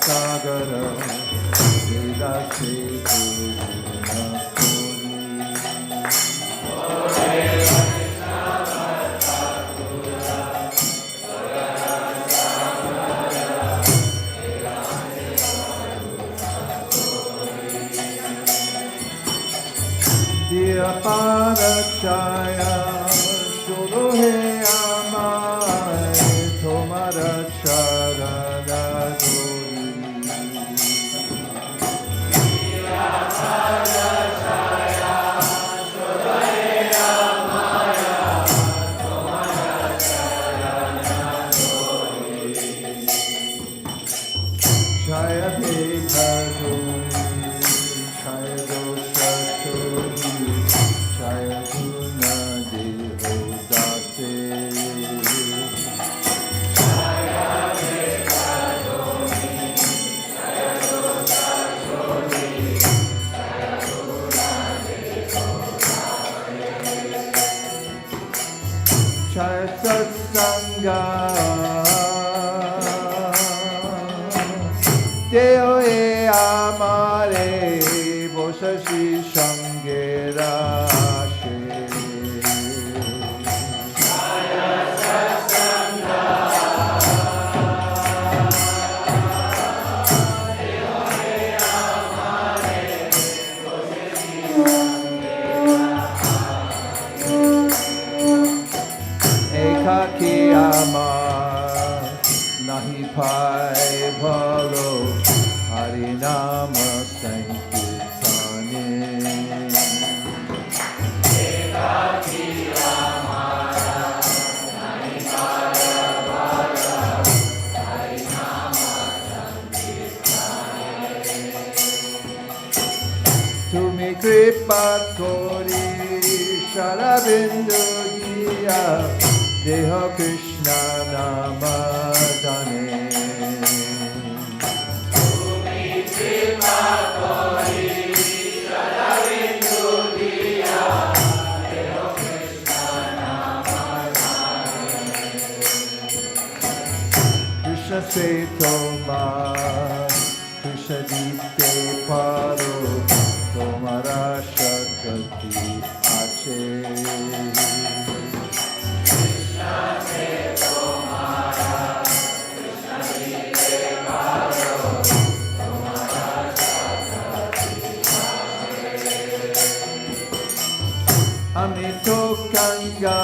Sagara Vedase Diya Parachaya Shulohe Amai Tomara Charana Dori Diya Parachaya Shulohe Amaya Tomara Charana Dori Jaya Dekha Dori Jaya Dosha Dori Jaya Guna Deho Dase Jaya Dekha Dori Jaya Dosha Dori Jaya Guna Deho Dase Jaya Satsanga Deo e amare Boshashi Shangera She Jaya Satsanga Deo e amare Boshashi Shangera Ekaki amar Nahi pai bhalo Harinama Sankirtane Ekaki amara Nahi pai bhalo Harinama Sankirtane Tumi kripa kori Sharabindu diya Deha Krishna namadane Tumi kripa kori Sharavindu diya Deha Krishna namadane Krishna se tomar Krishna dite paro Tomara shakti ache Amito Kanga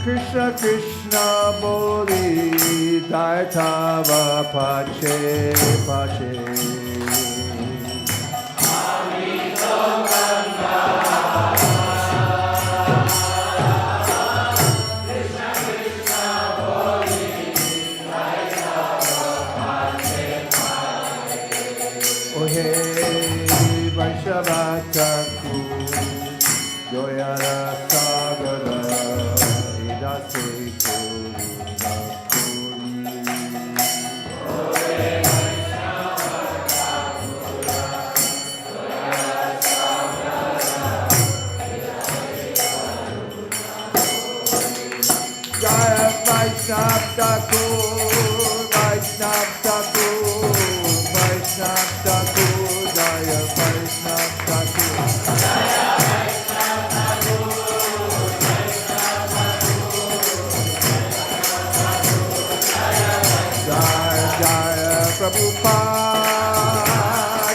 Krishna Krishna Boli Daitava Pache Pache Amito Kanga Krishna Krishna Boli Daitava Pache Pache Oh hey Vaisesika Joyara Sagara Idase Koruna Jaya Vaishnava Thakur Vaishnava Thakur Vaishnava Thakur Jaya Vaishnava Thakur Jaya Vaishnava Thakur Vaishnava Thakur Jaya Jaya Prabhupada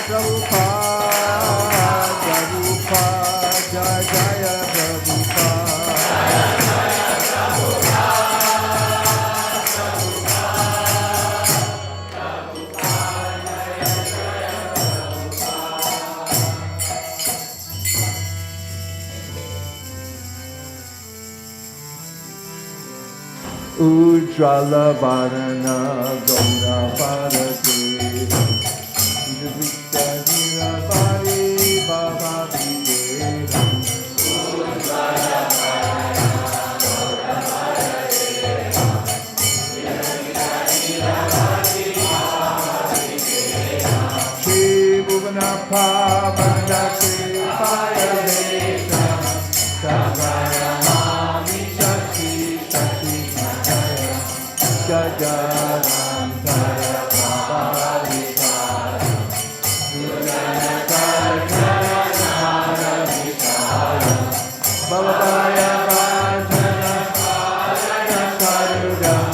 Prabhupada Prabhupada Jaya Jaya Prabhupada Ujjvala Varana Gaura Bharati Nivita Niravari Bhava Videra Ujjvala Varana Gaura Bharati Nivita Niravari Bhava Videra Shri Bhuvana Pavana Kripaya Vesha Savaya Mami Shakti Shakti Gajaram Sarapavadikaram Rujanakaranaravisharam Bhavaya Vajana Karudam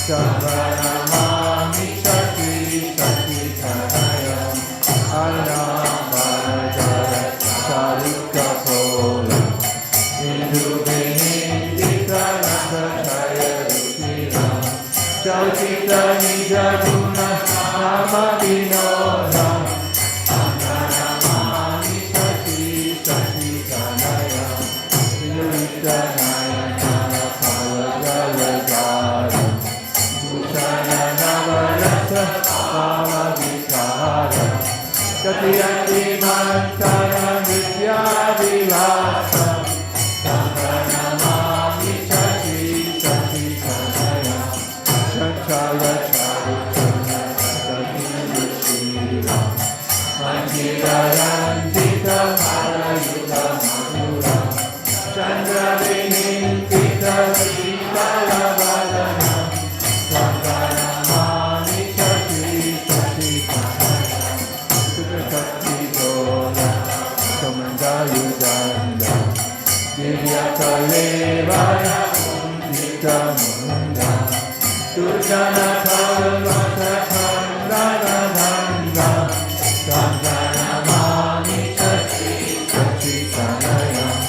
Sambharamami Shakti Shakti Kanayam Anambarajara Sarika Polam Indubhinindika Nakachaya Ruchiram Chautita Nijaguna Nama Vinodam Anamami Shakti Shakti Kanayam Virutanaya Kalagaladharam Bhushana Navarata Bhavavikaram Katiyati Mantara Nitya Vilasam Sambharamami Shakti Shakti Kanayam Chanchala Charutana Shakti Ruchiram Manjirarantita Marayuta Madhura Chandra Vinintita Sitalavadana Sambharamami Shakti Shakti Kanayam Shakti Gola Kamandayudanda Divya Kalevaya Undita Munda Durjana Kalvata Kandana Nanda Sambharamami Shakti Shakti Kanayam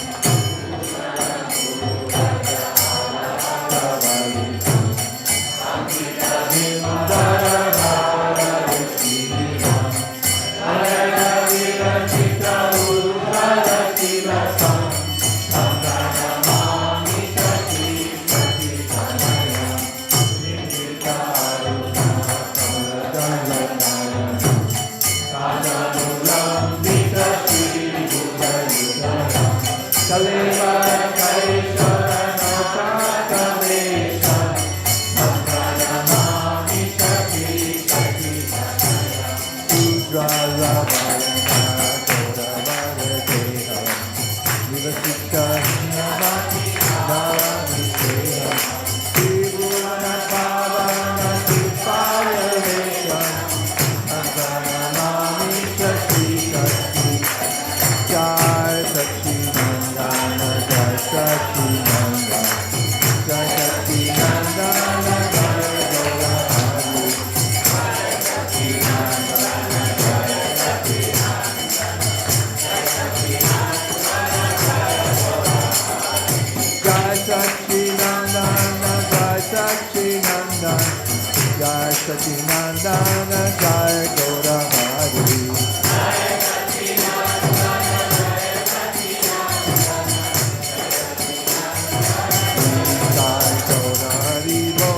Satinandana Jaya Gaura Hari Jaya Satinandana Jaya Satinandana Jaya Gaura Hari Bo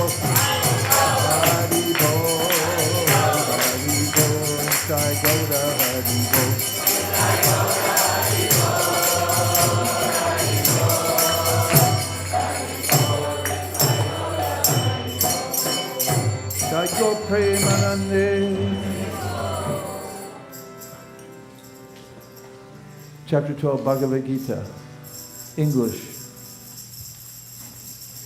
Hari Bo Hari Bo Jaya Gaura Hari Bo Go Premanande. Chapter 12, Bhagavad Gita, English.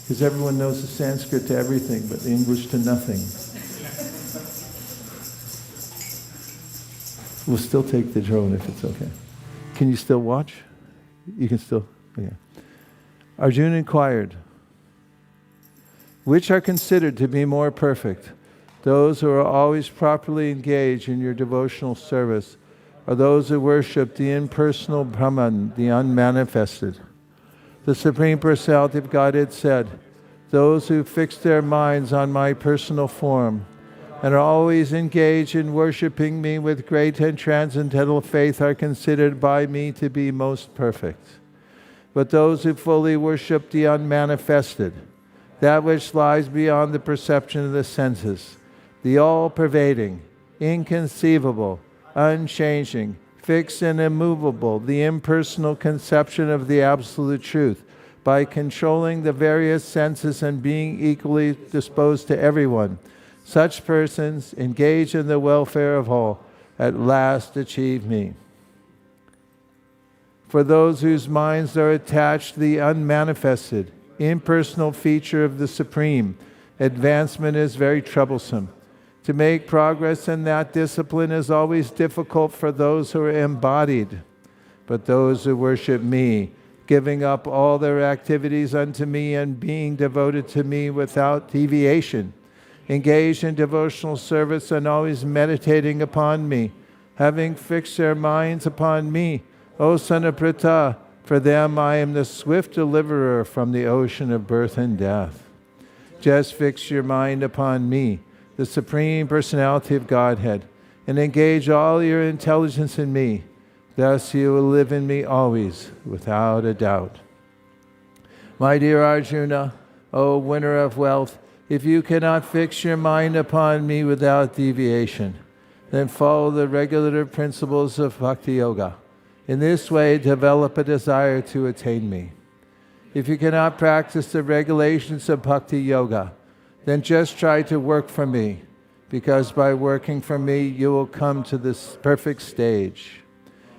Because everyone knows the Sanskrit to everything, but the English to nothing. We'll still take the drone if it's okay. Can you still watch? You can still, okay. Arjuna inquired, which are considered to be more perfect? Those who are always properly engaged in your devotional service, or those who worship the impersonal Brahman, the unmanifested? The Supreme Personality of Godhead said, those who fix their minds on my personal form and are always engaged in worshiping me with great and transcendental faith are considered by me to be most perfect. But those who fully worship the unmanifested, that which lies beyond the perception of the senses, the all-pervading, inconceivable, unchanging, fixed and immovable, the impersonal conception of the absolute truth, by controlling the various senses and being equally disposed to everyone, such persons, engaged in the welfare of all, at last achieve me. For those whose minds are attached to the unmanifested, impersonal feature of the Supreme, Advancement is very troublesome. To make progress in that discipline is always difficult for those who are embodied. But those who worship me, giving up all their activities unto me and being devoted to me without deviation, engaged in devotional service and always meditating upon me, having fixed their minds upon me, O son of Pritha, for them I am the swift deliverer from the ocean of birth and death. Just fix your mind upon me, the Supreme Personality of Godhead, and engage all your intelligence in me. Thus you will live in me always, without a doubt. My dear Arjuna, O winner of wealth, if you cannot fix your mind upon me without deviation, then follow the regulative principles of Bhakti Yoga. In this way, develop a desire to attain me. If you cannot practice the regulations of Bhakti Yoga, then just try to work for me, because by working for me, you will come to this perfect stage.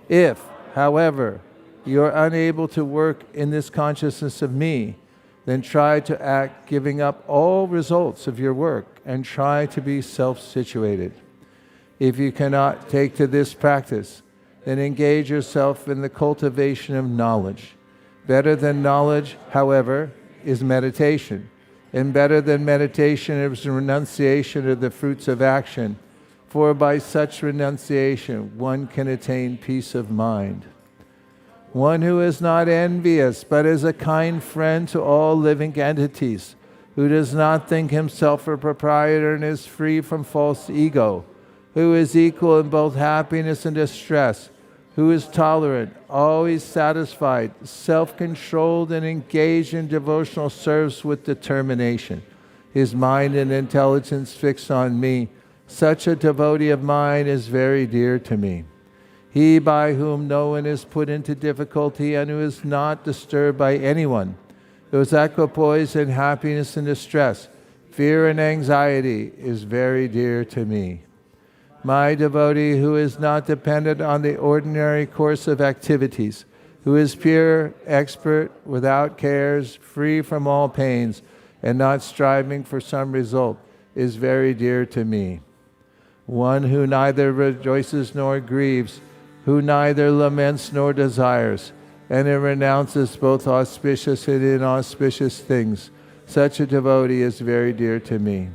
If, however, you are unable to work in this consciousness of me, then try to act giving up all results of your work and try to be self-situated. If you cannot take to this practice, then engage yourself in the cultivation of knowledge. Better than knowledge, however, is meditation. And better than meditation is renunciation of the fruits of action. For by such renunciation, one can attain peace of mind. One who is not envious, but is a kind friend to all living entities, who does not think himself a proprietor and is free from false ego, who is equal in both happiness and distress, who is tolerant, always satisfied, self-controlled, and engaged in devotional service with determination, his mind and intelligence fixed on me. Such a devotee of mine is very dear to me. He by whom no one is put into difficulty and who is not disturbed by anyone, who is equipoised in happiness and distress, fear and anxiety, is very dear to me. My devotee who is not dependent on the ordinary course of activities, who is pure, expert, without cares, free from all pains, and not striving for some result, is very dear to me. One who neither rejoices nor grieves, who neither laments nor desires, and who renounces both auspicious and inauspicious things, such a devotee is very dear to me.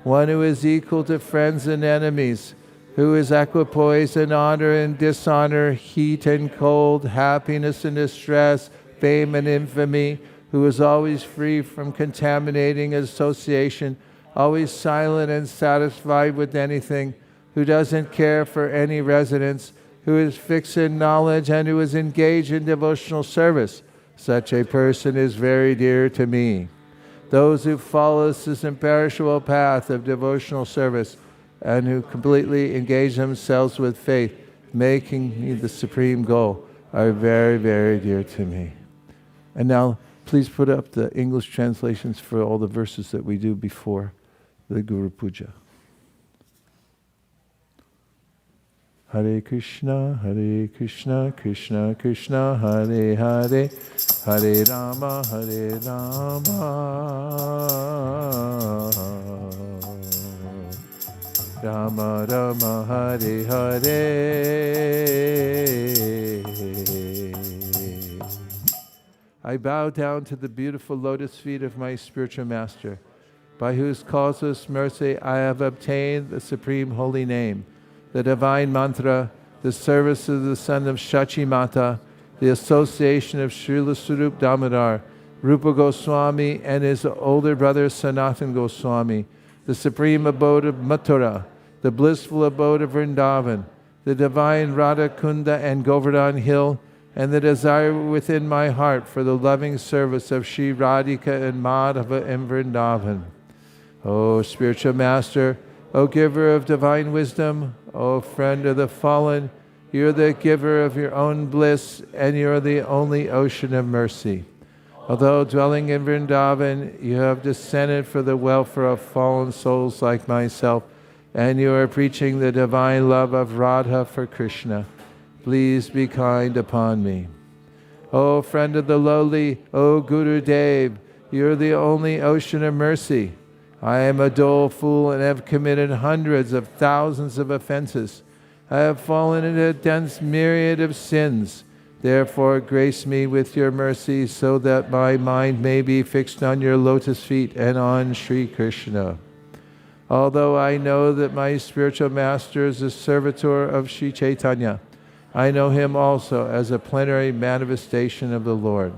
One who is equal to friends and enemies, who is equipoised in honor and dishonor, heat and cold, happiness and distress, fame and infamy, who is always free from contaminating association, always silent and satisfied with anything, who doesn't care for any residence, who is fixed in knowledge and who is engaged in devotional service. Such a person is very dear to me. Those who follow this imperishable path of devotional service and who completely engage themselves with faith, making me the supreme goal, are very, very dear to me. And now, please put up the English translations for all the verses that we do before the Guru Puja. Hare Krishna, Krishna Krishna, Hare Hare, Hare Rama, Rama Rama, Hare Hare. I bow down to the beautiful lotus feet of my spiritual master, by whose causeless mercy I have obtained the supreme holy name, the divine mantra, the service of the son of Shachi Mata, the association of Srila Swarup Damodar, Rupa Goswami and his older brother Sanatan Goswami, the supreme abode of Mathura, the blissful abode of Vrindavan, the divine Radha Kunda and Govardhan Hill, and the desire within my heart for the loving service of Sri Radhika and Madhava in Vrindavan. O spiritual master, O giver of divine wisdom, O friend of the fallen, you're the giver of your own bliss, and you're the only ocean of mercy. Although dwelling in Vrindavan, you have descended for the welfare of fallen souls like myself, and you are preaching the divine love of Radha for Krishna. Please be kind upon me. O friend of the lowly, O Guru Dev, you're the only ocean of mercy. I am a dull fool and have committed hundreds of thousands of offenses. I have fallen into a dense myriad of sins. Therefore, grace me with your mercy so that my mind may be fixed on your lotus feet and on Sri Krishna. Although I know that my spiritual master is a servitor of Sri Chaitanya, I know him also as a plenary manifestation of the Lord.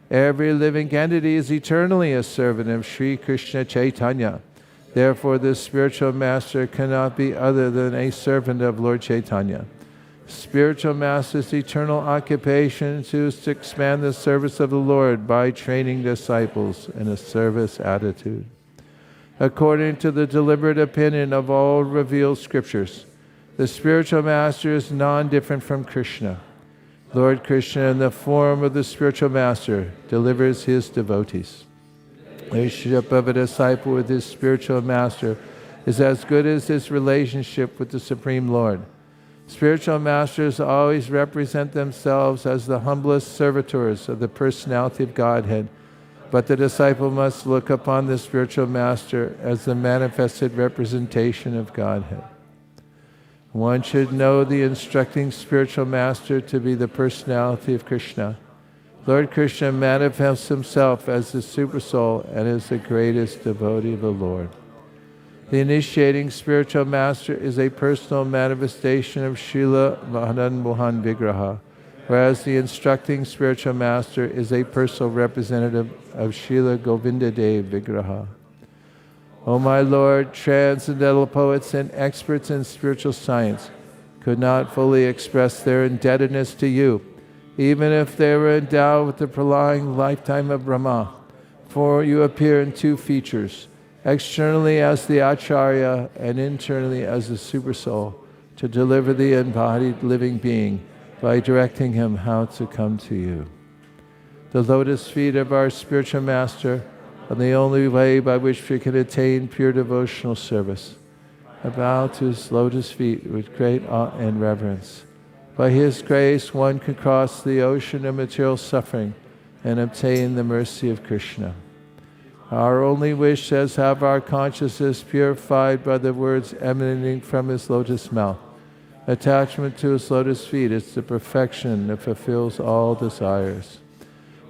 Every living entity is eternally a servant of Sri Krishna Chaitanya. Therefore, the spiritual master cannot be other than a servant of Lord Chaitanya. Spiritual master's eternal occupation is to expand the service of the Lord by training disciples in a service attitude. According to the deliberate opinion of all revealed scriptures, the spiritual master is non-different from Krishna. Lord Krishna, in the form of the spiritual master, delivers his devotees. The relationship of a disciple with his spiritual master is as good as his relationship with the Supreme Lord. Spiritual masters always represent themselves as the humblest servitors of the personality of Godhead, but the disciple must look upon the spiritual master as the manifested representation of Godhead. One should know the instructing spiritual master to be the personality of Krishna. Lord Krishna manifests himself as the Supersoul and is the greatest devotee of the Lord. The initiating spiritual master is a personal manifestation of Srila Madan Mohan Vigraha, whereas the instructing spiritual master is a personal representative of Srila Govindadev Vigraha. O my Lord, transcendental poets and experts in spiritual science could not fully express their indebtedness to you, even if they were endowed with the prolonged lifetime of Brahma. For you appear in two features, externally as the Acharya and internally as the Supersoul, to deliver the embodied living being by directing him how to come to you. The lotus feet of our spiritual master are the only way by which we can attain pure devotional service. I bow to his lotus feet with great awe and reverence. By his grace, one can cross the ocean of material suffering and obtain the mercy of Krishna. Our only wish is to have our consciousness purified by the words emanating from his lotus mouth. Attachment to his lotus feet is the perfection that fulfills all desires.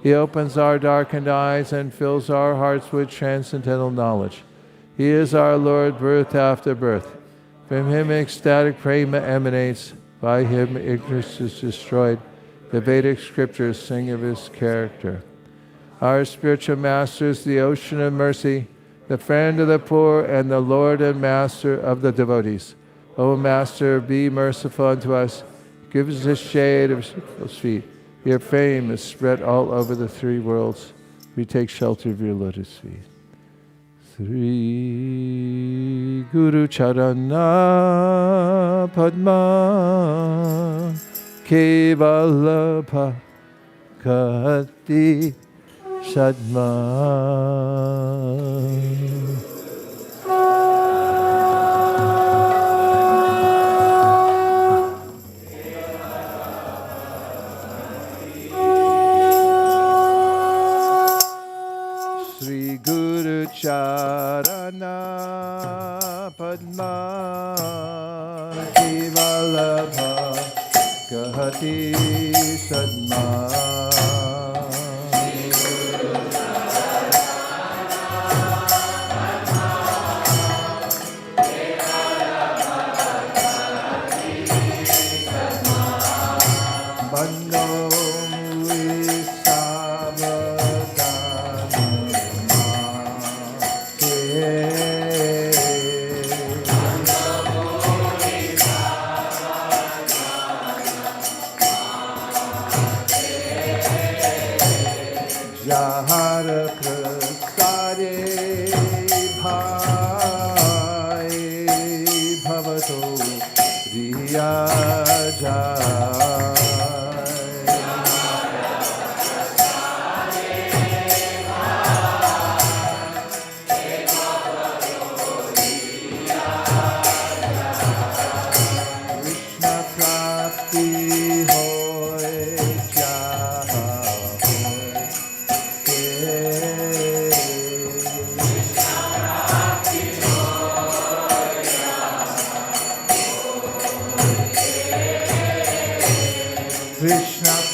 He opens our darkened eyes and fills our hearts with transcendental knowledge. He is our Lord, birth after birth. From him ecstatic prema emanates. By him ignorance is destroyed. The Vedic scriptures sing of his character. Our spiritual master is the ocean of mercy, the friend of the poor, and the Lord and master of the devotees. O Master, be merciful unto us. Give us the shade of his feet. Your fame is spread all over the three worlds. We take shelter of your lotus feet. Sri Guru Charana Padma Kevala Kati Shadma. Sri Guru Charana Padma Kevalabha Kahati Sadma.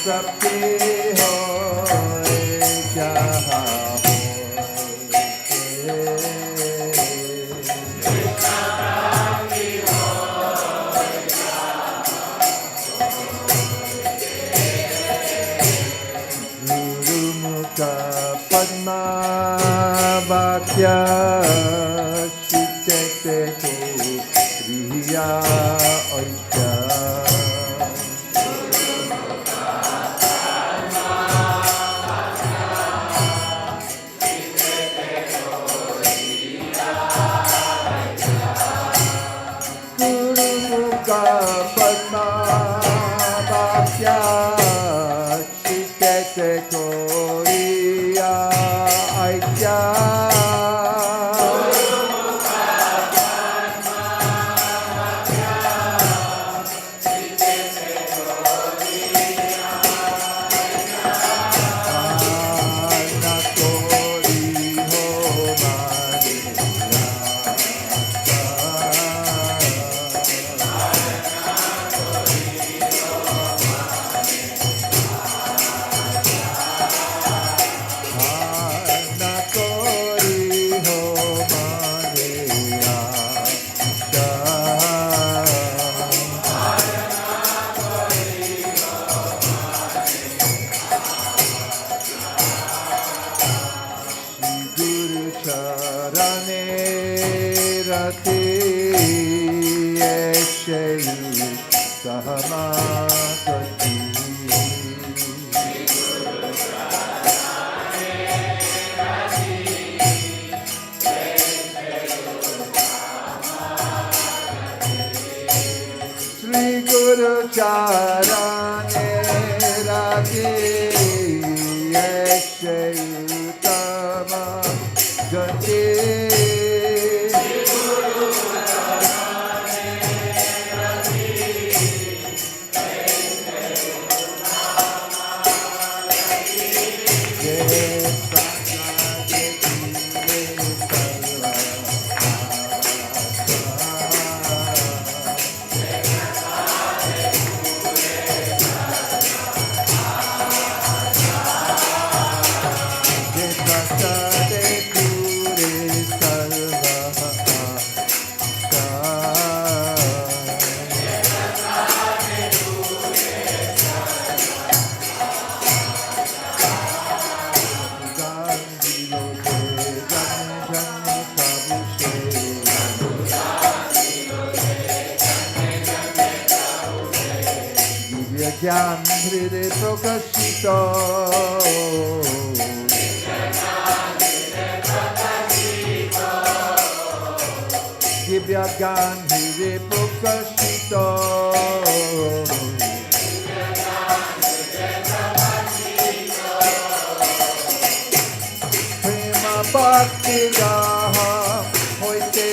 prapti hoy jaha Padma Bhakya Shitete Kriya Oikya Guru Mukha Padma Bhakya Shitete Kriya Oikya Charane Rati Yeshayutama Gati Jnana Hriday Prakashito Divya Gyan Hriday Prakashito Prema Bhakti Raha Hoite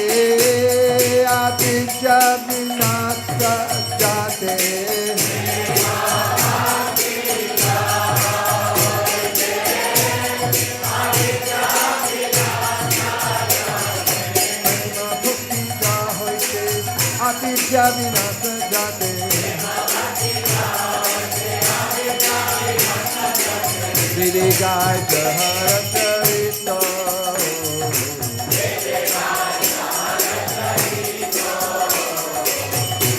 Aditya Vinata Jate Aditya Vinata Jate Vidigai Jahara Charito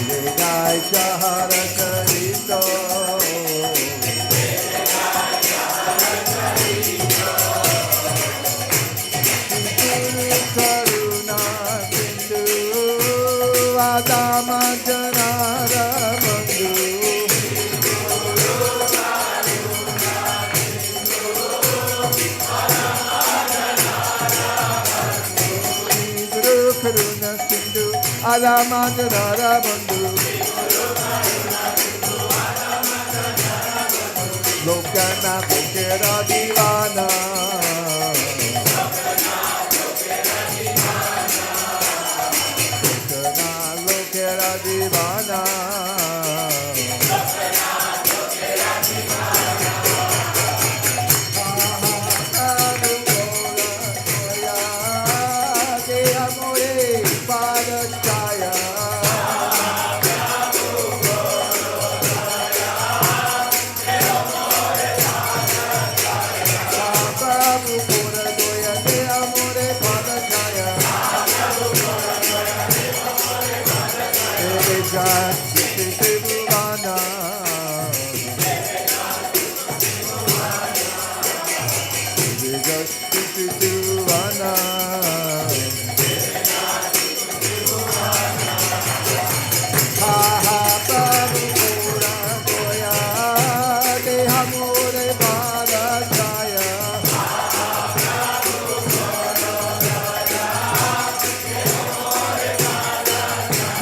Vidigai Jahara Charito Karuna Sindhu Adama Janara Bandhu Guru Karuna Sindhu Adama Janara Bandhu Lokana Lokera Divana Divana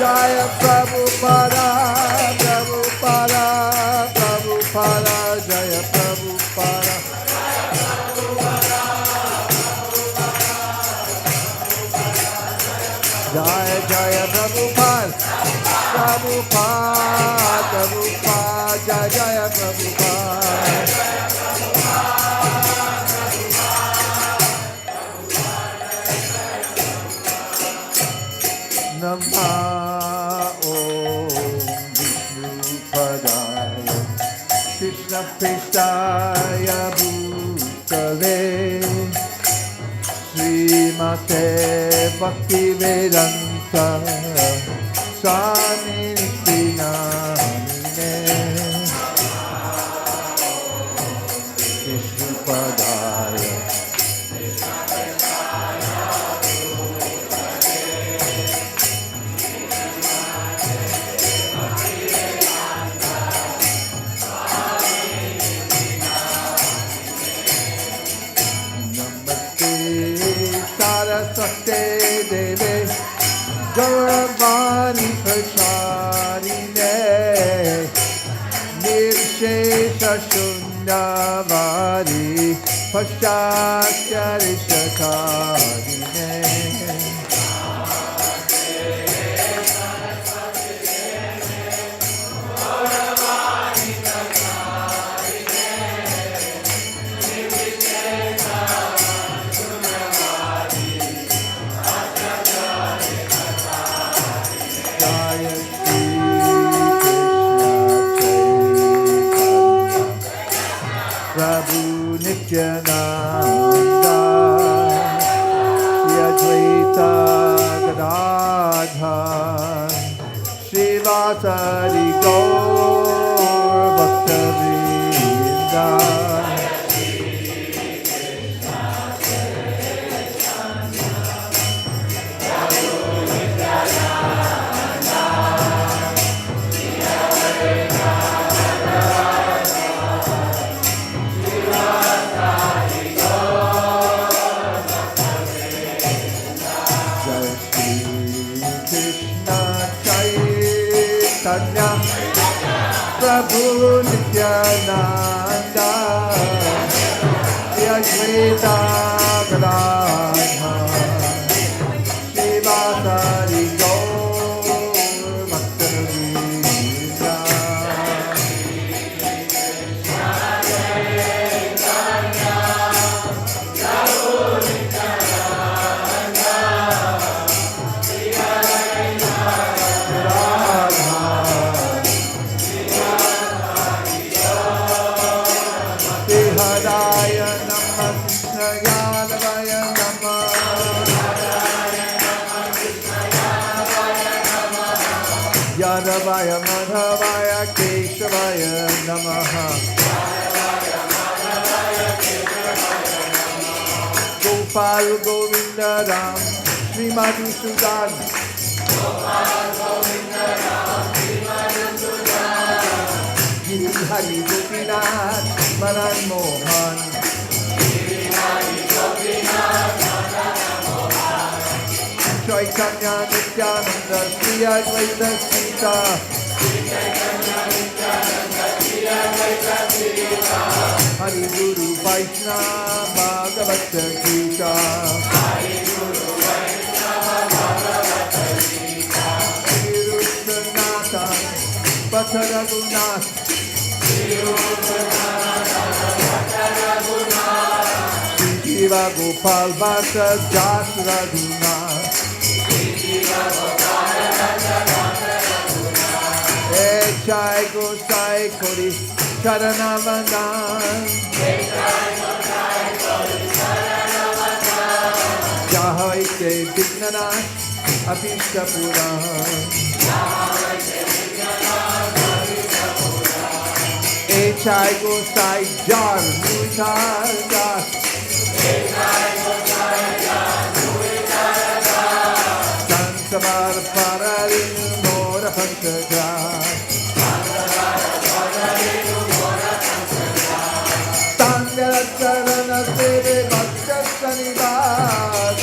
Jaya Prabhupada, Prabhupada, Prabhupada, Jaya Prabhupada. Jaya Jaya Prabhupada, Prabhupada, Prabhupada, Jaya Jaya Prabhupada. Namah Om Vishnu Padaya Krishna Prestaya Bhutale Srimate Bhaktivedanta Swami Namine Vishnu Padaya Saraswate Deve Gauravani Prasarine Nirshesha Shundavari Paschatyarishakarine Prabhu Nityananda Shri Advaita Gadadhar Srivasari Gaur Bhaktavrinda Prabhu Nityananda Shri Advaita Gadadhar Srivasari Gaur Bhaktavrinda Yadavaya Madhavaya Keshavaya Namaha Gopal Govinda Ram Sri Madhusudan Giri Hari Gopinath Madan Mohan Chaitanya Nityananda Sri Advaita Sita Hari Guru Vaisesika Bhagavad Gita Sri Rushanatha Pataragunath Sri Jiva Gopal Bhatta Jas Raghunath Jai Gosai Kori Charanavanan Jahaite Vignanath Abhishtapuran Jai Gosai Jar Nuitar Das Sansavar Pararin Mora Pankagras Charana Deve Bhakta Sanivas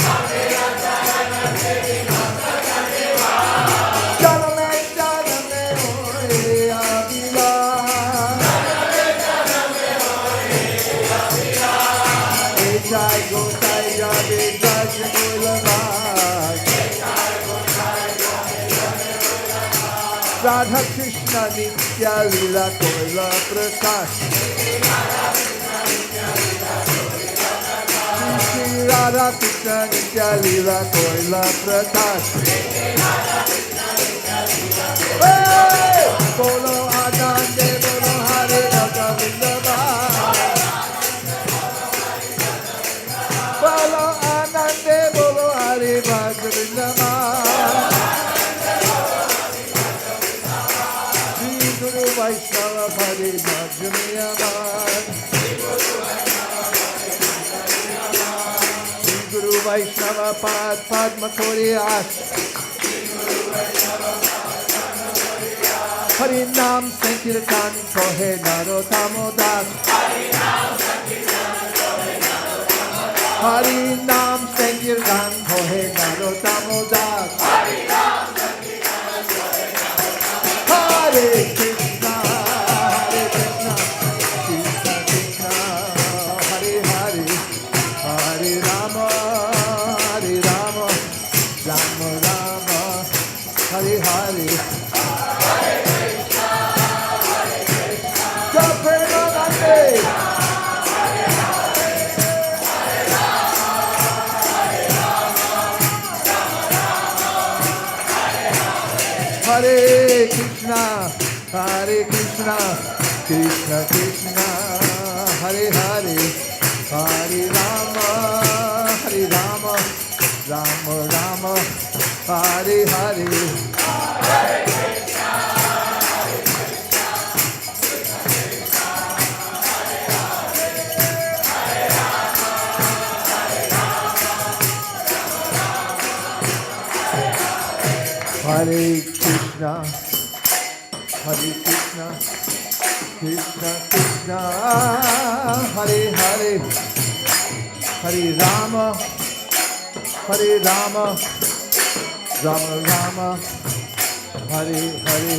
Radha Krishna Nitya Lila Koila Prakash. Shri Radha Krishna Nitya Lila Koila Prakash. Hey! Bolo Anande Bolo Hare Radha Vrindavan. Bolo Anande Bolo Hare Radha Vrindavan. Guru Vaishnava Hare Bhajamiyaman. Guru Vaishnava Pad Padma Koriyas. Hari Nam Sankirtan Kohe Narottamo Das. Hari Nam Sankirtan Kohe Narottamo Das. Hare Krishna, Hare Krishna, Krishna Krishna, Hare Hare, Hare Rama, Hare Rama, Rama Rama, Hare Hare. Hare Krishna, Hare Krishna, Japanande. Hare Krishna, Hare Krishna, Krishna Krishna, Hare Hare, Hare Rama, Hare Rama, Rama Rama, Hare Hare. Hare Krishna, Hare Krishna, Krishna Krishna, Hare Hare, Hare Rama, Hare Rama, Hare Krishna, Hare Krishna, Krishna Krishna, Hare Hare, Hare Rama, Hare Rama, Rama Rama, Hare Hare,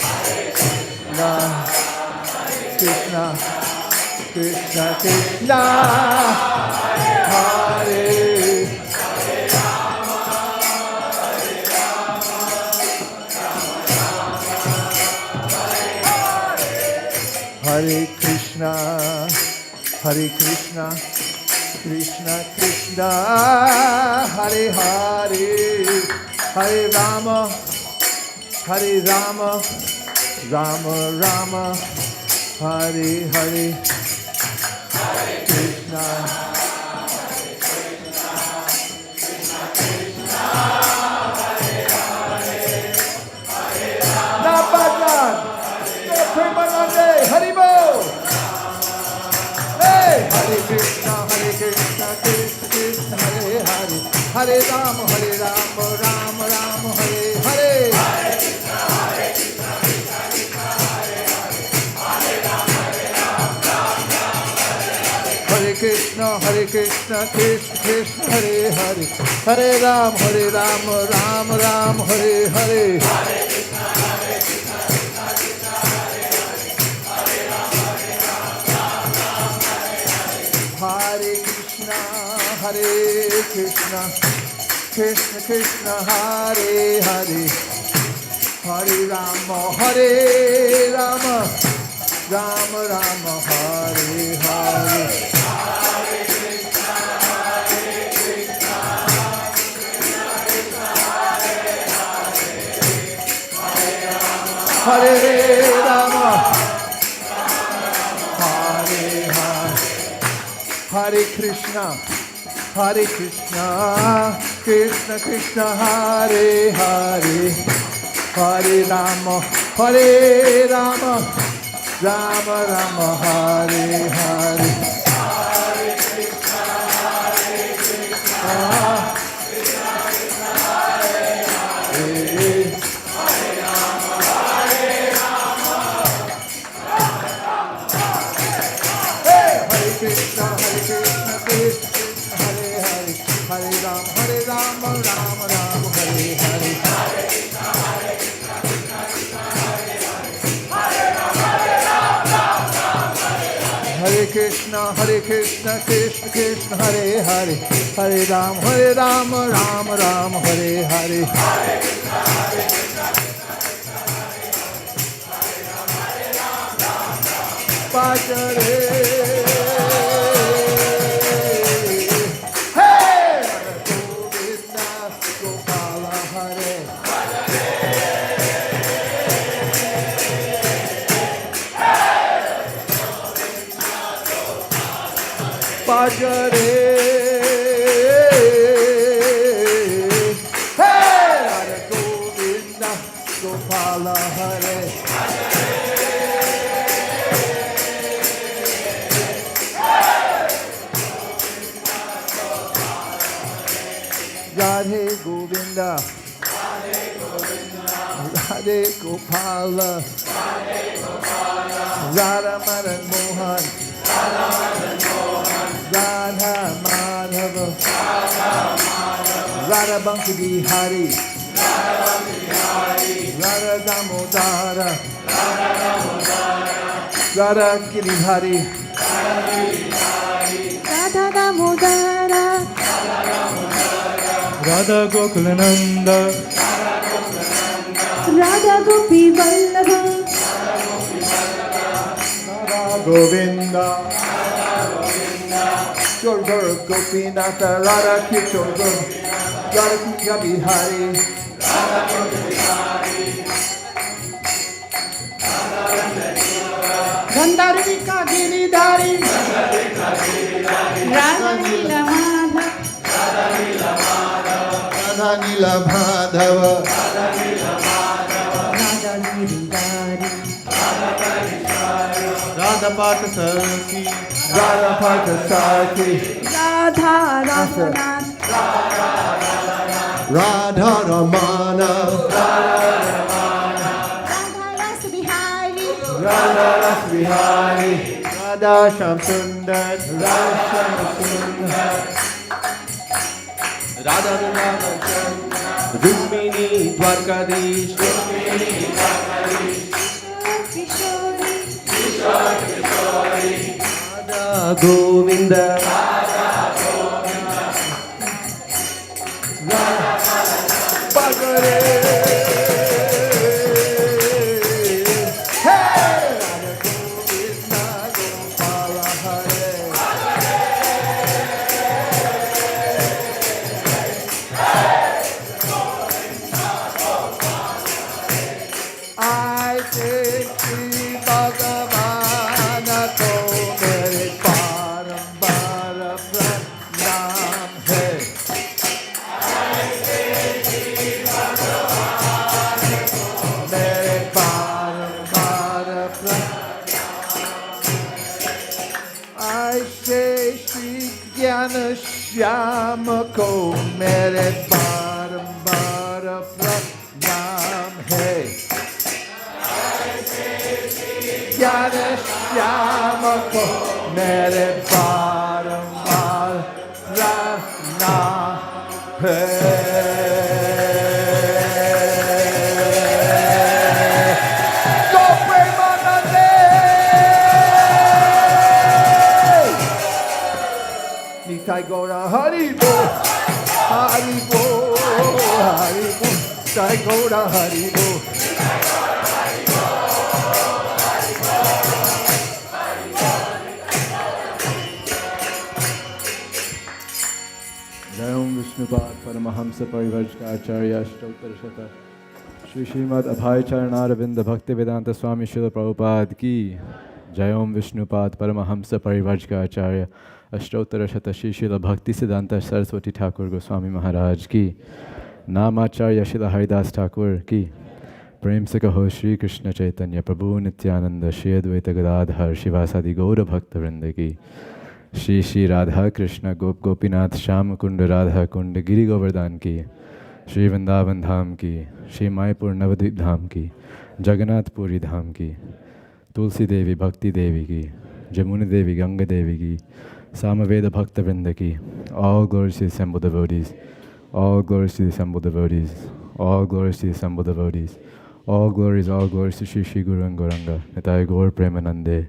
Hare Krishna, Krishna Krishna, Hare. Hare Krishna, Hare Krishna, Krishna Krishna, Hare Hare, Hare Rama, Hare Rama, Rama Rama, Hare Hare, Hare Krishna, Hare Krishna, Krishna Krishna, Hare Hare, Hare Rama. Napajan, Premanande, Haribo. Hey, Hare Krishna, Krishna Krishna, Hare Hare, Hare Rama, Rama Rama, Hare Hare. Hare Krishna, Krishna Krishna, Hare Hare, Hare Rama, Rama Rama, Hare Krishna, Krishna Krishna, Hare Hare, Hare Rama, Rama Rama, Hare Hare. Hare Krishna, Krishna Krishna, Hare Hare, Hare Rama, Rama Rama, Hare Krishna, Krishna Krishna, Hare Hare, Hare Rama, Rama Rama, Hare Hare. Hare Krishna, Krishna, Krishna Krishna, Hare Rama, Hare Hare. Hare Krishna, Krishna Krishna, Hare Hare, Hare Rama, Rama Rama, Hare Hare. Hare Krishna, Krishna, Krishna Krishna, Hare Hare, Hare Rama, Hey, Hare Krishna, Krishna Krishna, Hare Hare, Hare Rama, Rama Rama, Hare Hare. Hare Krishna, Krishna Krishna, Hare Hare, Hare Rama, Rama Hare Hare. Hare Krishna, Krishna Krishna, Hare Hare, Hare Rama, Rama Rama, Hare Hare. Hare Krishna, Krishna Bhajare. Hey! Govinda Gopala Hare. Bhajare. Hey! Radha Govinda Gopala Hare. Radhe Govinda, Radhe Gopala, Radha Madan Mohan, Radha Madhava, Radha Banki Bihari, Radha Damodara, Radha Girihari, Radha Damodara, Radha Gokulananda, Radha Gopi Vallabha, Radha Govinda, Jorgar Gopinatha, Radha Kichorgar, Radha Kika Bihari, Gandharvika Giridhari, Radha Nila Madha, Radha Nila Madhava, Radha Giridhari, Radha Patasarki, Radha Parthasarthi, Radha Raghunath, Radha Ramana, Radha Rasa Bihari, Radha Rasvihari, Radha Shamsundar, Radha Shamsundar, Radha Rukmini Dwarkadish, Kishori, Radha Govinda, Bhagare. Hey! Radha Govinda Gopala Hare. I say Shri Bhagavana ko mere barambar pranam hai. Mere barambar pranam. I say Shri Jnana Shyama ko mere barambar pranam hai. Jnana Shyama ko mere barambar pranam hai. Go Premanande! Nitai Gora Haribo, Haribo, Haribo, Nitai Gora Haribo. Jayam Vishnupad Paramahamsa Parivarjkacharya Ashtottara Shata Shri Srimad Abhay Charanaravindra Bhakti Vedanta Swami Srila Prabhupada Ki Jayam Vishnupad Paramahamsa Parivarjkacharya Ashtottara Shata Shri Srila Bhakti Siddhanta Saraswati Thakur Goswami Maharaj Ki Namacharya Srila Haridas Thakur Ki Prem se kaho Shri Krishna Chaitanya Prabhu Nityananda Shri Advaita Gadadhar Shivasadi Gaura Bhakta Vrinda Ki Shri Shri Radha Krishna Gop Gopinath Sham Kund Radha Kund Giri Govardhan Ki Shri Vrindavan Dham Ki Shri Mayapur Navadvip Dham Ki Jagannath Puri Dham Ki Tulsi Devi Bhakti Devi Ki Jamuna Devi Ganga Devi Ki Samaveda Bhakta Vrinda Ki. All glories to the assembled devotees. All glories to the assembled devotees. All glories to the assembled devotees. All glories to Shri Shri Guru and Gauranga. Nitai Gaur Premanande.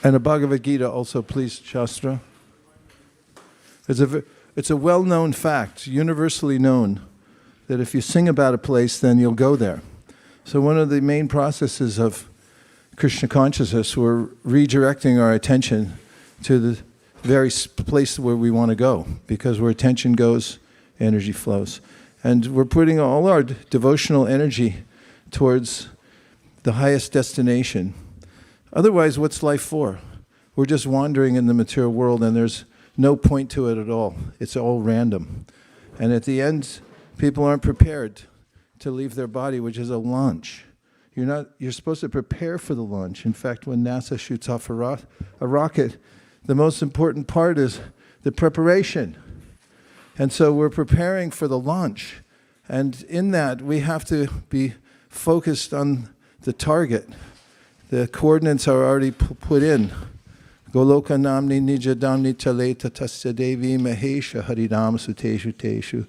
And the Bhagavad Gita also, please, Shastra. It's a well-known fact, universally known, that if you sing about a place, then you'll go there. So one of the main processes of Krishna consciousness, we're redirecting our attention to the very place where we want to go, because where attention goes, energy flows. And we're putting all our devotional energy towards the highest destination. Otherwise, what's life for? We're just wandering in the material world, and there's no point to it at all. It's all random. And at the end, people aren't prepared to leave their body, which is a launch. You're supposed to prepare for the launch. In fact, when NASA shoots off a rocket, the most important part is the preparation. And so we're preparing for the launch. And in that, we have to be focused on the target. The coordinates are already put in. Goloka namni nija damni chaleta tasya devi mahesha haridam suteshu teshu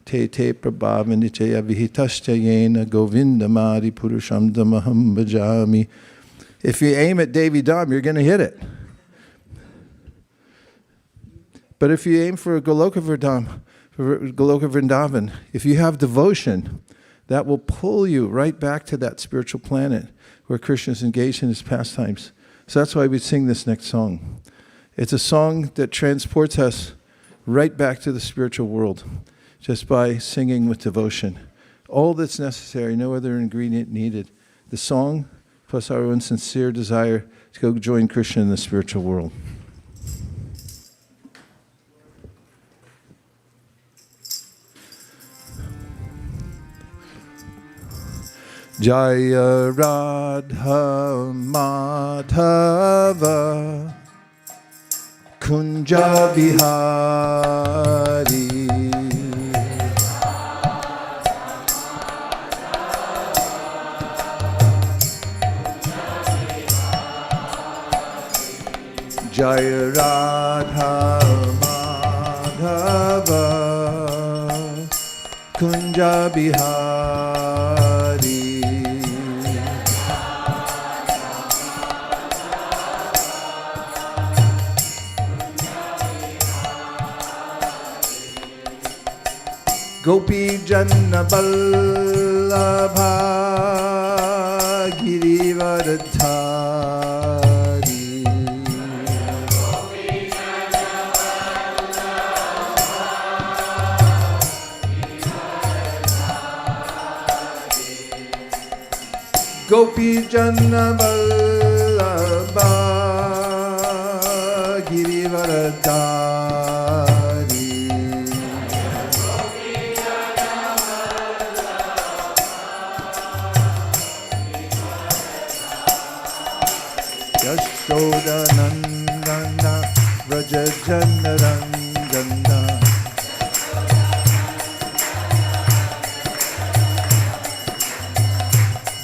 te prabhava nichaya vihitasya yena govinda mari purusham damaham bhajami. If you aim at Devi Dham, you're going to hit it. But if you aim for Goloka Vrindavan, if you have devotion, that will pull you right back to that spiritual planet where Krishna is engaged in his pastimes. So that's why we sing this next song. It's a song that transports us right back to the spiritual world just by singing with devotion. All that's necessary, no other ingredient needed. The song plus our own sincere desire to go join Krishna in the spiritual world. Jaya Radha Madhava Kunja Bihari Jaya Radha Madhava Kunja Bihari Gopi Janna Vallabha Girivardhari Gopi Janna Vallabha Girivardhari Yashoda Nandana Vraja Janaranjana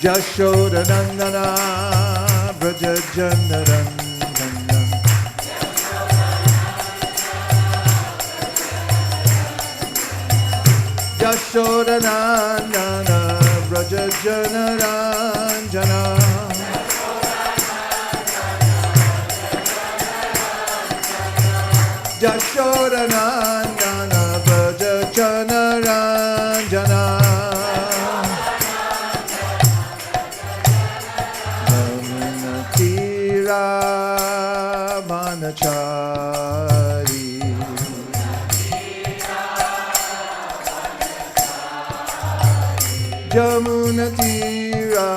Yashoda Nandana Vraja Janaranjana Yashoda Nandana Vraja Janaranjana Yashoda Nandana Vraja Janaranjana Yamuna Tira Vanachari Yamuna Tira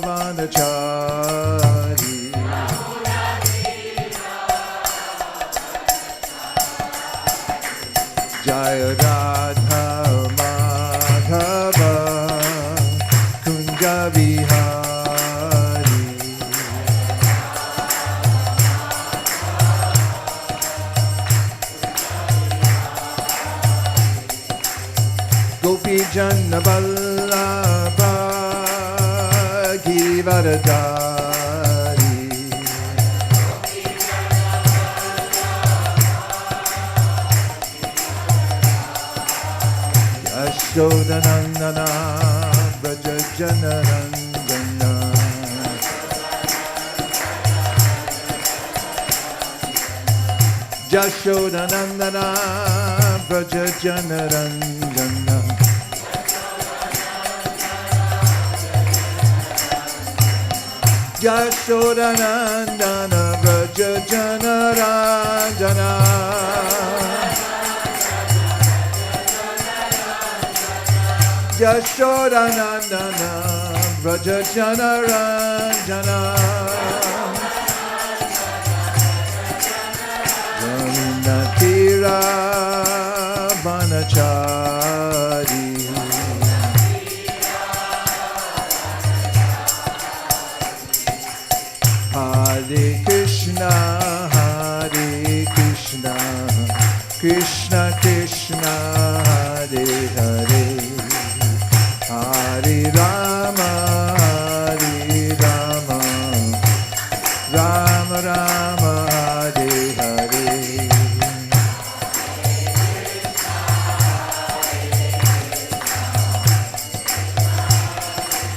Vanachari Jaya Radha Madhava Kunja Vihari Gopi Janna Vallabha Girivardhari Yashoda Nandana Vraja Janaranjana Yashodanandana Vraja Janaranjana Yashodanandana Vraja Janaranjana Yashodanandana Vraja Janaranjana Tira Vanachari Hare Krishna Krishna Krishna Hare Hare Hare Rama Rama Rama Hare Hare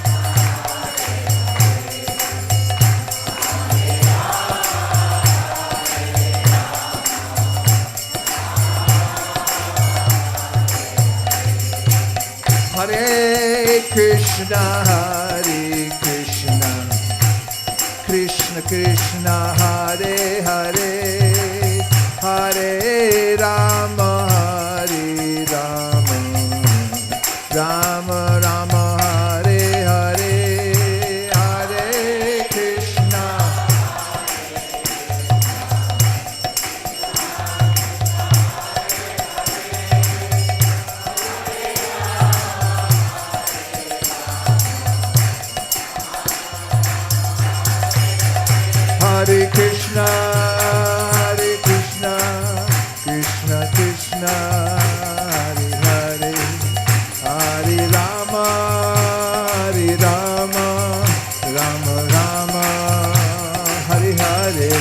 Hare Krishna Krishna Krishna Hare Hare Hare Rama Rama Rama Hare Hare Hare Krishna Hare Krishna Krishna Krishna Hare Hare Hare Rama Rama Rama Hare Hare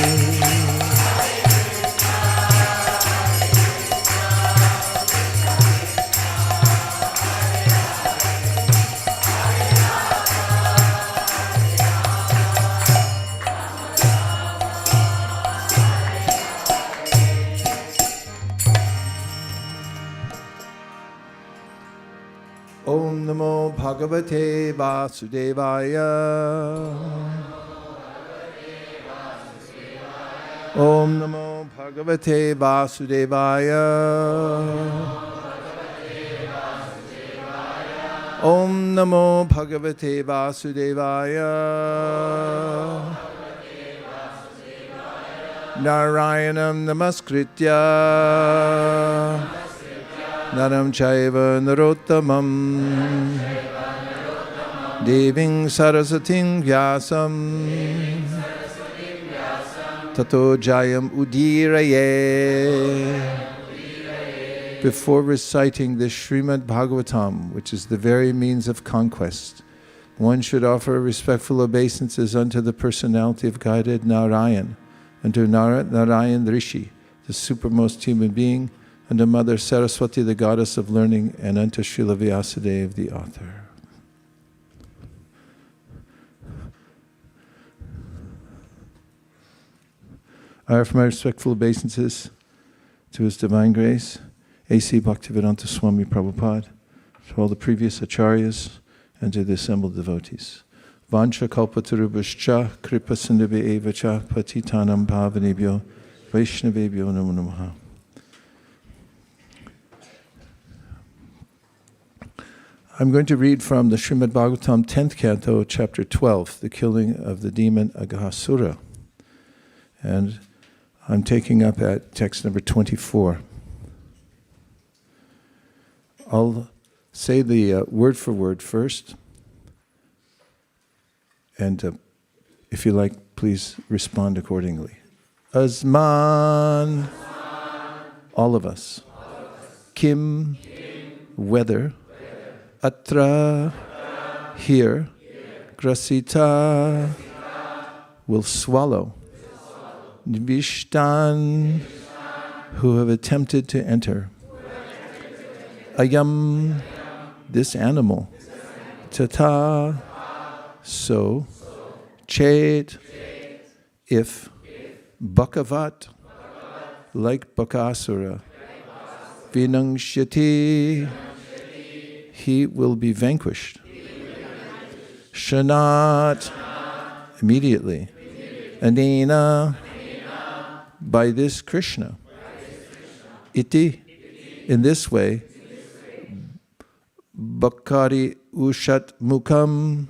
Om Namo Bhagavate Vasudevaya Om Namo Bhagavate Vasudevaya Om Namo Bhagavate Vasudevaya Narayanam Namaskritya Naram Chaiva Narottamam Deving Sarasating Vyasam Tato Jayam Udiraye. Before reciting the Srimad Bhagavatam, which is the very means of conquest, one should offer respectful obeisances unto the personality of guided Narayan, unto Narayan Rishi, the supermost human being, unto Mother Saraswati, the goddess of learning, and unto Srila Vyasadeva, the author. I offer my respectful obeisances to His Divine Grace, A.C. Bhaktivedanta Swami Prabhupada, to all the previous acharyas, and to the assembled devotees. Vancha kalpatarubhascha kripa sindhave evacha patitanam pavanebhyo vaishnavebhyo namo namaha. I'm going to read from the Srimad Bhagavatam 10th canto, chapter 12, the killing of the demon Aghasura. And I'm taking up at text number 24. I'll say the word for word first. And if you like, please respond accordingly. Asman, all of us. Kim, whether. Atra, here. Grasita, will swallow. Vishtan, who have attempted to enter. Ayam, this animal. Tata, so. Chet, if. Bhagavat, like Aghasura. Vinangshati, he will be vanquished. Shanat, immediately. Anena, by this Krishna. Iti, in this way. Bhakari Ushat Mukham,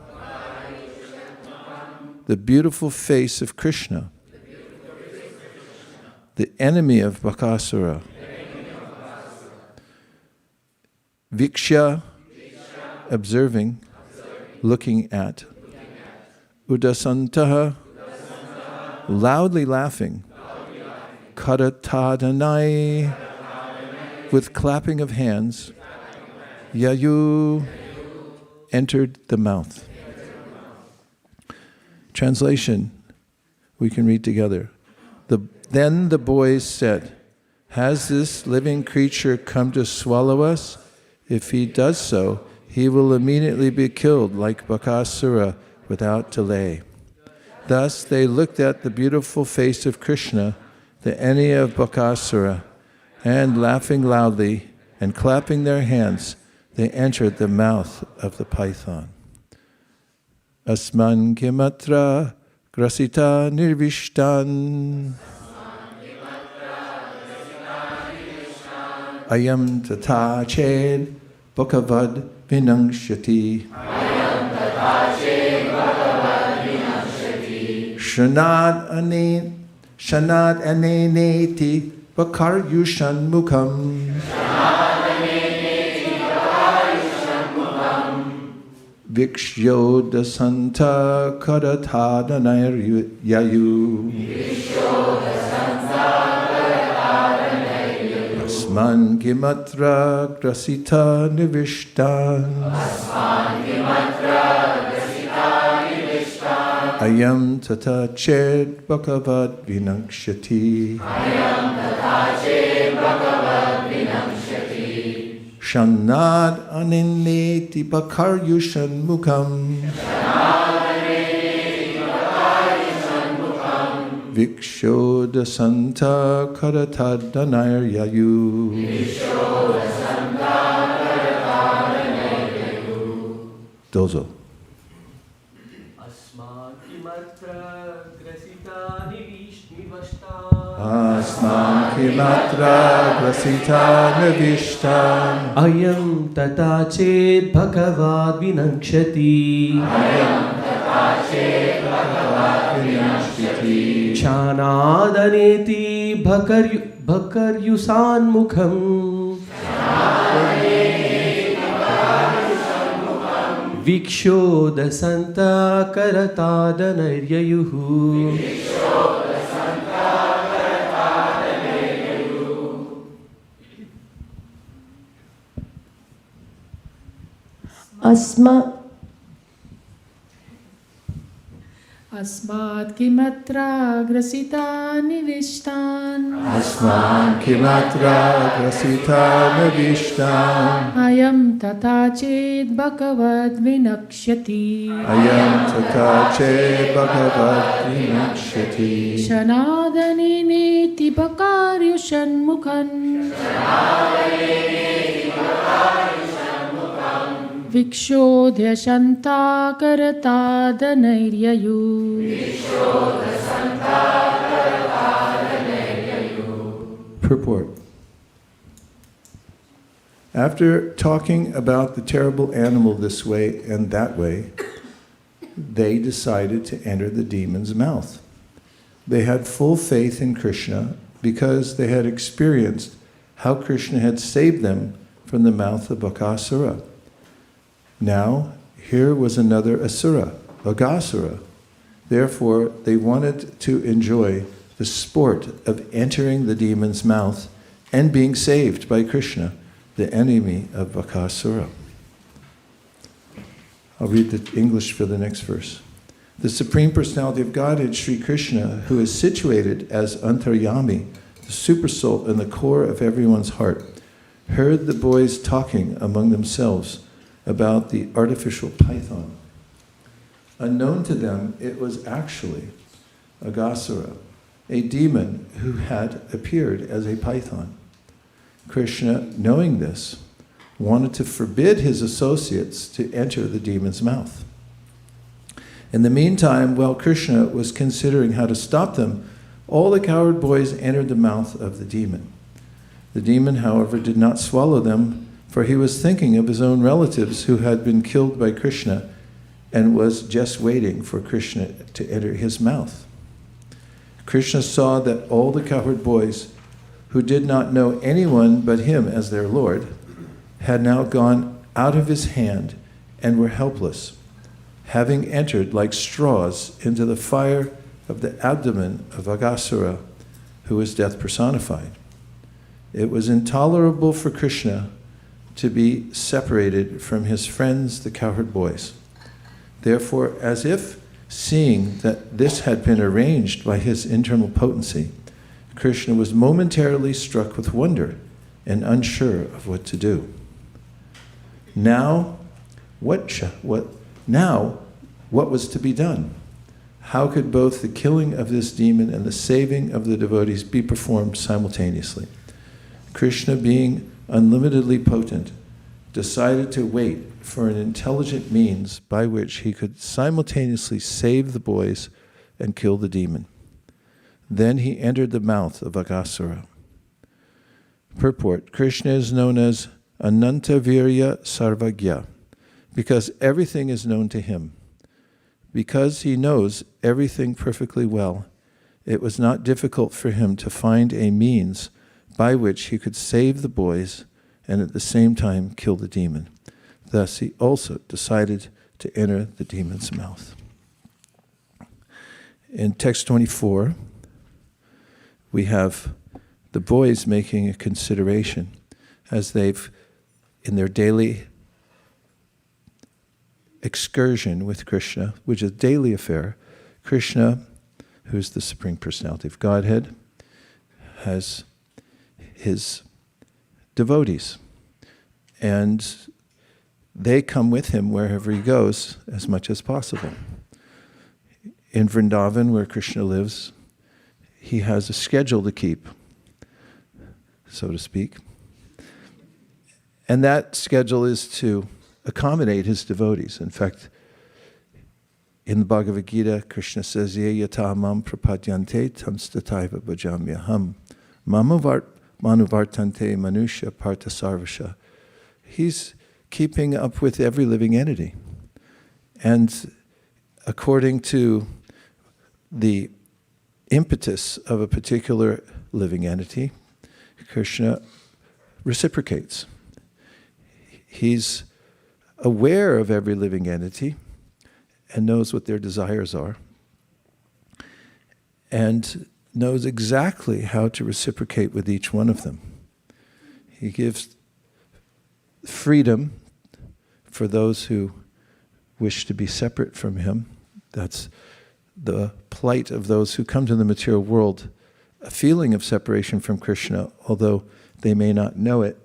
the beautiful face of Krishna, the enemy of Aghasura. Viksha, observing, looking at. Udasantaha, loudly laughing. Karatadanai, with clapping of hands. Yayu, entered the mouth. Translation, we can read together. Then the boys said, has this living creature come to swallow us? If he does so, he will immediately be killed like Aghasura without delay. Thus they looked at the beautiful face of Krishna, the enemy of Aghasura, and laughing loudly and clapping their hands, they entered the mouth of the python. Asman kimatra grasita nirvishtan. Ayam tata ched bhakavad vinangshati. Shanad aneneti bakar yushan mukham. Vikshyo dasanta karatadanair yayu. Asman kimatra grasita nivishtan. Ayam tata ched bhakavad vinakshati. Shanad anineti bakaryushan mukham. Viksho dasanta karatadanair yayu. Dozo. Asman kimatra grasita nivishtan. Ayam tata ched bhagavad vinakshati. Chanadaneti bhakaryusan mukham. Viksho dasanta karatadanaryayuhu. Asmat kimatra grasita nivishtan. Asman kimatra grasita nivishtan. Ayam tata ched bhagavad vinakshati. Ayam tata ched bhagavad vinakshati. Shanadani niti bhakaryushan mukhan. Vikshodhya shanta karatadanairyayu. Purport. After talking about the terrible animal this way and that way, they decided to enter the demon's mouth. They had full faith in Krishna because they had experienced how Krishna had saved them from the mouth of Aghasura. Now, here was another Asura, Aghasura. Therefore, they wanted to enjoy the sport of entering the demon's mouth and being saved by Krishna, the enemy of Aghasura. I'll read the English for the next verse. The Supreme Personality of Godhead, Sri Krishna, who is situated as Antaryami, the Supersoul in the core of everyone's heart, heard the boys talking among themselves about the artificial python. Unknown to them, it was actually Aghasura, a demon who had appeared as a python. Krishna, knowing this, wanted to forbid his associates to enter the demon's mouth. In the meantime, while Krishna was considering how to stop them, all the cowherd boys entered the mouth of the demon. The demon, however, did not swallow them, for he was thinking of his own relatives who had been killed by Krishna and was just waiting for Krishna to enter his mouth. Krishna saw that all the cowherd boys, who did not know anyone but him as their Lord, had now gone out of his hand and were helpless, having entered like straws into the fire of the abdomen of Aghasura, who was death personified. It was intolerable for Krishna to be separated from his friends, the cowherd boys. Therefore, as if seeing that this had been arranged by his internal potency, Krishna was momentarily struck with wonder and unsure of what to do. Now, what was to be done? How could both the killing of this demon and the saving of the devotees be performed simultaneously? Krishna, being unlimitedly potent, decided to wait for an intelligent means by which he could simultaneously save the boys and kill the demon. Then he entered the mouth of Aghasura. Purport: Krishna is known as Anantavirya Sarvagya, because everything is known to him. Because he knows everything perfectly well, it was not difficult for him to find a means by which he could save the boys and at the same time kill the demon. Thus he also decided to enter the demon's mouth. In text 24, we have the boys making a consideration as they've, in their daily excursion with Krishna, which is a daily affair. Krishna, who's the Supreme Personality of Godhead, has his devotees, and they come with him wherever he goes as much as possible. In Vrindavan, where Krishna lives, he has a schedule to keep, so to speak. And that schedule is to accommodate his devotees. In fact, in the Bhagavad Gita, Krishna says, Ye yata mam prapadyante tam stataiva bhajamyaham manuvartante manusya partha sarvasha. He's keeping up with every living entity. And according to the impetus of a particular living entity, Krishna reciprocates. He's aware of every living entity and knows what their desires are and knows exactly how to reciprocate with each one of them. He gives freedom for those who wish to be separate from him. That's the plight of those who come to the material world, a feeling of separation from Krishna, although they may not know it.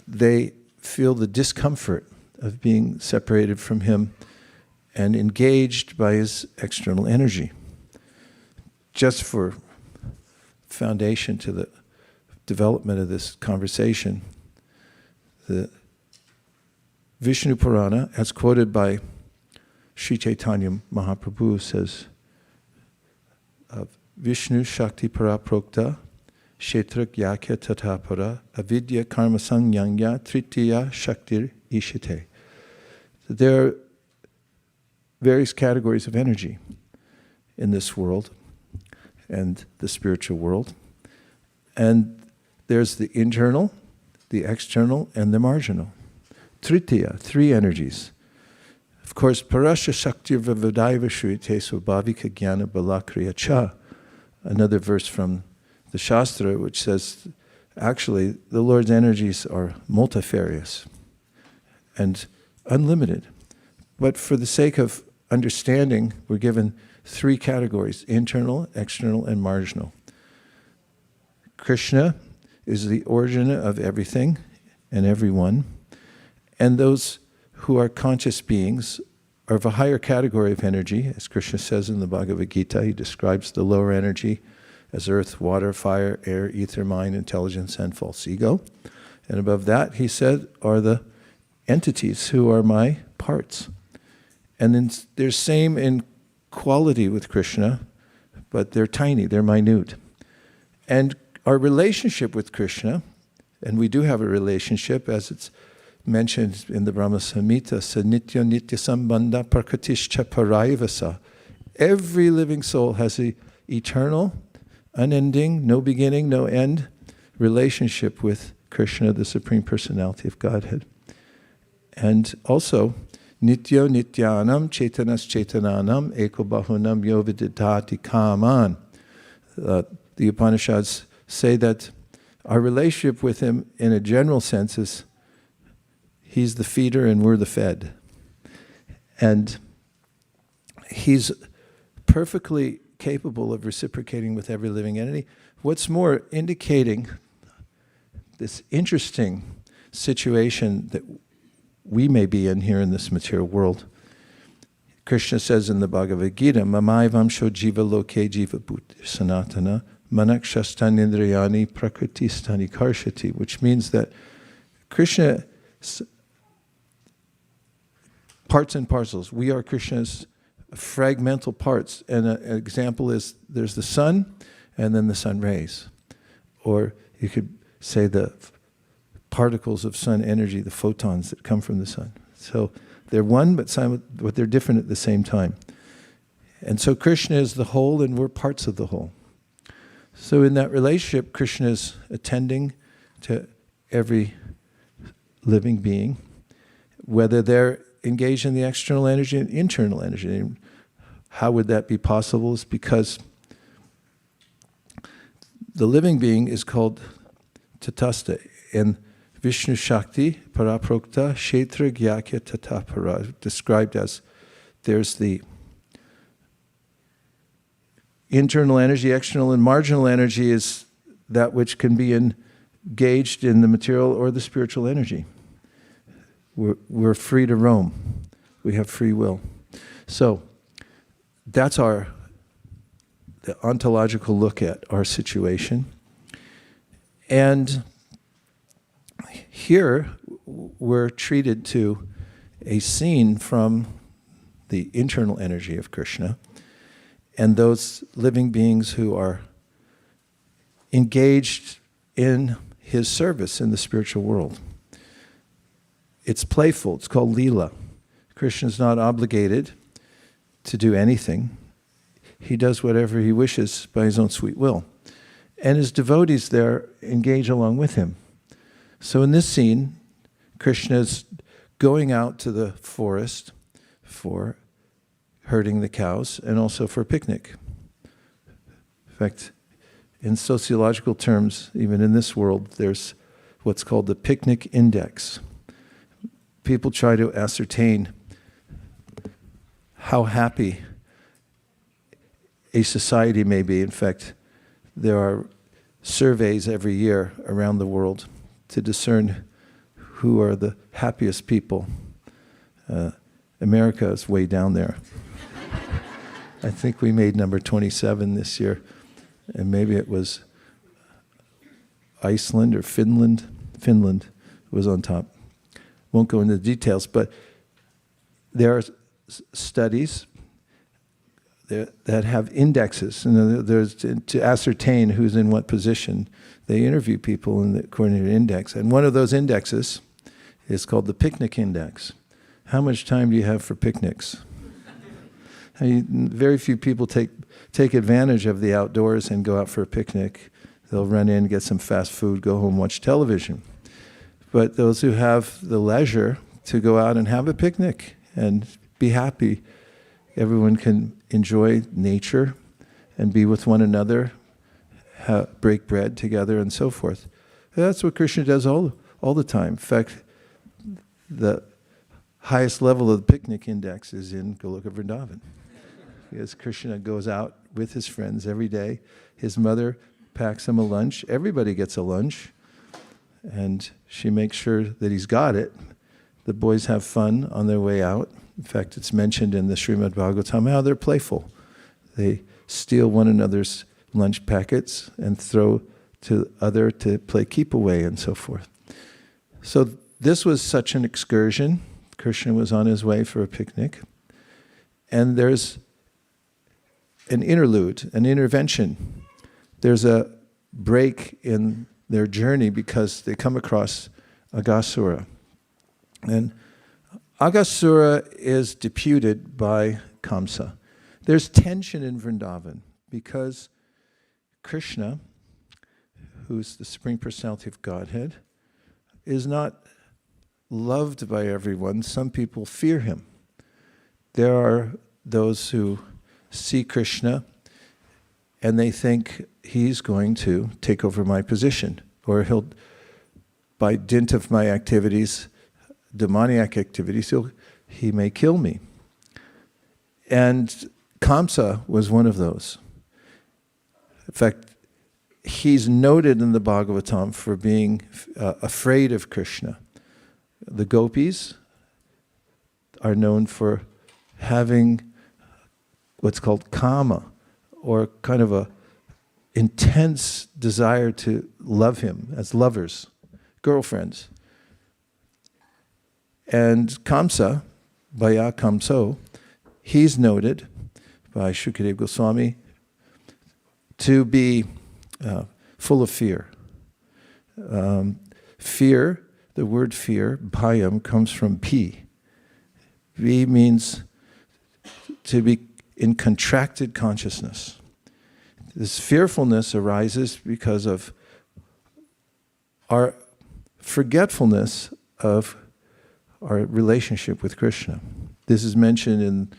They feel the discomfort of being separated from him and engaged by his external energy. Just for foundation to the development of this conversation, the Vishnu Purana, as quoted by Sri Chaitanya Mahaprabhu, says, of Vishnu Shakti Paraprokta Kshetrak Yakya Tatapara Avidya Karma Sangyanya Tritiya Shaktir Ishite. There are various categories of energy in this world and the spiritual world. And there's the internal, the external, and the marginal. Tritiya, three energies. Of course, Parasya Shaktir Vivadaiva Shrite Swabhavika Jnana Balakriya Cha. Another verse from the Shastra which says, actually, the Lord's energies are multifarious and unlimited. But for the sake of understanding, we're given three categories: internal, external, and marginal. Krishna is the origin of everything and everyone, and those who are conscious beings are of a higher category of energy. As Krishna says in the Bhagavad Gita, he describes the lower energy as earth, water, fire, air, ether, mind, intelligence, and false ego. And above that, he said, are the entities who are my parts. And then they're same in quality with Krishna, but they're tiny, they're minute. And our relationship with Krishna, and we do have a relationship, as it's mentioned in the Brahma Samhita, Sanitya Nitya Sambandha Prakatishcha Parayavasa. Every living soul has an eternal, unending, no beginning, no end relationship with Krishna, the Supreme Personality of Godhead. And also, Nityo Nityanam Chaitanas Chaitananam Eko Bahunam Yovididhati Kaman. The Upanishads say that our relationship with him in a general sense is he's the feeder and we're the fed. And he's perfectly capable of reciprocating with every living entity. What's more, indicating this interesting situation that we may be in here in this material world. Krishna says in the Bhagavad Gita, Mamaivam jiva loke jiva bhuti sanatana manakshastan indriyani prakritistani karshati, which means that Krishna, parts and parcels, we are Krishna's fragmental parts. And an example is there's the sun and then the sun rays. Or you could say the particles of sun energy, the photons that come from the sun. So they're one, but they're different at the same time. And so Krishna is the whole and we're parts of the whole. So in that relationship, Krishna is attending to every living being, whether they're engaged in the external energy and internal energy. And how would that be possible? It's because the living being is called Tatasta. And Vishnu Shakti, Paraprokta, Kshetra Gyakya Tatapara, described as there's the internal energy, external and marginal energy is that which can be engaged in the material or the spiritual energy. We're free to roam. We have free will. So that's the ontological look at our situation. And here we're treated to a scene from the internal energy of Krishna and those living beings who are engaged in his service in the spiritual world. It's playful. It's called Leela. Krishna's not obligated to do anything. He does whatever he wishes by his own sweet will. And his devotees there engage along with him. So in this scene, Krishna is going out to the forest for herding the cows and also for a picnic. In fact, in sociological terms, even in this world, there's what's called the picnic index. People try to ascertain how happy a society may be. In fact, there are surveys every year around the world to discern who are the happiest people. America is way down there. I think we made number 27 this year, and maybe it was Iceland or Finland. Finland was on top. Won't go into the details, but there are studies that have indexes, and there's to ascertain who's in what position. They interview people according to an index, and one of those indexes is called the picnic index. How much time do you have for picnics? Very few people take advantage of the outdoors and go out for a picnic. They'll run in, get some fast food, go home, watch television. But those who have the leisure to go out and have a picnic and be happy, everyone can enjoy nature and be with one another, break bread together and so forth. That's what Krishna does all the time. In fact, the highest level of the picnic index is in Goloka Vrindavan. Because Krishna goes out with his friends every day. His mother packs him a lunch. Everybody gets a lunch. And she makes sure that he's got it. The boys have fun on their way out. In fact, it's mentioned in the Srimad Bhagavatam how they're playful. They steal one another's lunch packets and throw to other to play keep away and so forth. So this was such an excursion. Krishna was on his way for a picnic. And there's an interlude, an intervention. There's a break in their journey because they come across Aghasura. And Aghasura is deputed by Kamsa. There's tension in Vrindavan because Krishna, who's the Supreme Personality of Godhead, is not loved by everyone. Some people fear him. There are those who see Krishna and they think he's going to take over my position, or he'll, by dint of my activities, demoniac activities, he may kill me. And Kamsa was one of those. In fact, he's noted in the Bhagavatam for being afraid of Krishna. The gopis are known for having what's called kama, or kind of a intense desire to love him as lovers, girlfriends. And Kamsa, Bhaya Kamso, he's noted by Shukadeva Goswami to be full of fear. Fear, the word fear, bhayam, comes from pi. Vi means to be in contracted consciousness. This fearfulness arises because of our forgetfulness of our relationship with Krishna. This is mentioned in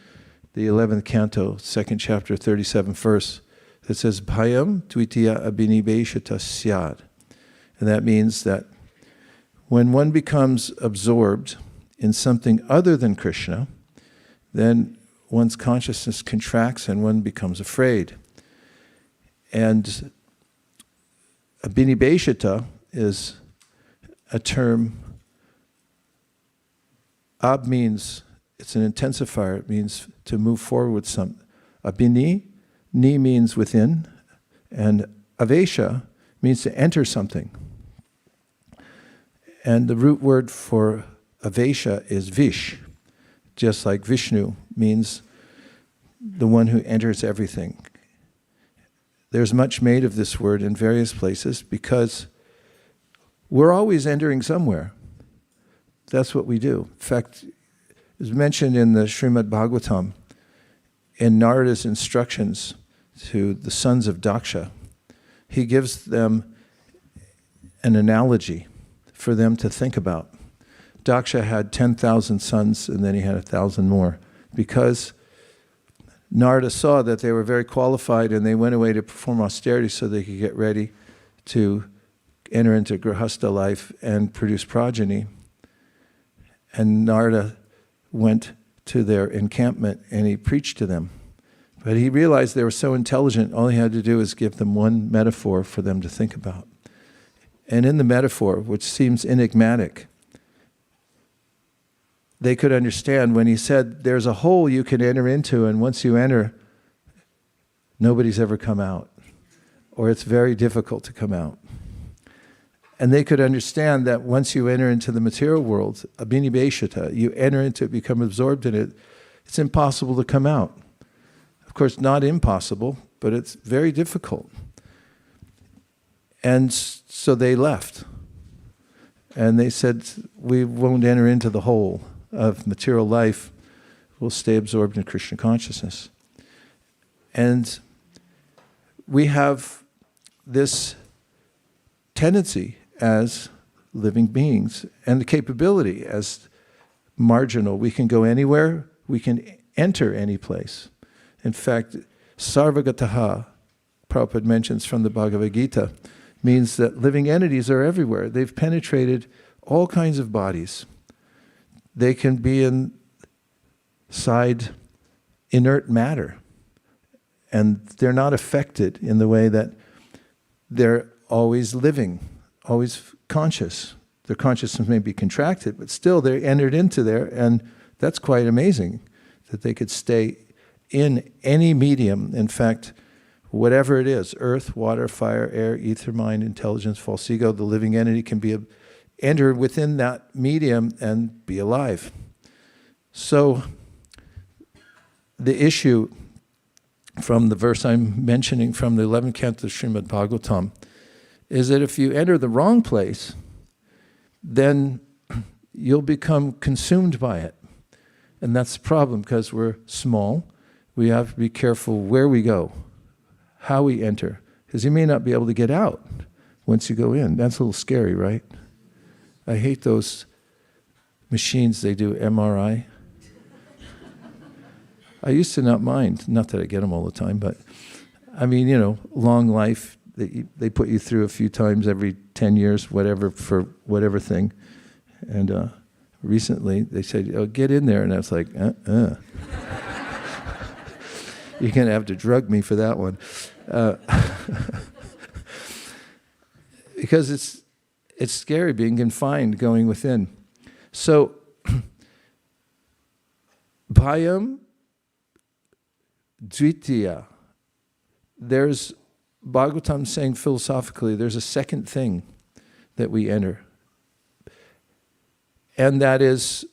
the 11th canto, 2nd chapter, 37th verse. It says, Bhayam tvitiya abhinibeshata syad. And that means that when one becomes absorbed in something other than Krishna, then one's consciousness contracts and one becomes afraid. And abhinibeshata is a term. Ab means, it's an intensifier, it means to move forward with some. Abhini, ni means within, and avesha means to enter something. And the root word for avesha is vish, just like Vishnu means the one who enters everything. There's much made of this word in various places because we're always entering somewhere. That's what we do. In fact, it's mentioned in the Srimad Bhagavatam, in Narada's instructions to the sons of Daksha. He gives them an analogy for them to think about. Daksha had 10,000 sons and then he had 1,000 more because Narada saw that they were very qualified and they went away to perform austerity so they could get ready to enter into Grihastha life and produce progeny. And Narada went to their encampment and he preached to them. But he realized they were so intelligent, all he had to do was give them one metaphor for them to think about. And in the metaphor, which seems enigmatic, they could understand when he said, there's a hole you can enter into, and once you enter, nobody's ever come out. Or it's very difficult to come out. And they could understand that once you enter into the material world, abhinibeshata, you enter into it, become absorbed in it, it's impossible to come out. Of course, not impossible, but it's very difficult. And so they left. And they said, we won't enter into the whole of material life. We'll stay absorbed in Krishna consciousness. And we have this tendency as living beings and the capability as marginal. We can go anywhere, we can enter any place. In fact, sarvagataha, Prabhupada mentions from the Bhagavad Gita, means that living entities are everywhere. They've penetrated all kinds of bodies. They can be inside inert matter, and they're not affected in the way that they're always living, always conscious. Their consciousness may be contracted, but still they're entered into there, and that's quite amazing that they could stay in any medium. In fact, whatever it is, earth, water, fire, air, ether, mind, intelligence, false ego, the living entity can be enter within that medium and be alive. So the issue from the verse I'm mentioning from the 11th canto of Srimad Bhagavatam is that if you enter the wrong place, then you'll become consumed by it. And that's the problem, because we're small. We have to be careful where we go, how we enter, because you may not be able to get out once you go in. That's a little scary, right? I hate those machines they do, MRI. I used to not mind, not that I get them all the time, but I mean, you know, long life, they put you through a few times every 10 years, whatever, for whatever thing. And recently they said, oh, get in there. And I was like, You're going to have to drug me for that one. Because it's scary being confined, going within. So, bhayam dvitiya. There's, Bhagavatam saying philosophically, there's a second thing that we enter. And that is,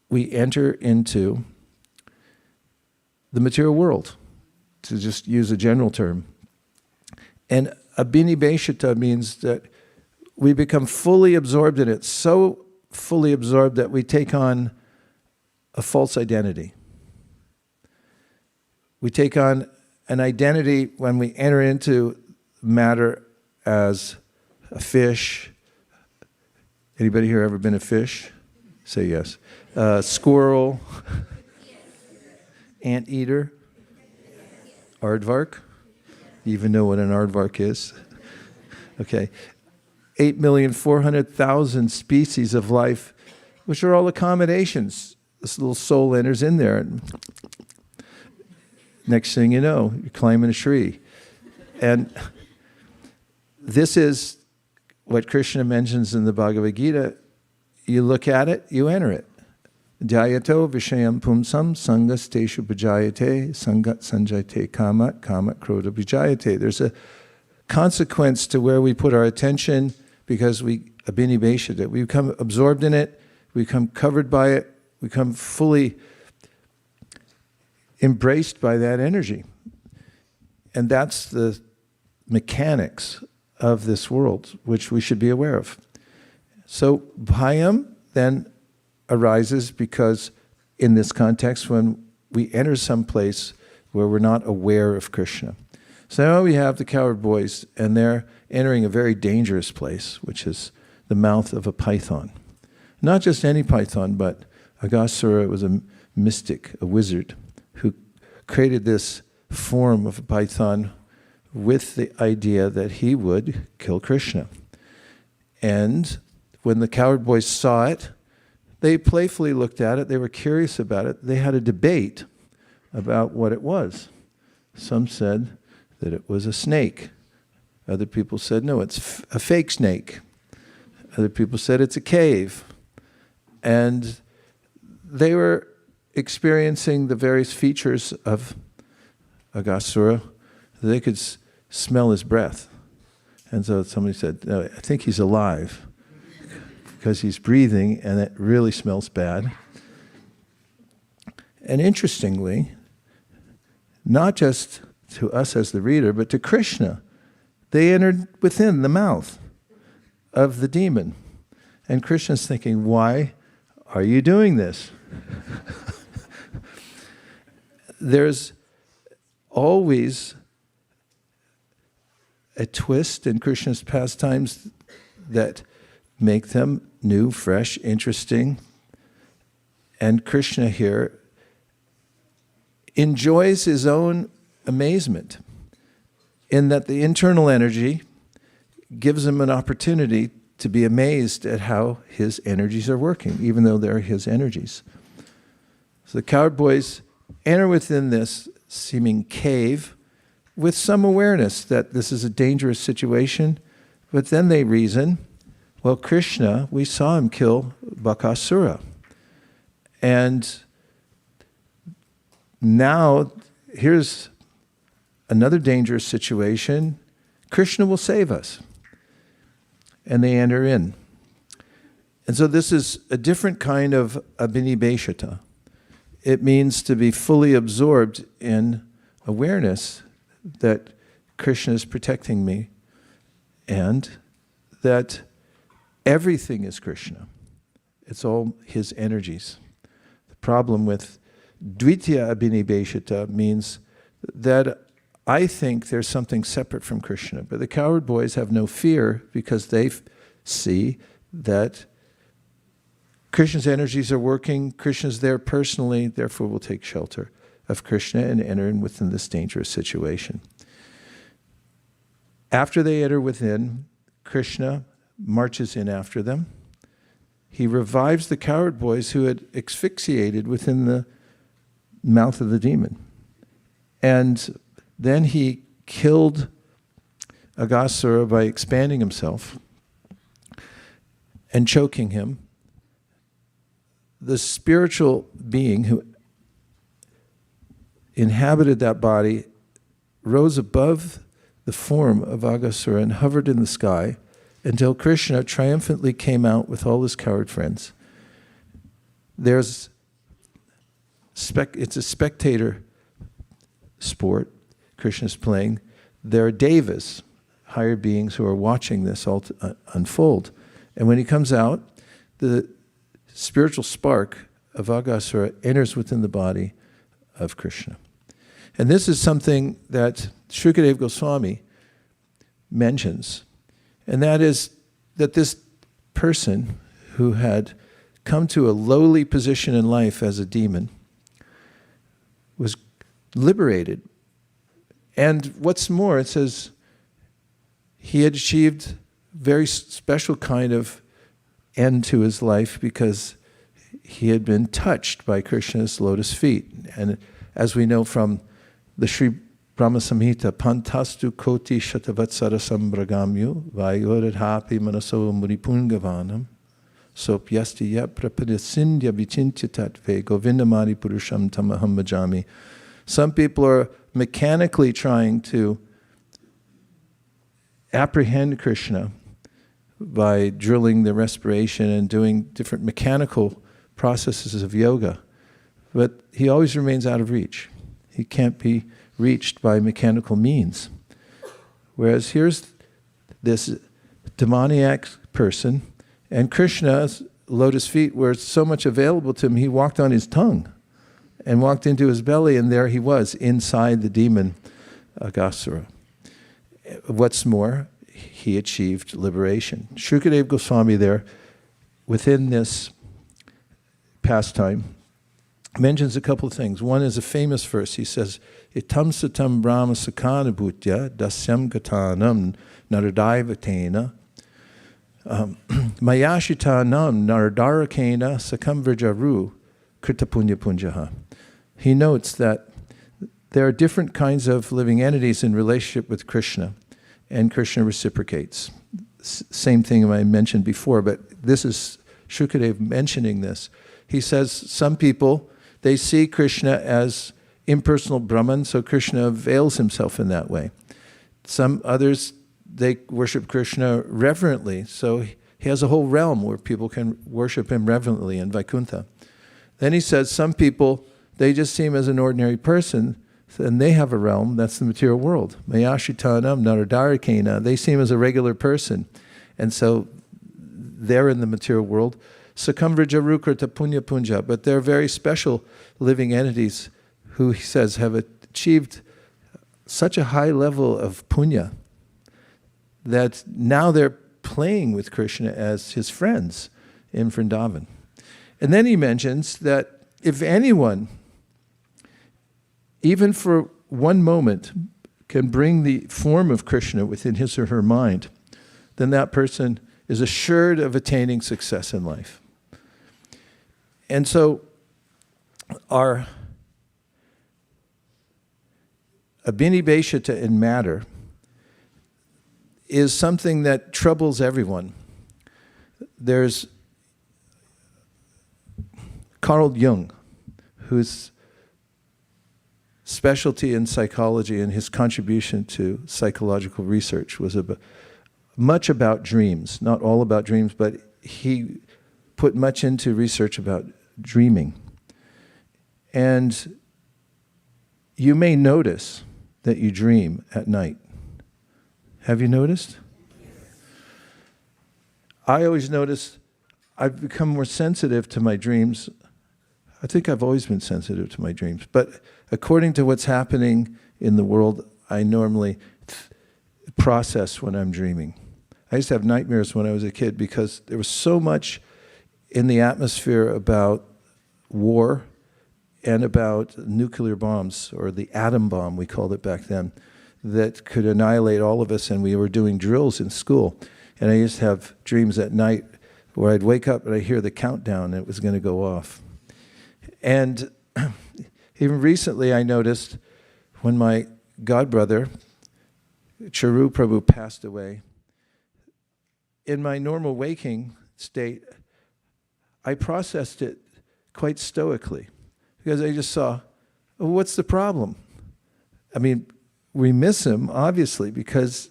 we enter into the material world, to just use a general term. And abhinibheshita means that we become fully absorbed in it, so fully absorbed that we take on a false identity. We take on an identity when we enter into matter as a fish. Anybody here ever been a fish? Say yes. Squirrel, anteater, aardvark. You even know what an aardvark is? Okay. 8,400,000 species of life, which are all accommodations. This little soul enters in there, and next thing you know, you're climbing a tree. And this is what Krishna mentions in the Bhagavad Gita. You look at it, you enter it. Dhyato vishayam pumsam sangas teshu bhajayate sangat sanjayate kamat kamat krodha bhajayate. There's a consequence to where we put our attention, because we abhinibheshita. We become absorbed in it, we become covered by it, we become fully embraced by that energy. And that's the mechanics of this world, which we should be aware of. So bhayam then arises because in this context, when we enter some place where we're not aware of Krishna. So now we have the coward boys, and they're entering a very dangerous place, which is the mouth of a python. Not just any python, but Aghasura was a mystic, a wizard, who created this form of a python with the idea that he would kill Krishna. And when the coward boys saw it, they playfully looked at it, they were curious about it, they had a debate about what it was. Some said that it was a snake. Other people said, no, it's a fake snake. Other people said it's a cave. And they were experiencing the various features of Aghasura. They could smell his breath. And so somebody said, no, I think he's alive, because he's breathing and it really smells bad. And interestingly, not just to us as the reader, but to Krishna, they entered within the mouth of the demon. And Krishna's thinking, why are you doing this? There's always a twist in Krishna's pastimes that make them new, fresh, interesting. And Krishna here enjoys his own amazement in that the internal energy gives him an opportunity to be amazed at how his energies are working, even though they're his energies. So the coward boys enter within this seeming cave with some awareness that this is a dangerous situation, but then they reason, well, Krishna, we saw him kill Aghasura. And now here's another dangerous situation, Krishna will save us. And they enter in. And so this is a different kind of abhinibheshata. It means to be fully absorbed in awareness that Krishna is protecting me and that everything is Krishna. It's all his energies. The problem with Dvitiya abhinibheshata means that I think there's something separate from Krishna. But the coward boys have no fear because they see that Krishna's energies are working, Krishna's there personally, therefore will take shelter of Krishna and enter in within this dangerous situation. After they enter within, Krishna marches in after them. He revives the coward boys who had asphyxiated within the mouth of the demon. And then he killed Aghasura by expanding himself and choking him. The spiritual being who inhabited that body rose above the form of Aghasura and hovered in the sky until Krishna triumphantly came out with all his coward friends. It's a spectator sport. Krishna's playing. There are devas, higher beings, who are watching this all unfold. And when he comes out, the spiritual spark of Aghasura enters within the body of Krishna. And this is something that Shukadeva Goswami mentions, and that is that this person who had come to a lowly position in life as a demon was liberated. And what's more, it says he had achieved very special kind of end to his life because he had been touched by Krishna's lotus feet. And as we know from the Sri Brahma Samhita, Pantastu Koti Shatavatsara Sambragamyu Vayoradhapi Manaso Muripungavanam Sopyasti Yat Prapadasindhya Vichintyatatve Govindamari Purusham Tamaham Bhajami. Some people are mechanically trying to apprehend Krishna by drilling the respiration and doing different mechanical processes of yoga. But he always remains out of reach. He can't be reached by mechanical means. Whereas here's this demoniac person, and Krishna's lotus feet were so much available to him, he walked on his tongue and walked into his belly, and there he was, inside the demon Aghasura. What's more, he achieved liberation. Shukadeva Goswami there, within this pastime, mentions a couple of things. One is a famous verse. He says, Itam satam brahma sakanabhutya dasyam gatanam naradaivatena mayashitanam naradarakena sakamvrjaru kritapunya punjaha. He notes that there are different kinds of living entities in relationship with Krishna, and Krishna reciprocates. Same thing I mentioned before, but this is Shukadeva mentioning this. He says some people, they see Krishna as impersonal Brahman, so Krishna veils himself in that way. Some others, they worship Krishna reverently, so he has a whole realm where people can worship him reverently in Vaikuntha. Then he says some people, they just see him as an ordinary person, and they have a realm, that's the material world. Mayashitanam naradarakena, they see him as a regular person, and so they're in the material world. Sakamvrjarukrita punya punja, but they're very special living entities who, he says, have achieved such a high level of punya that now they're playing with Krishna as his friends in Vrindavan. And then he mentions that if anyone, even for one moment, can bring the form of Krishna within his or her mind, then that person is assured of attaining success in life. And so our abhinibheshata in matter is something that troubles everyone. There's Carl Jung, who's specialty in psychology, and his contribution to psychological research was much about dreams. Not all about dreams, but he put much into research about dreaming. And you may notice that you dream at night. Have you noticed? I always notice I've become more sensitive to my dreams. I think I've always been sensitive to my dreams, but according to what's happening in the world, I normally process when I'm dreaming. I used to have nightmares when I was a kid because there was so much in the atmosphere about war and about nuclear bombs, or the atom bomb, we called it back then, that could annihilate all of us, and we were doing drills in school. And I used to have dreams at night where I'd wake up and I'd hear the countdown and it was going to go off. And even recently I noticed when my godbrother, Charu Prabhu, passed away, in my normal waking state, I processed it quite stoically because I just saw, well, what's the problem? I mean, we miss him, obviously, because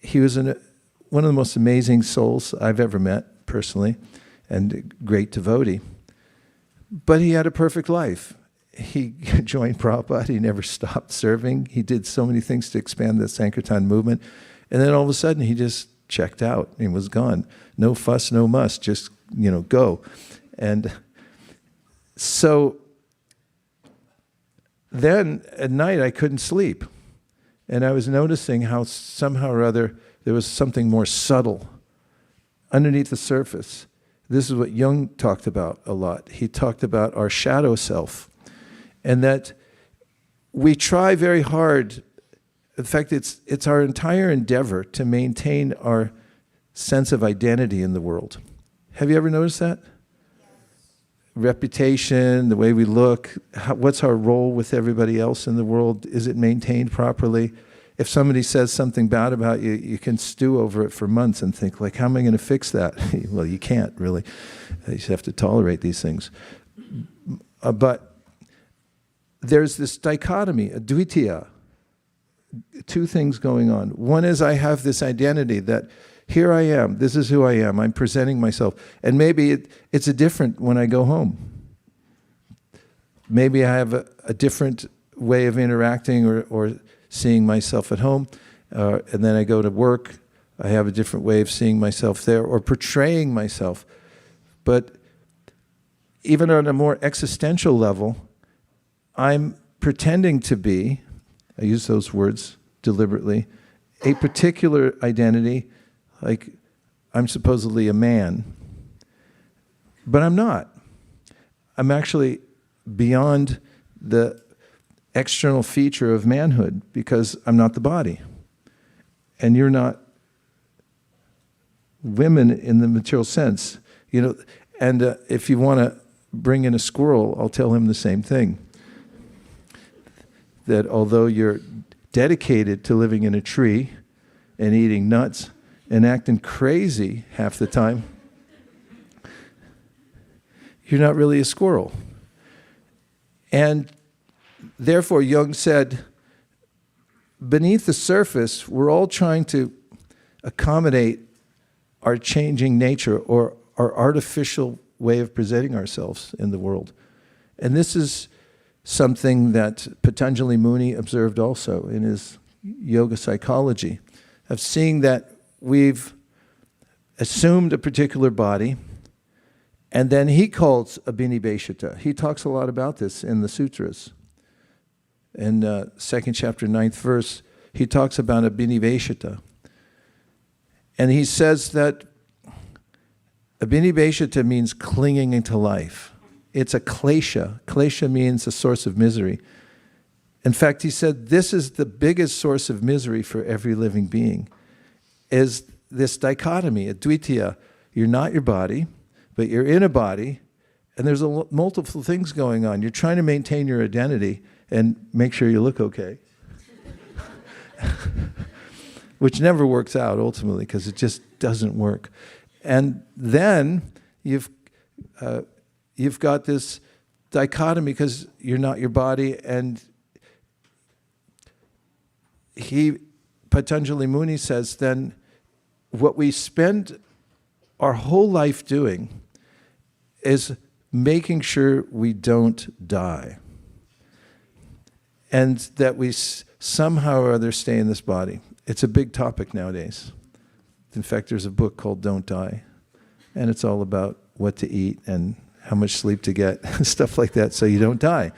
he was one of the most amazing souls I've ever met, personally, and a great devotee. But he had a perfect life. He joined Prabhupada. He never stopped serving. He did so many things to expand the Sankirtan movement. And then all of a sudden, he just checked out and was gone. No fuss, no muss, just, go. And so then at night, I couldn't sleep. And I was noticing how somehow or other there was something more subtle underneath the surface. This is what Jung talked about a lot. He talked about our shadow self, and that we try very hard. In fact, it's our entire endeavor to maintain our sense of identity in the world. Have you ever noticed that? Reputation, the way we look, what's our role with everybody else in the world? Is it maintained properly? If somebody says something bad about you, you can stew over it for months and think, like, how am I going to fix that? Well, you can't, really. You just have to tolerate these things. But there's this dichotomy, a dvitiya, two things going on. One is I have this identity that here I am, this is who I am, I'm presenting myself. And maybe it's a different when I go home. Maybe I have a different way of interacting or seeing myself at home, and then I go to work, I have a different way of seeing myself there, or portraying myself. But even on a more existential level, I'm pretending to be, I use those words deliberately, a particular identity, like I'm supposedly a man, but I'm not. I'm actually beyond the external feature of manhood because I'm not the body. And you're not women in the material sense. And if you want to bring in a squirrel, I'll tell him the same thing. That although you're dedicated to living in a tree and eating nuts and acting crazy half the time, you're not really a squirrel. And therefore, Jung said, beneath the surface, we're all trying to accommodate our changing nature or our artificial way of presenting ourselves in the world. And this is something that Patanjali Muni observed also in his yoga psychology, of seeing that we've assumed a particular body, and then he calls abhiniveshita. He talks a lot about this in the sutras. In second chapter, 9th verse, he talks about abhiniveshita. And he says that abhiniveshita means clinging into life. It's a klesha. Klesha means a source of misery. In fact, he said this is the biggest source of misery for every living being, is this dichotomy, a dvitiya. You're not your body, but you're in a body, and there's multiple things going on. You're trying to maintain your identity and make sure you look okay, which never works out ultimately because it just doesn't work. And then you've got this dichotomy because you're not your body, and Patanjali Muni says, then what we spend our whole life doing is making sure we don't die. And that we somehow or other stay in this body. It's a big topic nowadays. In fact, there's a book called Don't Die. And it's all about what to eat and how much sleep to get, stuff like that, so you don't die.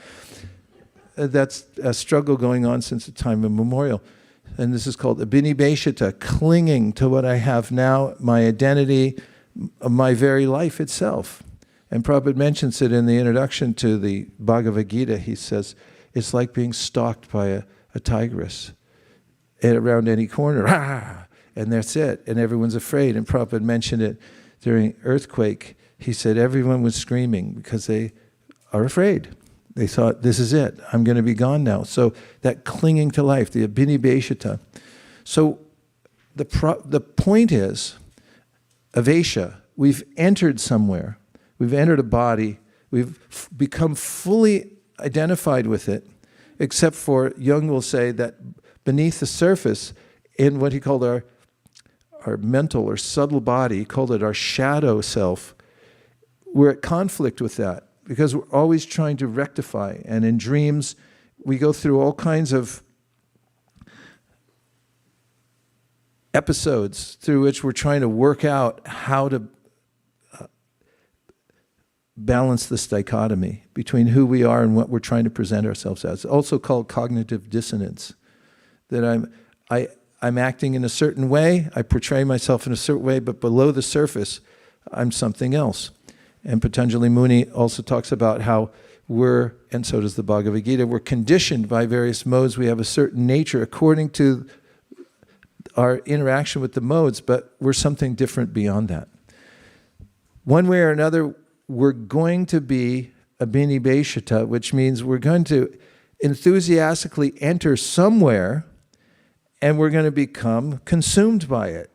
That's a struggle going on since the time immemorial. And this is called abhinibheshita, clinging to what I have now, my identity, my very life itself. And Prabhupada mentions it in the introduction to the Bhagavad Gita. He says, it's like being stalked by a tigress around any corner. Ah! And that's it. And everyone's afraid. And Prabhupada mentioned it during earthquake. He said everyone was screaming because they are afraid. They thought, this is it. I'm going to be gone now. So that clinging to life, the abhinibheshita. So the point is, avesha, we've entered somewhere. We've entered a body. We've become fully identified with it, except for, Jung will say that beneath the surface, in what he called our mental or subtle body, he called it our shadow self, we're at conflict with that because we're always trying to rectify. And in dreams, we go through all kinds of episodes through which we're trying to work out how to balance this dichotomy between who we are and what we're trying to present ourselves as. It's also called cognitive dissonance. That I'm acting in a certain way, I portray myself in a certain way, but below the surface, I'm something else. And Patanjali Muni also talks about how and so does the Bhagavad Gita, we're conditioned by various modes. We have a certain nature according to our interaction with the modes, but we're something different beyond that. One way or another, we're going to be abhinibheshita, which means we're going to enthusiastically enter somewhere and we're going to become consumed by it.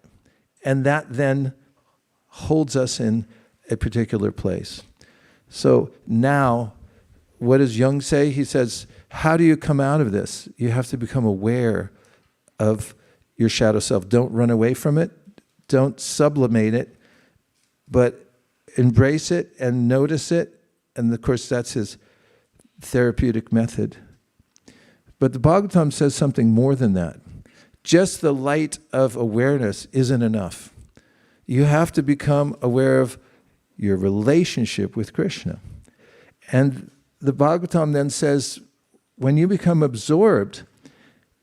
And that then holds us in a particular place. So now, what does Jung say? He says, how do you come out of this? You have to become aware of your shadow self. Don't run away from it. Don't sublimate it. But embrace it and notice it. And of course, that's his therapeutic method. But the Bhagavatam says something more than that. Just the light of awareness isn't enough. You have to become aware of your relationship with Krishna. And the Bhagavatam then says, when you become absorbed,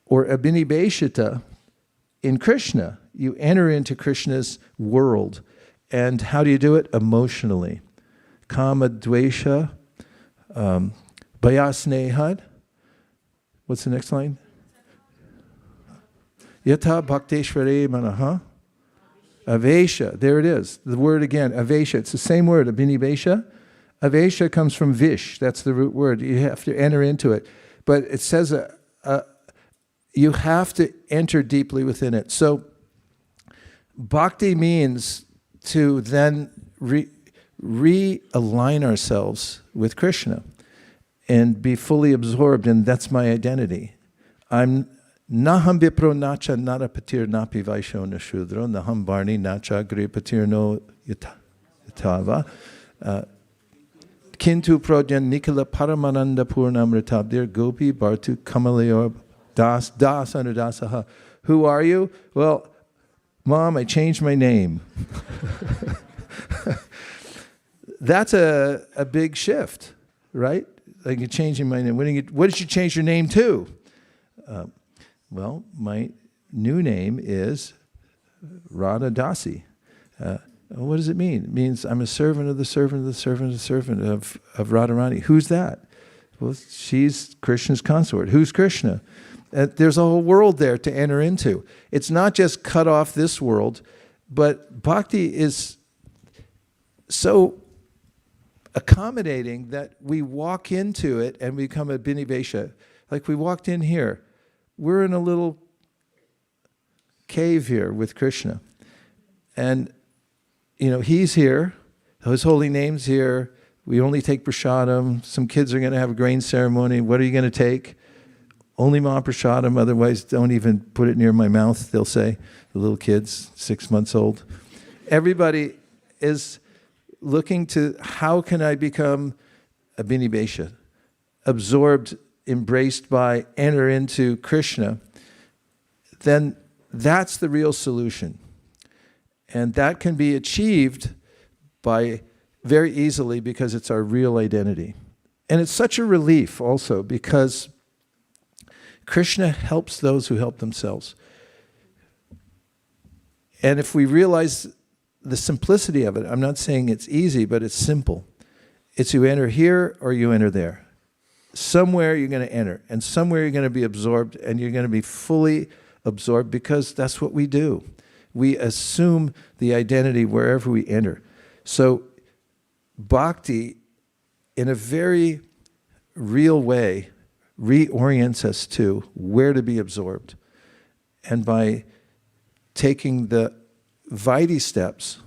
or abhinibheshita, in Krishna, you enter into Krishna's world. And how do you do it? Emotionally. Kama, dvesha, bhayasnehad. What's the next line? Yatha bhakteshvare manaha. Avesha, there it is. The word again, avesha. It's the same word, abhinibhesha. Avesha comes from vish. That's the root word. You have to enter into it. But it says you have to enter deeply within it. So bhakti means to then realign ourselves with Krishna and be fully absorbed, and that's my identity. I'm Naham vipro nacha narapatir napi vaisho nashudro naham barni nacha gripatir no yatava kintu prodyan nikala paramananda purnamritabdir gopi bartu kamalayor das anudasaha. Who are you? Well, Mom, I changed my name. That's a big shift, right? Like you're changing my name. What did you change your name to? Well, my new name is Radha Dasi. What does it mean? It means I'm a servant of the servant of the servant of the servant of Radharani. Who's that? Well, she's Krishna's consort. Who's Krishna? There's a whole world there to enter into. It's not just cut off this world, but bhakti is so accommodating that we walk into it and we become a abhinibhesha. Like we walked in here. We're in a little cave here with Krishna. And, he's here. His holy name's here. We only take prasadam. Some kids are going to have a grain ceremony. What are you going to take? only Mahaprasadam, otherwise don't even put it near my mouth, they'll say, the little kids, 6 months old. Everybody is looking to how can I become a Abhinivesha, absorbed, embraced by, enter into Krishna. Then that's the real solution. And that can be achieved by very easily because it's our real identity. And it's such a relief also because Krishna helps those who help themselves. And if we realize the simplicity of it, I'm not saying it's easy, but it's simple. It's you enter here or you enter there. Somewhere you're going to enter, and somewhere you're going to be absorbed, and you're going to be fully absorbed because that's what we do. We assume the identity wherever we enter. So bhakti, in a very real way, reorients us to where to be absorbed. And by taking the Vaidhi steps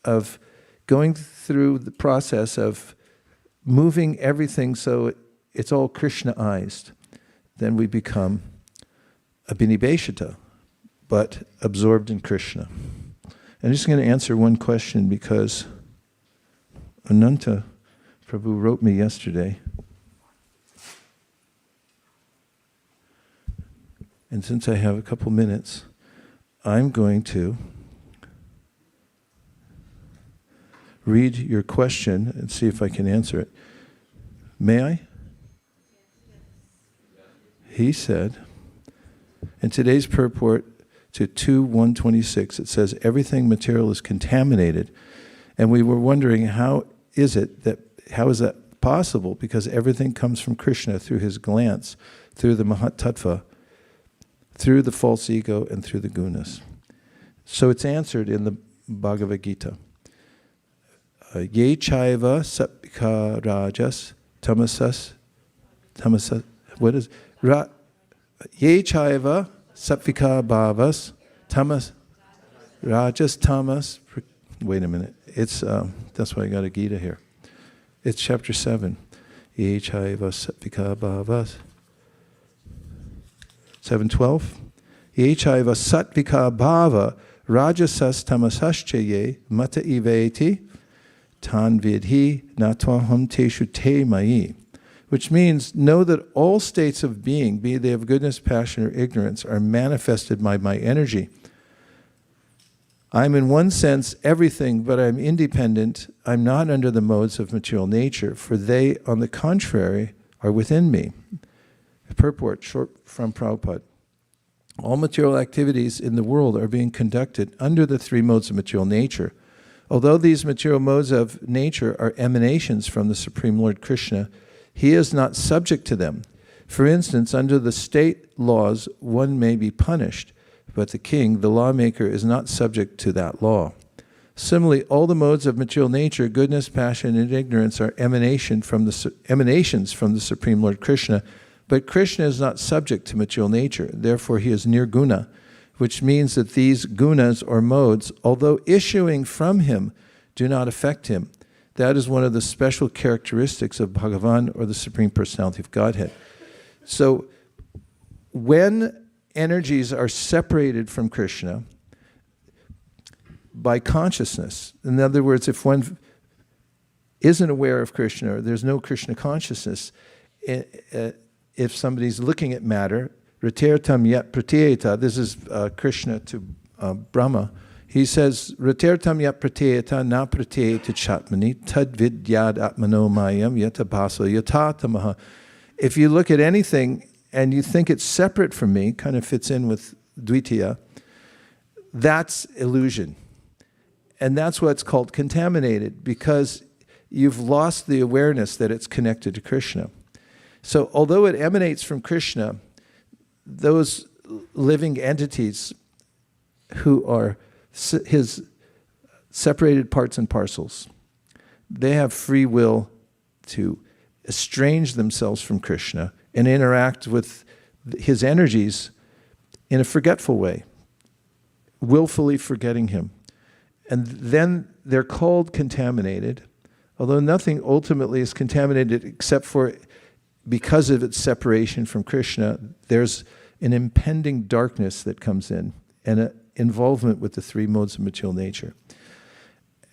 of going through the process of moving everything so it's all Krishnaized, then we become Abhiniveshita, but absorbed in Krishna. I'm just going to answer one question because Ananta Prabhu wrote me yesterday. And since I have a couple minutes, I'm going to read your question and see if I can answer it. May I? He said, in today's purport to 2:126, it says, everything material is contaminated. And we were wondering, how is that possible? Because everything comes from Krishna through his glance, through the Mahat Tattva, through the false ego, and through the gunas. So it's answered in the Bhagavad Gita. Ye chaiva sapika rajas tamasas, what is, ye chaiva sapika bhavas tamas, rajas tamas, wait a minute, it's, that's why I got a Gita here. It's chapter 7. Ye chaiva sapika bhavas. 7:12. Ye chaiva satvika bhava rajasas tamasascha ye mata iveti tan vidhi natwaham teshu te mai. Which means, know that all states of being, be they of goodness, passion, or ignorance, are manifested by my energy. I'm in one sense everything, but I'm independent. I'm not under the modes of material nature, for they, on the contrary, are within me. Purport, short from Prabhupada. All material activities in the world are being conducted under the three modes of material nature. Although these material modes of nature are emanations from the Supreme Lord Krishna, he is not subject to them. For instance, under the state laws, one may be punished, but the king, the lawmaker, is not subject to that law. Similarly, all the modes of material nature, goodness, passion, and ignorance, are emanations from the Supreme Lord Krishna, but Krishna is not subject to material nature. Therefore, he is nirguna, which means that these gunas or modes, although issuing from him, do not affect him. That is one of the special characteristics of Bhagavan, or the Supreme Personality of Godhead. So, when energies are separated from Krishna by consciousness, in other words, if one isn't aware of Krishna, or there's no Krishna consciousness, if somebody's looking at matter, Ratertam yat pratyeta, this is Krishna to Brahma, he says, Ratertam yat pratyeta na pratyeta chatmani tad vidyad atmano mayam yatabhaso yatatamaha. If you look at anything and you think it's separate from me, kind of fits in with Dvitiya, that's illusion. And that's what's called contaminated, because you've lost the awareness that it's connected to Krishna. So although it emanates from Krishna, those living entities who are his separated parts and parcels, they have free will to estrange themselves from Krishna and interact with his energies in a forgetful way, willfully forgetting him. And then they're called contaminated, although nothing ultimately is contaminated except for because of its separation from Krishna, there's an impending darkness that comes in and an involvement with the three modes of material nature.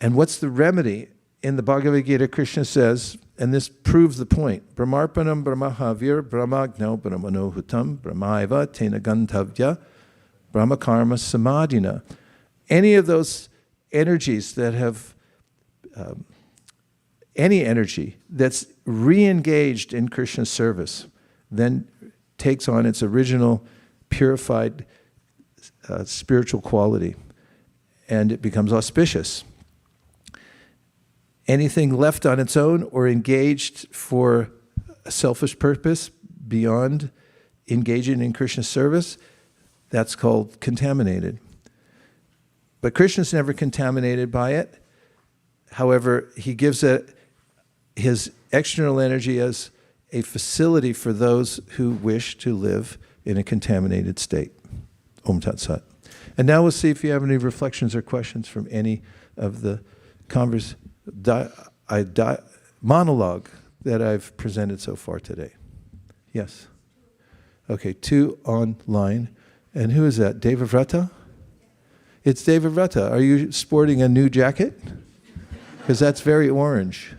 And what's the remedy? In the Bhagavad Gita, Krishna says, and this proves the point, Brahmarpanam Brahmahavir Brahmagno Brahmanohutam Brahmaiva Tena Gantavya Brahmakarma Samadhina. Any of those energies that have, any energy that's re-engaged in Krishna's service, then takes on its original purified spiritual quality, and it becomes auspicious. Anything left on its own or engaged for a selfish purpose beyond engaging in Krishna's service, that's called contaminated. But Krishna's never contaminated by it. However, he gives it his external energy as a facility for those who wish to live in a contaminated state. Om Tat Sat. And now we'll see if you have any reflections or questions from any of the monologue that I've presented so far today. Yes. Okay, 2 online. And who is that? Devavrata? It's Devavrata. Are you sporting a new jacket? Because that's very orange.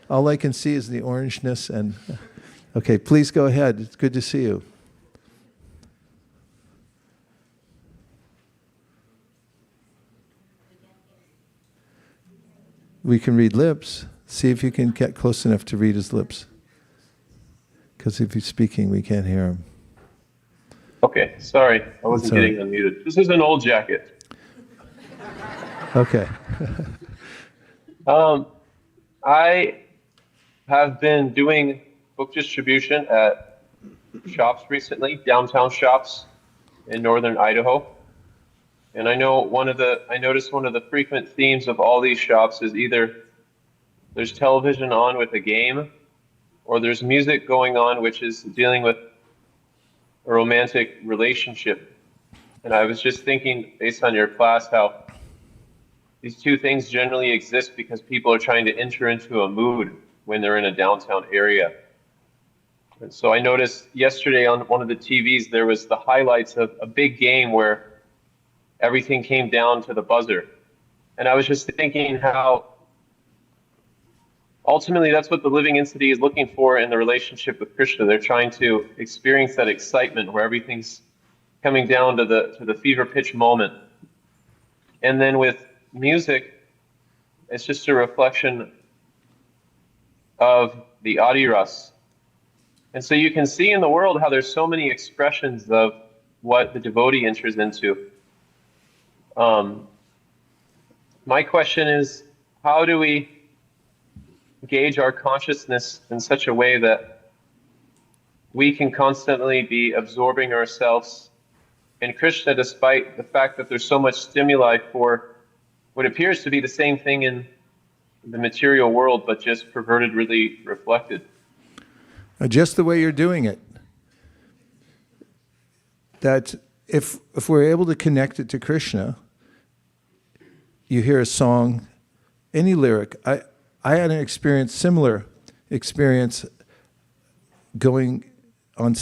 All I can see is the orangeness. And okay, please go ahead. It's good to see you. We can read lips. See if you can get close enough to read his lips. Because if he's speaking, we can't hear him. Okay, sorry, I wasn't getting unmuted. This is an old jacket. Okay. I have been doing book distribution at shops recently, downtown shops in northern Idaho. And I noticed one of the frequent themes of all these shops is either there's television on with a game, or there's music going on which is dealing with a romantic relationship. And I was just thinking, based on your class, how these two things generally exist because people are trying to enter into a mood when they're in a downtown area. And so I noticed yesterday on one of the TVs, there was the highlights of a big game where everything came down to the buzzer. And I was just thinking how ultimately that's what the living entity is looking for in the relationship with Krishna. They're trying to experience that excitement where everything's coming down to the fever pitch moment. And then with music, it's just a reflection of the adiras. And so you can see in the world how there's so many expressions of what the devotee enters into. My question is, how do we gauge our consciousness in such a way that we can constantly be absorbing ourselves in Krishna, despite the fact that there's so much stimuli for what appears to be the same thing in the material world, but just perverted, really reflected? Just the way you're doing it. That if we're able to connect it to Krishna, you hear a song, any lyric. I had an similar experience going on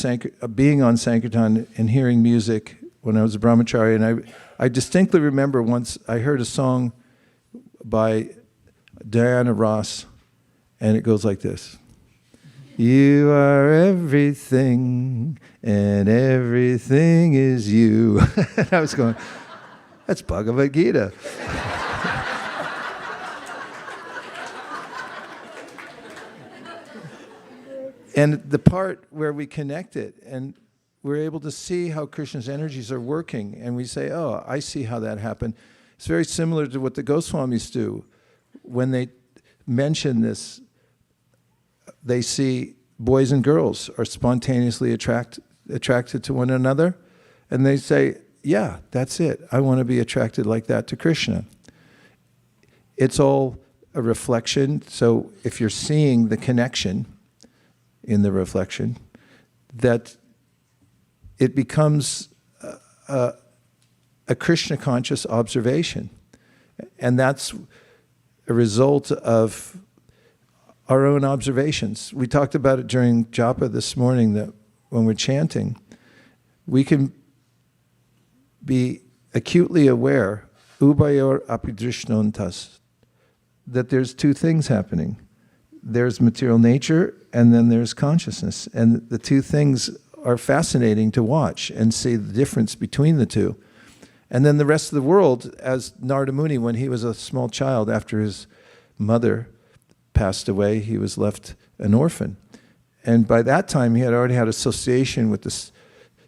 being on Sankirtan and hearing music when I was a brahmachari, and I distinctly remember once I heard a song by Diana Ross, and it goes like this. You are everything, and everything is you. And I was going, that's Bhagavad Gita. And the part where we connect it, and we're able to see how Krishna's energies are working, and we say, oh, I see how that happened. It's very similar to what the Goswamis do. When they mention this, they see boys and girls are spontaneously attracted to one another, and they say, yeah, that's it. I want to be attracted like that to Krishna. It's all a reflection. So if you're seeing the connection in the reflection, that it becomes a Krishna conscious observation. And that's a result of our own observations. We talked about it during japa this morning, that when we're chanting, we can be acutely aware, ubayor apidrishnontas, that there's two things happening. There's material nature, and then there's consciousness. And the two things are fascinating to watch and see the difference between the two. And then the rest of the world, as Narada Muni, when he was a small child, after his mother passed away, he was left an orphan. And by that time, he had already had association with the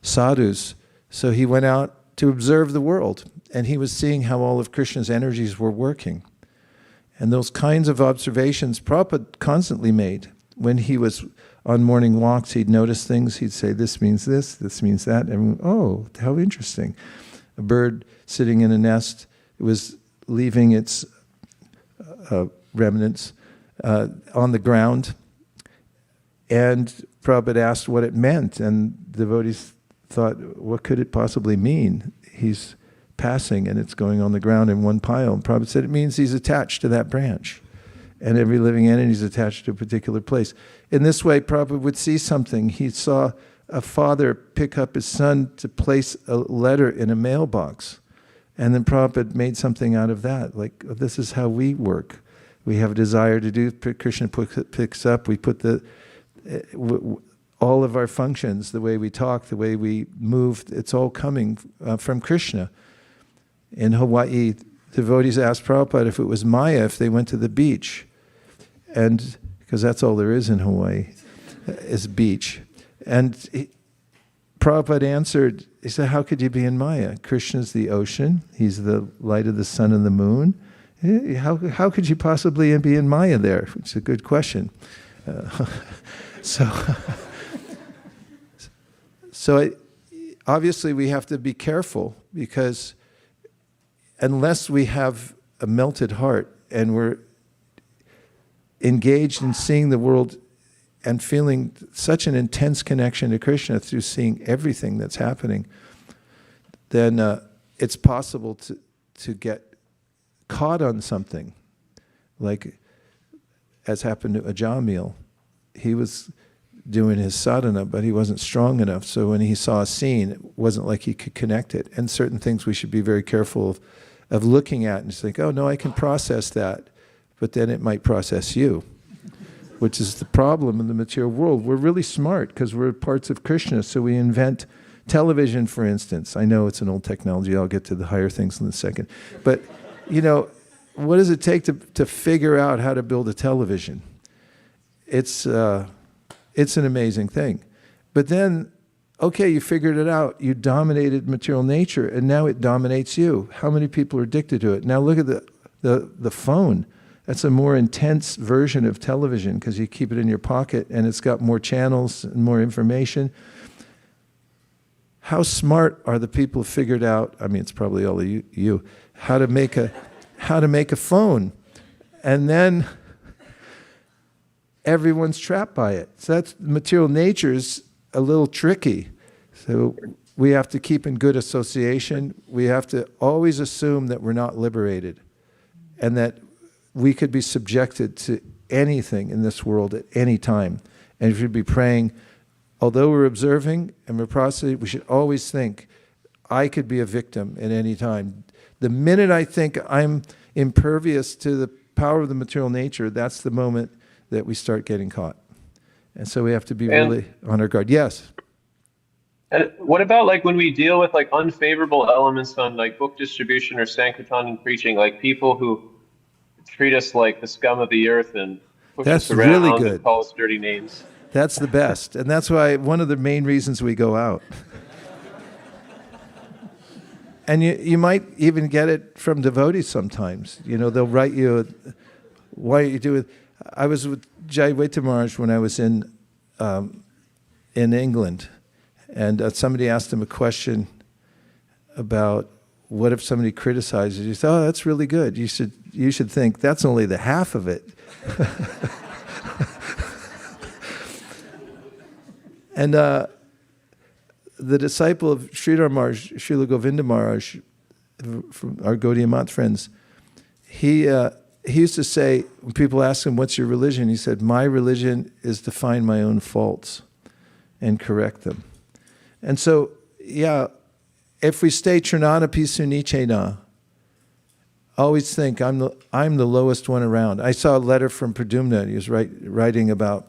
sadhus. So he went out to observe the world. And he was seeing how all of Krishna's energies were working. And those kinds of observations Prabhupada constantly made. When he was on morning walks, he'd notice things. He'd say, this means this means that. And oh, how interesting. A bird sitting in a nest, it was leaving its remnants on the ground. And Prabhupada asked what it meant. And devotees thought, what could it possibly mean? He's passing and it's going on the ground in one pile. And Prabhupada said it means he's attached to that branch. And every living entity is attached to a particular place. In this way, Prabhupada would see something. He saw a father pick up his son to place a letter in a mailbox. And then Prabhupada made something out of that. Like, this is how we work. We have a desire to do, Krishna picks up, we put all of our functions, the way we talk, the way we move, it's all coming from Krishna. In Hawaii, devotees asked Prabhupada if it was Maya if they went to the beach. And because that's all there is in Hawaii, is beach. And Prabhupada answered, he said, how could you be in Maya? Krishna's the ocean. He's the light of the sun and the moon. How could you possibly be in Maya there? Which is a good question. Obviously we have to be careful, because unless we have a melted heart and we're engaged in seeing the world and feeling such an intense connection to Krishna through seeing everything that's happening, then it's possible to get caught on something, like as happened to Ajamil. He was doing his sadhana, but he wasn't strong enough. So when he saw a scene, it wasn't like he could connect it. And certain things we should be very careful of looking at and just think, oh no, I can process that, but then it might process you, which is the problem in the material world. We're really smart because we're parts of Krishna, so we invent television, for instance. I know it's an old technology, I'll get to the higher things in a second. But, you know, what does it take to figure out how to build a television? It's an amazing thing. But then, okay, you figured it out. You dominated material nature, and now it dominates you. How many people are addicted to it? Now look at the phone. That's a more intense version of television because you keep it in your pocket, and it's got more channels and more information. How smart are the people who figured out, I mean, it's probably all of you, how to make a phone. And then everyone's trapped by it. So that's material nature's a little tricky. So we have to keep in good association. We have to always assume that we're not liberated and that we could be subjected to anything in this world at any time. And we should be praying, although we're observing and we're processing, we should always think, I could be a victim at any time. The minute I think I'm impervious to the power of the material nature, that's the moment that we start getting caught. And so we have to be really on our guard. Yes? And what about like when we deal with like unfavorable elements on like book distribution or Sankirtan and preaching, like people who treat us like the scum of the earth and push us around really good. And call us dirty names? That's the best. And that's why one of the main reasons we go out. And you might even get it from devotees sometimes. You know, they'll write you, why are you doing? I was with Jai Vaita Maharaj when I was in England, and somebody asked him a question about what if somebody criticizes you. He said, oh, that's really good. You should think that's only the half of it. And the disciple of Sridhar Maharaj, Srila Govinda Maharaj, from our Gaudiya Math friends, he he used to say, when people ask him, what's your religion? He said, my religion is to find my own faults and correct them. And so, yeah, if we stay Trinadapi Sunichena, always think I'm the lowest one around. I saw a letter from Pradumna. He was writing about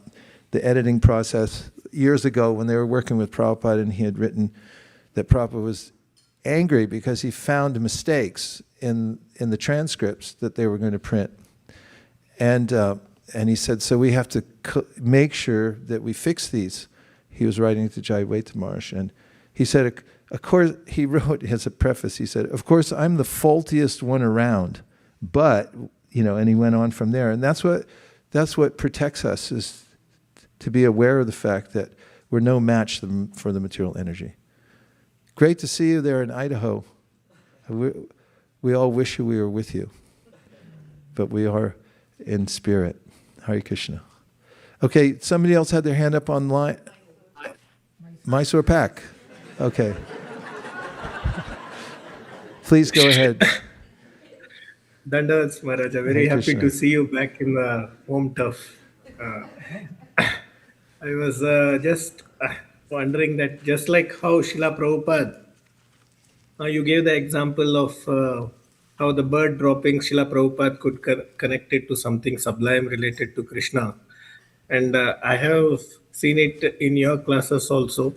the editing process years ago when they were working with Prabhupada, and he had written that Prabhupada was angry because he found mistakes in the transcripts that they were going to print. And he said, so we have to make sure that we fix these. He was writing to Jayaveta Maharaj, and he said, of course, he wrote as a preface, he said, of course, I'm the faultiest one around, but, and he went on from there. And that's what protects us, is to be aware of the fact that we're no match for the material energy. Great to see you there in Idaho. We all wish we were with you, but we are in spirit. Hare Krishna. Okay, somebody else had their hand up online. Mysore Pak. Okay. Please go ahead. Dandavats Maharaj, very happy to see you back in the home turf. I was just wondering that just like how Srila Prabhupada, you gave the example of how the bird dropping, Srila Prabhupada could connect it to something sublime related to Krishna. And I have seen it in your classes also,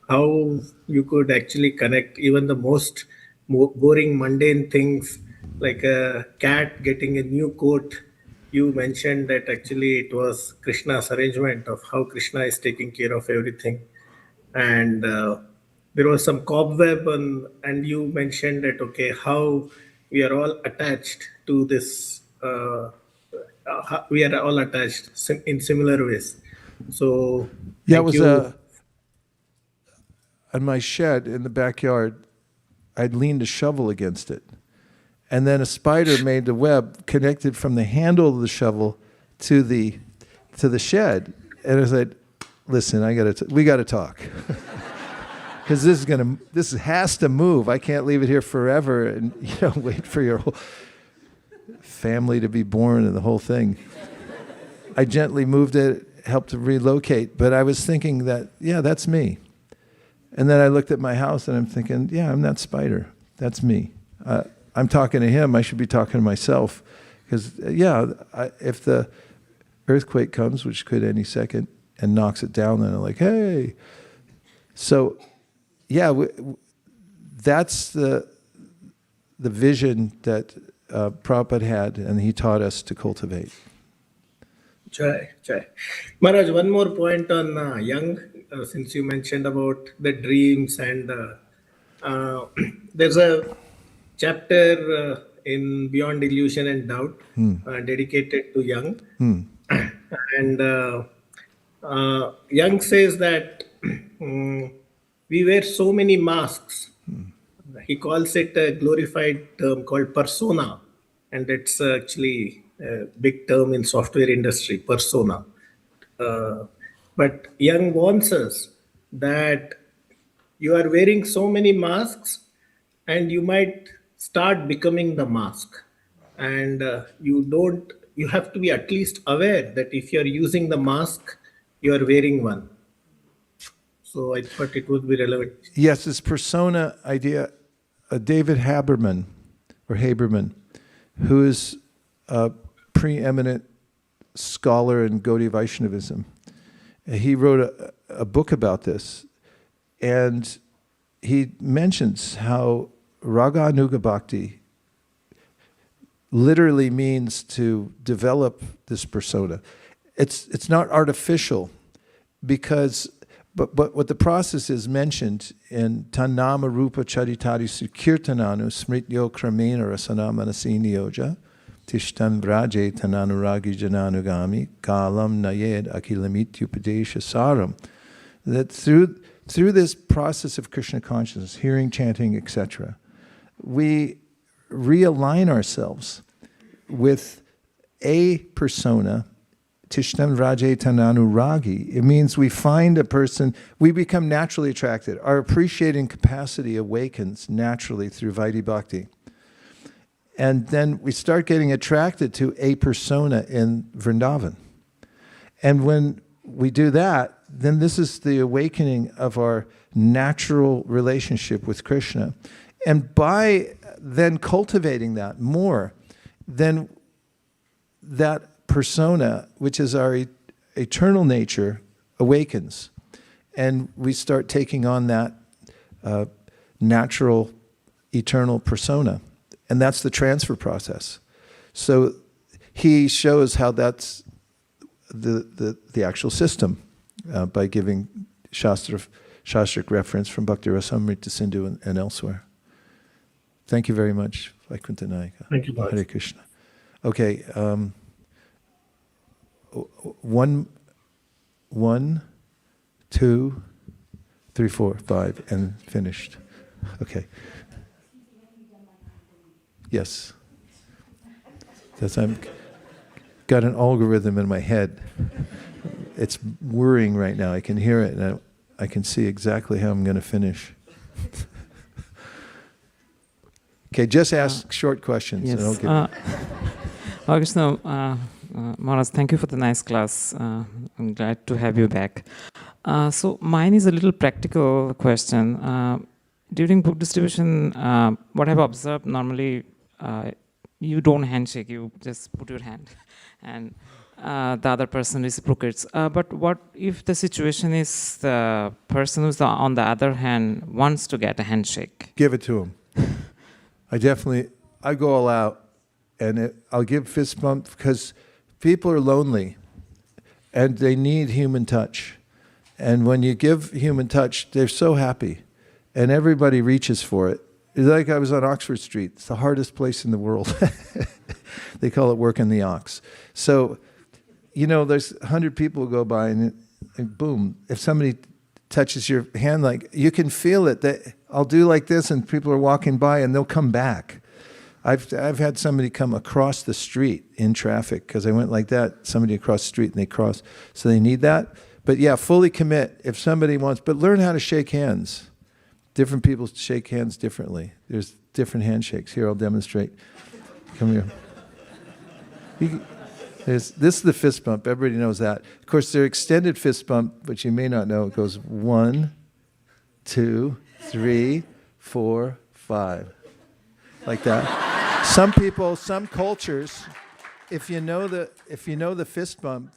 how you could actually connect even the most boring, mundane things, like a cat getting a new coat. You mentioned that actually it was Krishna's arrangement of how Krishna is taking care of everything. And there was some cobweb, and you mentioned that, okay, how we are all attached to this, we are all attached in similar ways. So, yeah, it was on my shed in the backyard, I'd leaned a shovel against it. And then a spider made the web connected from the handle of the shovel to the shed. And I said, listen, we got to talk. Because this has to move. I can't leave it here forever and wait for your whole family to be born and the whole thing. I gently moved it, helped to relocate, but I was thinking that, yeah, that's me. And then I looked at my house and I'm thinking, yeah, I'm that spider. That's me. I'm talking to him. I should be talking to myself. Because, if the earthquake comes, which could any second, and knocks it down, then I'm like, hey. So, yeah, that's the vision that Prabhupada had, and he taught us to cultivate. Jai. Maharaj, one more point on young, since you mentioned about the dreams, and there's a chapter in Beyond Illusion and Doubt dedicated to young. And Young says that we wear so many masks. He calls it a glorified term called persona, and it's actually a big term in software industry, persona. But Young warns us that you are wearing so many masks and you might start becoming the mask. And you have to be at least aware that if you're using the mask, you are wearing one. So I thought it would be relevant. Yes, this persona idea, David Haberman, who is a preeminent scholar in Gaudiya Vaishnavism, he wrote a book about this, and he mentions how Raga Anuga Bhakti literally means to develop this persona. It's not artificial, because but what the process is mentioned in Tannama Rupa Charitari Sukirtananu Smrityo Kramena Rasana Manasini Yoja Tishtan Vraje Tananuragi Jananugami Kalam Nayed Akilamityupadesha Saram. That through this process of Krishna consciousness, hearing, chanting, etc., we realign ourselves with a persona, Tishtam Raje Tananuragi. It means we find a person, we become naturally attracted. Our appreciating capacity awakens naturally through Vaidhi Bhakti. And then we start getting attracted to a persona in Vrindavan. And when we do that, then this is the awakening of our natural relationship with Krishna. And by then cultivating that more, then that persona, which is our eternal nature, awakens. And we start taking on that natural, eternal persona. And that's the transfer process. So he shows how that's the actual system by giving Shastric reference from Bhakti Rasamrita Sindhu and elsewhere. Thank you very much, Vaikuntha Nayaka. Thank you, Bhaj. Hare Krishna. Okay, one, 2, 3, 4, 5, and finished. Okay. Yes. That's I've got an algorithm in my head. It's whirring right now. I can hear it, and I can see exactly how I'm going to finish. Okay, just ask short questions. Yes. And I'll get Krishna, Maharaj, thank you for the nice class. I'm glad to have you back. So mine is a little practical question. During book distribution, what I've observed normally, you don't handshake, you just put your hand and the other person reciprocates. But what if the situation is the person who's on the other hand wants to get a handshake? Give it to him. I go all out, and I'll give fist bump because people are lonely and they need human touch. And when you give human touch, they're so happy and everybody reaches for it. It's like I was on Oxford Street. It's the hardest place in the world. They call it working the ox. So, there's 100 people who go by and boom, if somebody touches your hand, like you can feel it. That I'll do like this and people are walking by and they'll come back. I've had somebody come across the street in traffic because I went like that, somebody across the street and they cross. So they need that. But yeah, fully commit if somebody wants, but learn how to shake hands. Different people shake hands differently. There's different handshakes. Here, I'll demonstrate. Come here. This is the fist bump. Everybody knows that. Of course, there's extended fist bump, which you may not know. It goes 1, 2, 3, 4, 5. Like that. Some people, some cultures, if you know the fist bump,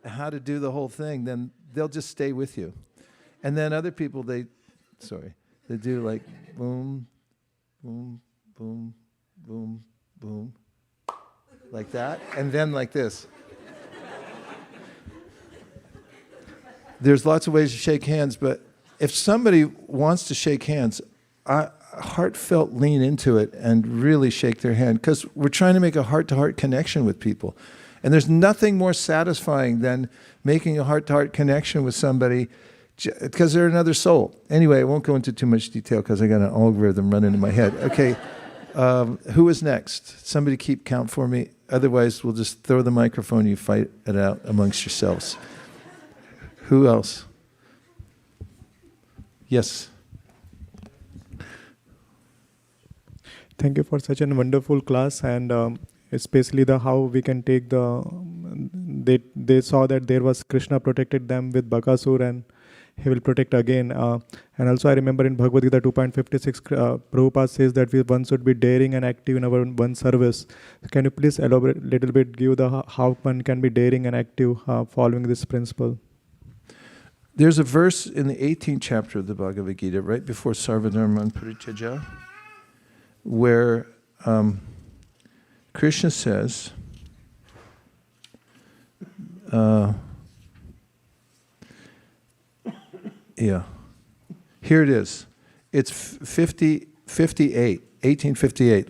how to do the whole thing, then they'll just stay with you. And then other people, they do like boom, boom, boom, boom, boom, like that, and then like this. There's lots of ways to shake hands, but if somebody wants to shake hands, I heartfelt lean into it and really shake their hand, because we're trying to make a heart-to-heart connection with people. And there's nothing more satisfying than making a heart-to-heart connection with somebody because they're another soul. Anyway, I won't go into too much detail because I got an algorithm running in my head. Okay, who is next? Somebody keep count for me. Otherwise, we'll just throw the microphone. You fight it out amongst yourselves. Who else? Yes. Thank you for such a wonderful class, and especially how we can take they saw that there was Krishna protected them with Aghasura, and he will protect again. And also I remember in Bhagavad Gita 2.56, Prabhupada says that one should be daring and active in our one service. Can you please elaborate a little bit, give how one can be daring and active following this principle? There's a verse in the 18th chapter of the Bhagavad Gita, right before Sarvadharman Parityaja, where Krishna says, here it is. It's 1858.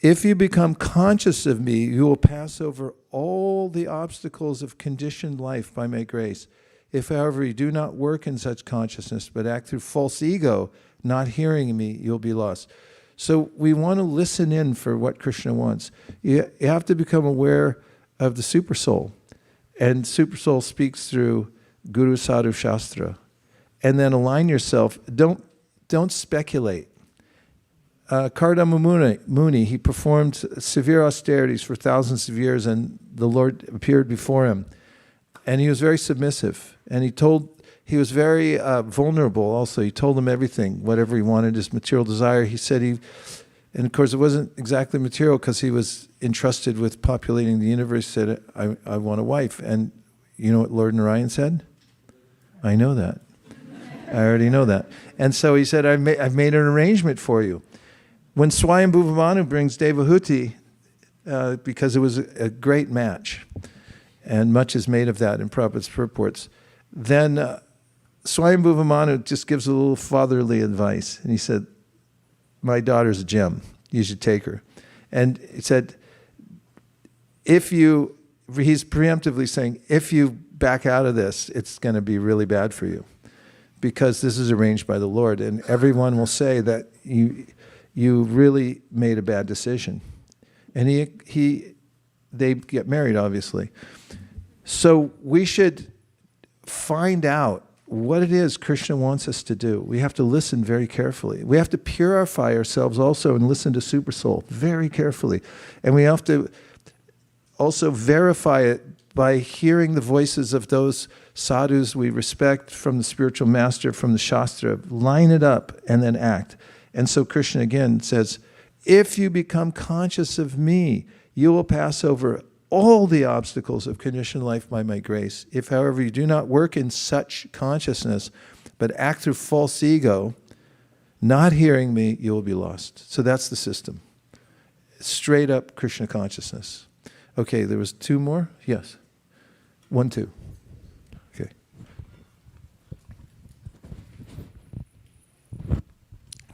If you become conscious of me, you will pass over all the obstacles of conditioned life by my grace. If, however, you do not work in such consciousness, but act through false ego, not hearing me, you'll be lost. So we want to listen in for what Krishna wants. You have to become aware of the Supersoul. And Supersoul speaks through Guru Sadhu Shastra. And then align yourself. Don't speculate. Kardama Muni, he performed severe austerities for thousands of years, and the Lord appeared before him. And he was very submissive, and he was very vulnerable also. He told him everything, whatever he wanted, his material desire. He said and of course it wasn't exactly material because he was entrusted with populating the universe. He said, I want a wife. And you know what Lord Narayan said? I know that. I already know that. And so he said, I've made an arrangement for you. When Swayambhuva Manu brings Devahuti, because it was a great match, and much is made of that in Prabhupada's purports, then Swayambhuva Manu just gives a little fatherly advice. And he said, my daughter's a gem. You should take her. And he said, he's preemptively saying, if you back out of this, it's going to be really bad for you, because this is arranged by the Lord, and everyone will say that you really made a bad decision. And they get married, obviously. So we should find out what it is Krishna wants us to do. We have to listen very carefully. We have to purify ourselves also and listen to Super Soul very carefully. And we have to also verify it by hearing the voices of those sadhus we respect from the spiritual master, from the Shastra. Line it up and then act. And so Krishna again says, if you become conscious of me, you will pass over all the obstacles of conditioned life by my grace. If, however, you do not work in such consciousness, but act through false ego, not hearing me, you will be lost. So that's the system. Straight up Krishna consciousness. Okay, there was two more? Yes. 1, 2. Okay.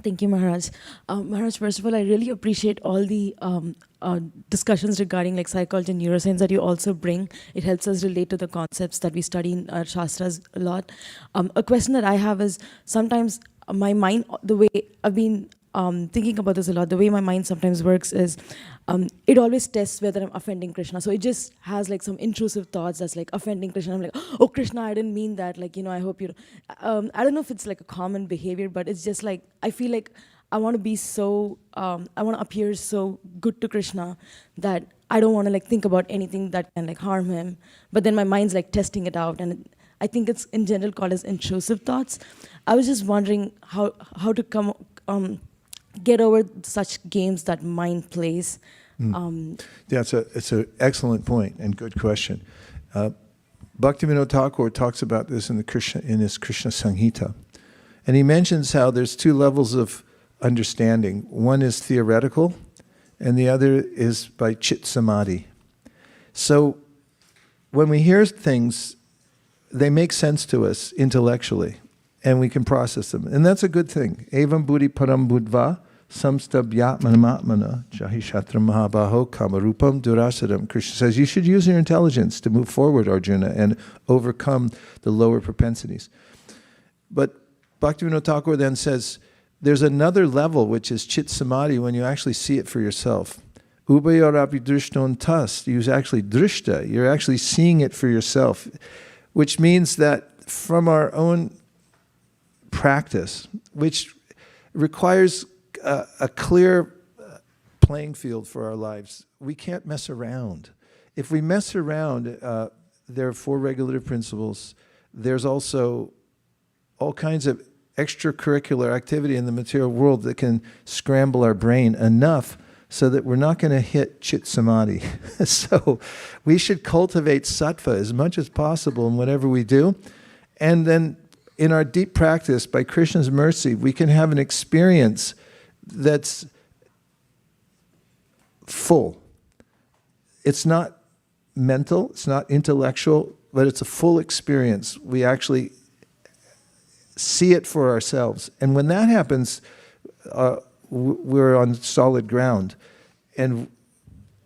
Thank you, Maharaj. Maharaj, first of all, I really appreciate all the discussions regarding like psychology and neuroscience that you also bring. It helps us relate to the concepts that we study in our Shastras a lot. A question that I have is, sometimes my mind, the way I've been thinking about this a lot, the way my mind sometimes works is, it always tests whether I'm offending Krishna. So it just has like some intrusive thoughts that's like offending Krishna. I'm like, oh Krishna, I didn't mean that. Like, I hope you, I don't know if it's like a common behavior, but it's just like, I feel like I want to be so, I want to appear so good to Krishna that I don't want to like think about anything that can like harm him. But then my mind's like testing it out, and I think it's in general called as intrusive thoughts. I was just wondering how to get over such games that mind plays. Yeah, it's an excellent point and good question. Bhaktivinoda Thakur talks about this in his Krishna Samhita. And he mentions how there's two levels of understanding. One is theoretical, and the other is by chit samadhi. So when we hear things, they make sense to us intellectually, and we can process them. And that's a good thing. Evam buddhi param buddva samstabhyatmanamatmana jahishatra mahabaho kamarupam durasadam. Krishna says you should use your intelligence to move forward, Arjuna, and overcome the lower propensities. But Bhaktivinoda Thakur then says, there's another level, which is chit samadhi, when you actually see it for yourself. Ubayarapi drishton tas, you actually drishta, you're actually seeing it for yourself, which means that from our own practice, which requires a clear playing field for our lives, we can't mess around. If we mess around, there are 4 regulative principles. There's also all kinds of extracurricular activity in the material world that can scramble our brain enough so that we're not going to hit chit samadhi. So we should cultivate sattva as much as possible in whatever we do. And then in our deep practice, by Krishna's mercy, we can have an experience that's full. It's not mental, it's not intellectual, but it's a full experience. We actually see it for ourselves. And when that happens, we're on solid ground. And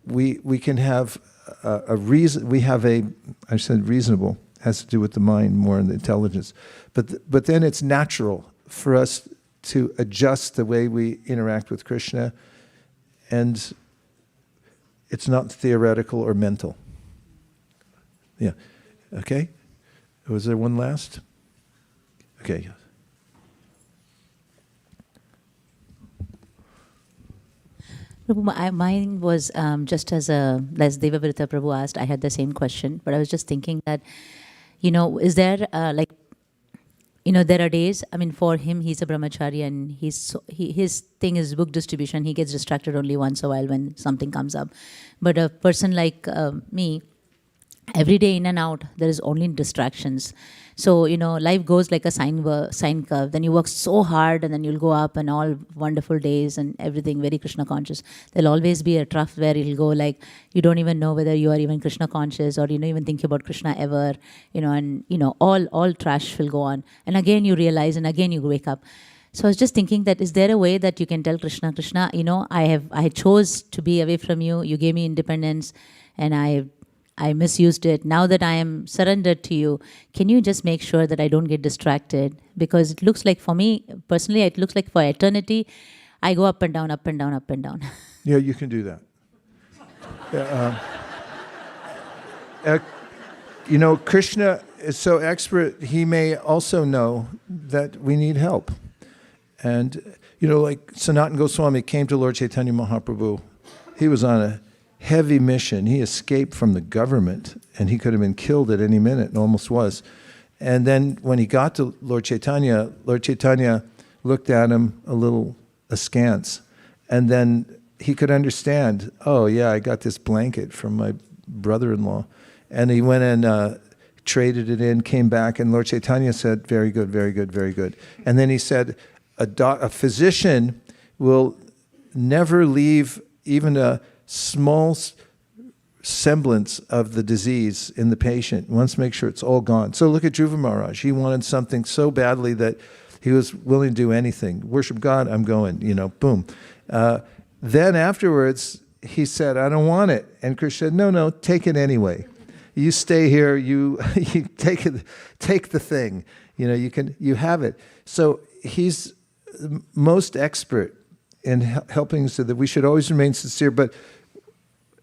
we can have a reason, I said reasonable, has to do with the mind more than the intelligence. But then it's natural for us to adjust the way we interact with Krishna, and it's not theoretical or mental. Yeah. Okay? Was there one last? Okay. Prabhu, mine was just as Devavrita Prabhu asked, I had the same question, but I was just thinking that, is there there are days, I mean, for him, he's a brahmachari and his thing is book distribution. He gets distracted only once a while when something comes up. But a person like me, every day in and out, there is only distractions. So, life goes like a sine curve. Then you work so hard and then you'll go up and all wonderful days and everything, very Krishna conscious. There'll always be a trough where it'll go like, you don't even know whether you are even Krishna conscious or, even think about Krishna ever, and, all trash will go on. And again, you realize and again, you wake up. So I was just thinking that, is there a way that you can tell Krishna, I chose to be away from you. You gave me independence and I misused it. Now that I am surrendered to you, can you just make sure that I don't get distracted? Because it looks like, for me personally, it looks like for eternity, I go up and down, up and down, up and down. Yeah, you can do that. Krishna is so expert, he may also know that we need help. And, like Sanatana Goswami came to Lord Chaitanya Mahaprabhu. He was on a heavy mission. He escaped from the government and he could have been killed at any minute and almost was. And then when he got to Lord Chaitanya looked at him a little askance. And then he could understand, oh yeah, I got this blanket from my brother-in-law. And he went and traded it in, came back, and Lord Chaitanya said, very good, very good, very good. And then he said, a physician will never leave even a small semblance of the disease in the patient. He wants to make sure it's all gone. So look at Dhruva Maharaj. He wanted something so badly that he was willing to do anything. Worship God, I'm going, boom. Then afterwards, he said, I don't want it. And Krishna said, no, take it anyway. You stay here, you take it, take the thing. You have it. So he's most expert in helping so that we should always remain sincere. But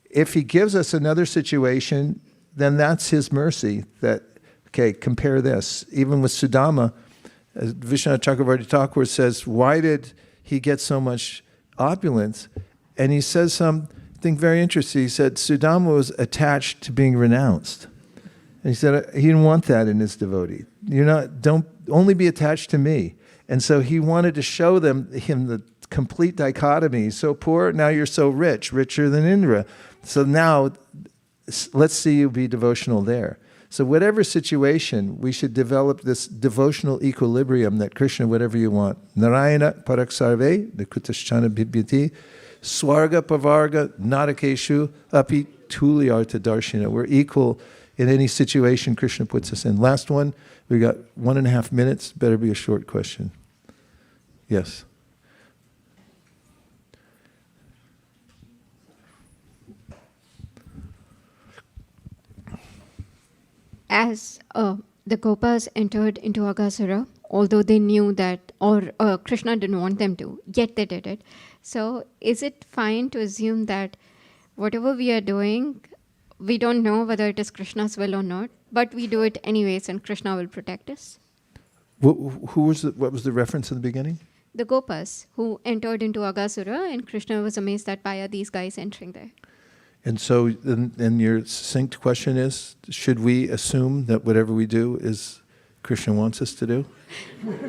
if he gives us another situation, then that's his mercy. That, okay, compare this. Even with Sudama, Vishwanath Chakravarti Thakur says, why did he get so much opulence? And he says something very interesting. He said, Sudama was attached to being renounced. And he said, he didn't want that in his devotee. Don't only be attached to me. And so he wanted to show him the complete dichotomy. So poor, now you're so rich, richer than Indra. So now, let's see you be devotional there. So whatever situation, we should develop this devotional equilibrium that Krishna, whatever you want. Narayana parak sarve, nikutaschana bhibyati, swarga pavarga, narakeshu, api tuli arta darshina. We're equal in any situation Krishna puts us in. Last one, we got 1.5 minutes. Better be a short question. Yes. As the Gopas entered into Aghasura, although they knew that, or Krishna didn't want them to, yet they did it. So is it fine to assume that whatever we are doing, we don't know whether it is Krishna's will or not, but we do it anyways and Krishna will protect us? What was the reference in the beginning? The Gopas who entered into Aghasura, and Krishna was amazed that why are these guys entering there? And so then your succinct question is, should we assume that whatever we do is Krishna wants us to do?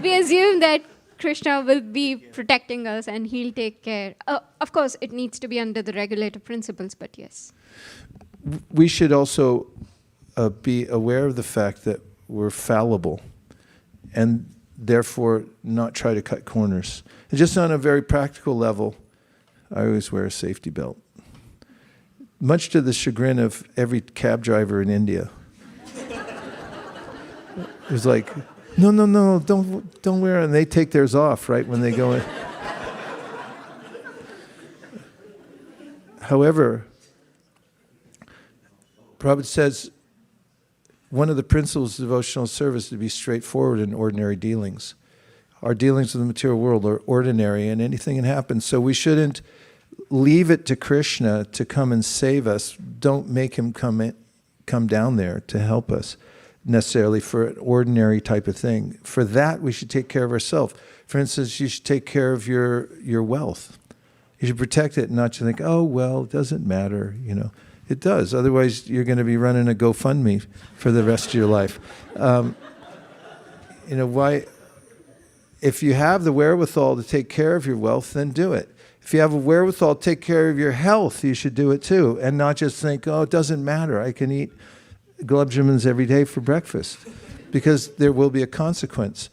We assume that Krishna will be protecting us and he'll take care. Of course, it needs to be under the regulative principles, but yes. We should also be aware of the fact that we're fallible and therefore not try to cut corners. And just on a very practical level, I always wear a safety belt. Much to the chagrin of every cab driver in India. It's like, no, don't wear it. And they take theirs off, right, when they go in. However, Prabhupada says, one of the principles of devotional service is to be straightforward in ordinary dealings. Our dealings with the material world are ordinary and anything can happen. So we shouldn't leave it to Krishna to come and save us. Don't make him come down there to help us necessarily for an ordinary type of thing. For that, we should take care of ourselves. For instance, you should take care of your wealth. You should protect it and not just think, oh, well, it doesn't matter, you know. It does. Otherwise, you're going to be running a GoFundMe for the rest of your life. You know, why? If you have the wherewithal to take care of your wealth, then do it. If you have a wherewithal to take care of your health, you should do it too. And not just think, oh, it doesn't matter. I can eat gulab jamuns every day for breakfast. Because there will be a consequence.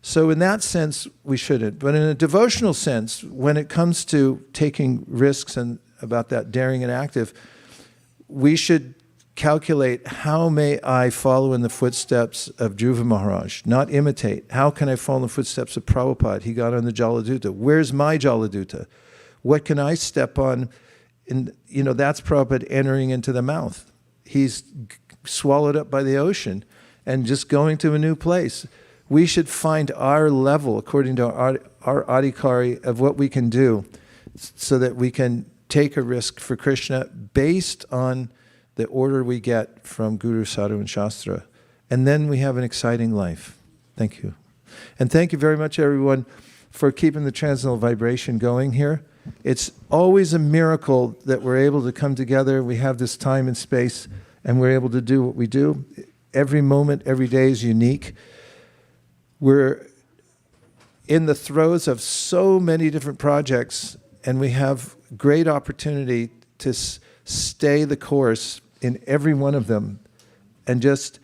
So in that sense, we shouldn't. But in a devotional sense, when it comes to taking risks and about that daring and active, we should calculate, how may I follow in the footsteps of Dhruva Maharaj, not imitate. How can I follow in the footsteps of Prabhupada? He got on the Jaladuta. Where's my Jaladuta? What can I step on? You know, that's Prabhupada entering into the mouth. He's swallowed up by the ocean and just going to a new place. We should find our level, according to our adhikari, of what we can do so that we can take a risk for Krishna based on the order we get from Guru, Sadhu, and Shastra. And then we have an exciting life. Thank you. And thank you very much, everyone, for keeping the transcendental vibration going here. It's always a miracle that we're able to come together. We have this time and space, and we're able to do what we do. Every moment, every day is unique. We're in the throes of so many different projects, and we have great opportunity to stay the course in every one of them and just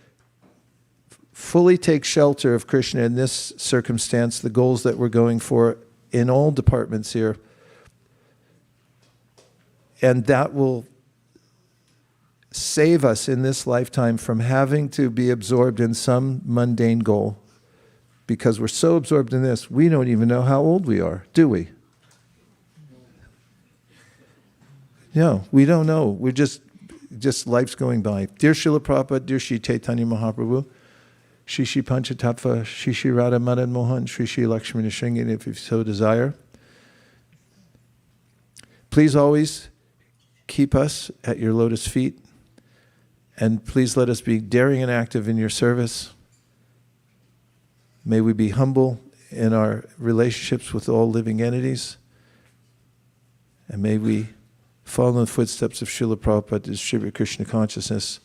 fully take shelter of Krishna in this circumstance, the goals that we're going for in all departments here. And that will save us in this lifetime from having to be absorbed in some mundane goal. Because we're so absorbed in this, we don't even know how old we are, do we? No, we don't know. We're just life's going by. Dear Srila Prabhupada, dear Shri Chaitanya Mahaprabhu, Shri Shri Panchatattva, Shri Shri Radha Madan Mohan, Shri Shri Lakshmi Nrsimha, if you so desire. Please always keep us at your lotus feet, and please let us be daring and active in your service. May we be humble in our relationships with all living entities, and may we follow in the footsteps of Srila Prabhupada to distribute Krishna consciousness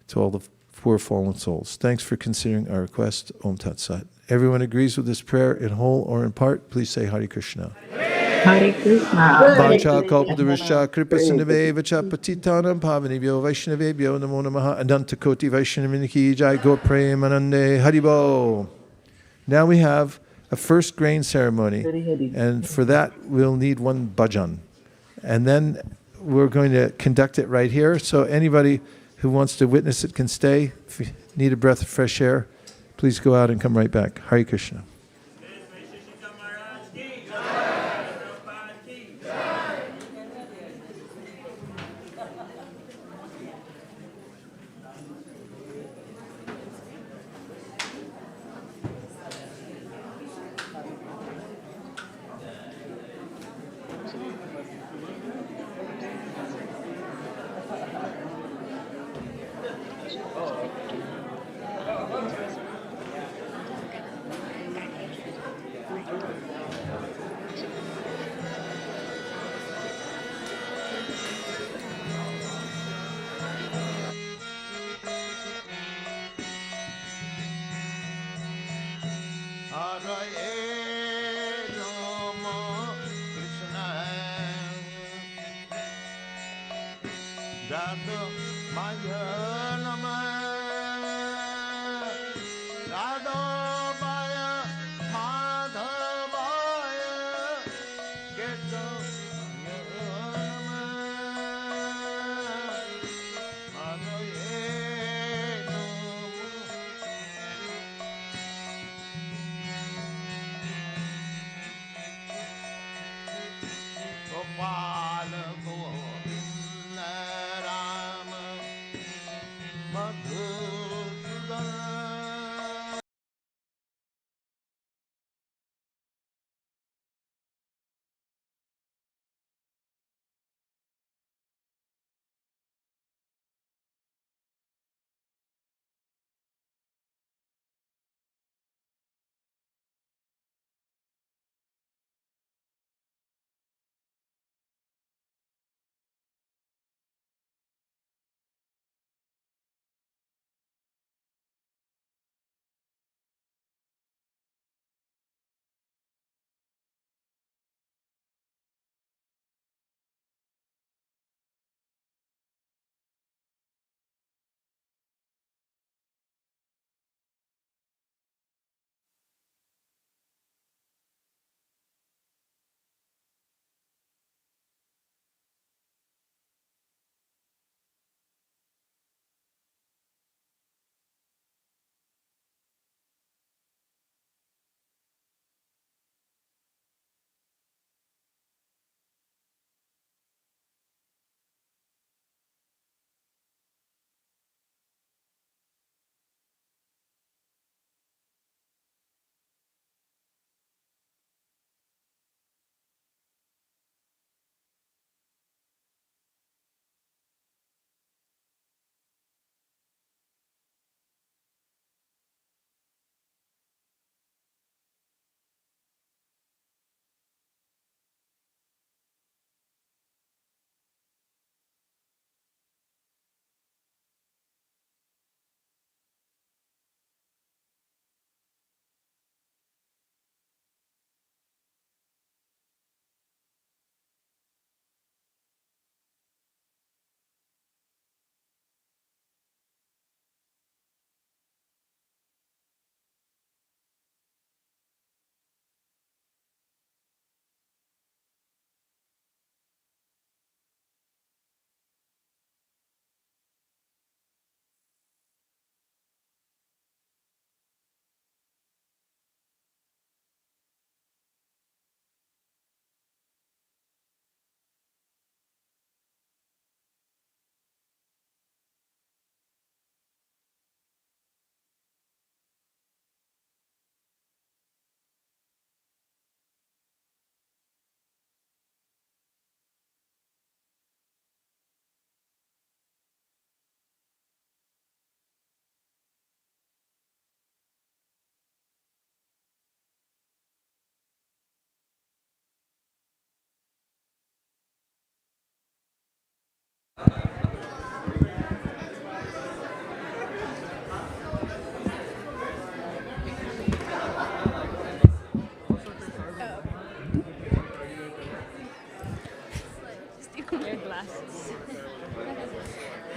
to all the poor fallen souls. Thanks for considering our request. Om Tat Sat. Everyone agrees with this prayer in whole or in part, please say Hare Krishna. Hare Krishna. Vancha kalpadurusha kripasindave vacha patitanam pavanibhyo vaishnavebhyo namo namaha anantakoti vaishnaviniki jai go premanande Haribo. Now we have a first grain ceremony, and for that we'll need one bhajan. And then we're going to conduct it right here. So anybody who wants to witness it can stay. If you need a breath of fresh air, please go out and come right back. Hare Krishna.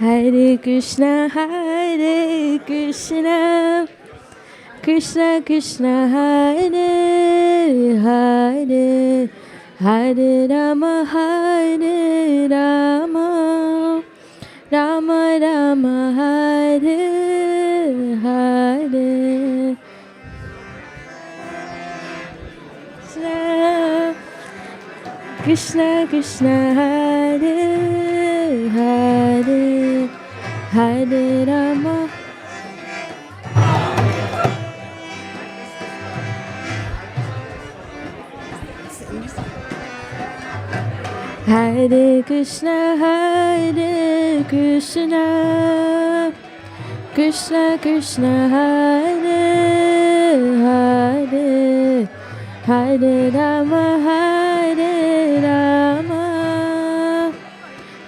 Hare Krishna, Krishna Krishna, Hare Hare, Hare Rama, Rama Rama, Hare Hare. Krishna Krishna, Hare Hare, Hare Rama. Hare Krishna, Krishna Krishna, Hare Hare, Hare Rama,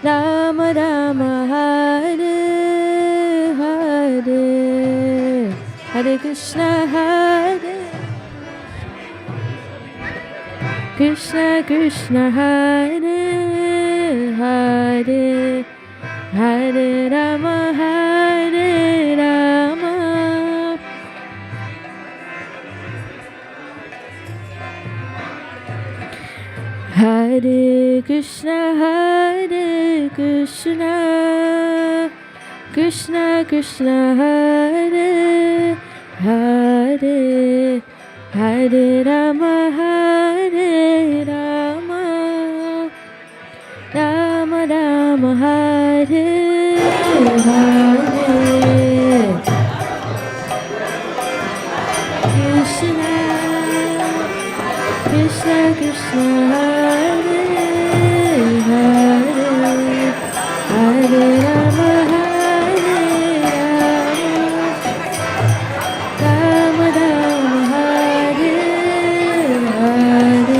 Rama Rama, Hare Hare. Hare Krishna, Krishna Krishna, Hare Hare, Hare Rama, Hare Krishna, Krishna Krishna, Hare Hare, Hare Rama, Rama Rama, Hare Hare. Krishna Krishna Krishna, Hare Hare, Hare Rama, Rama Rama, Hare Hare.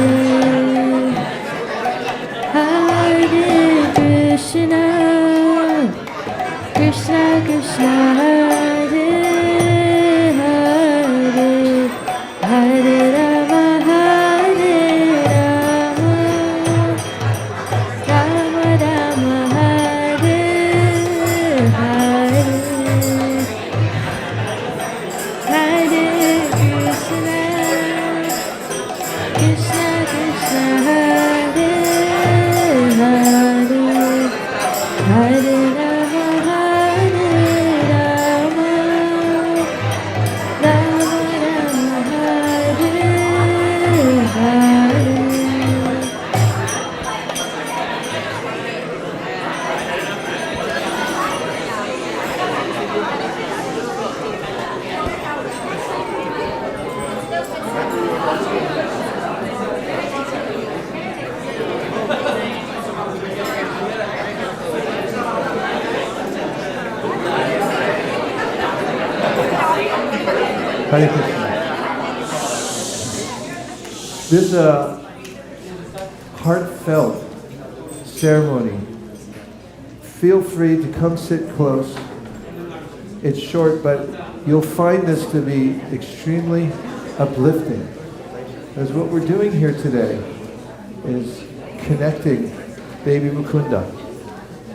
Hare Krishna, Krishna Krishna, Hare Hare, Hare Rama, Rama Rama, Hare Hare. Hare Krishna, Krishna Krishna, Hare Hare, Hare Rama, Rama Rama, Hare Hare. Hare Krishna. This heartfelt ceremony. Feel free to come sit close. It's short, but you'll find this to be extremely uplifting. Because what we're doing here today is connecting baby Mukunda.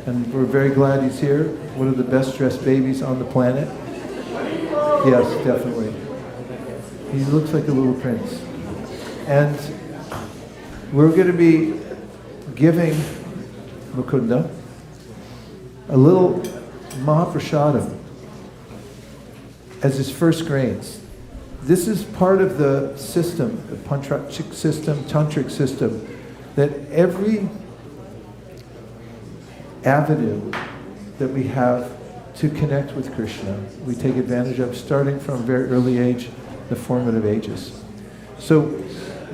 And we're very glad he's here. One of the best dressed babies on the planet. Yes, definitely. He looks like a little prince. And we're going to be giving Mukunda a little Mahaprasadam as his first grains. This is part of the system, the tantric system, that every avenue that we have to connect with Krishna, we take advantage of, starting from a very early age, the formative ages. So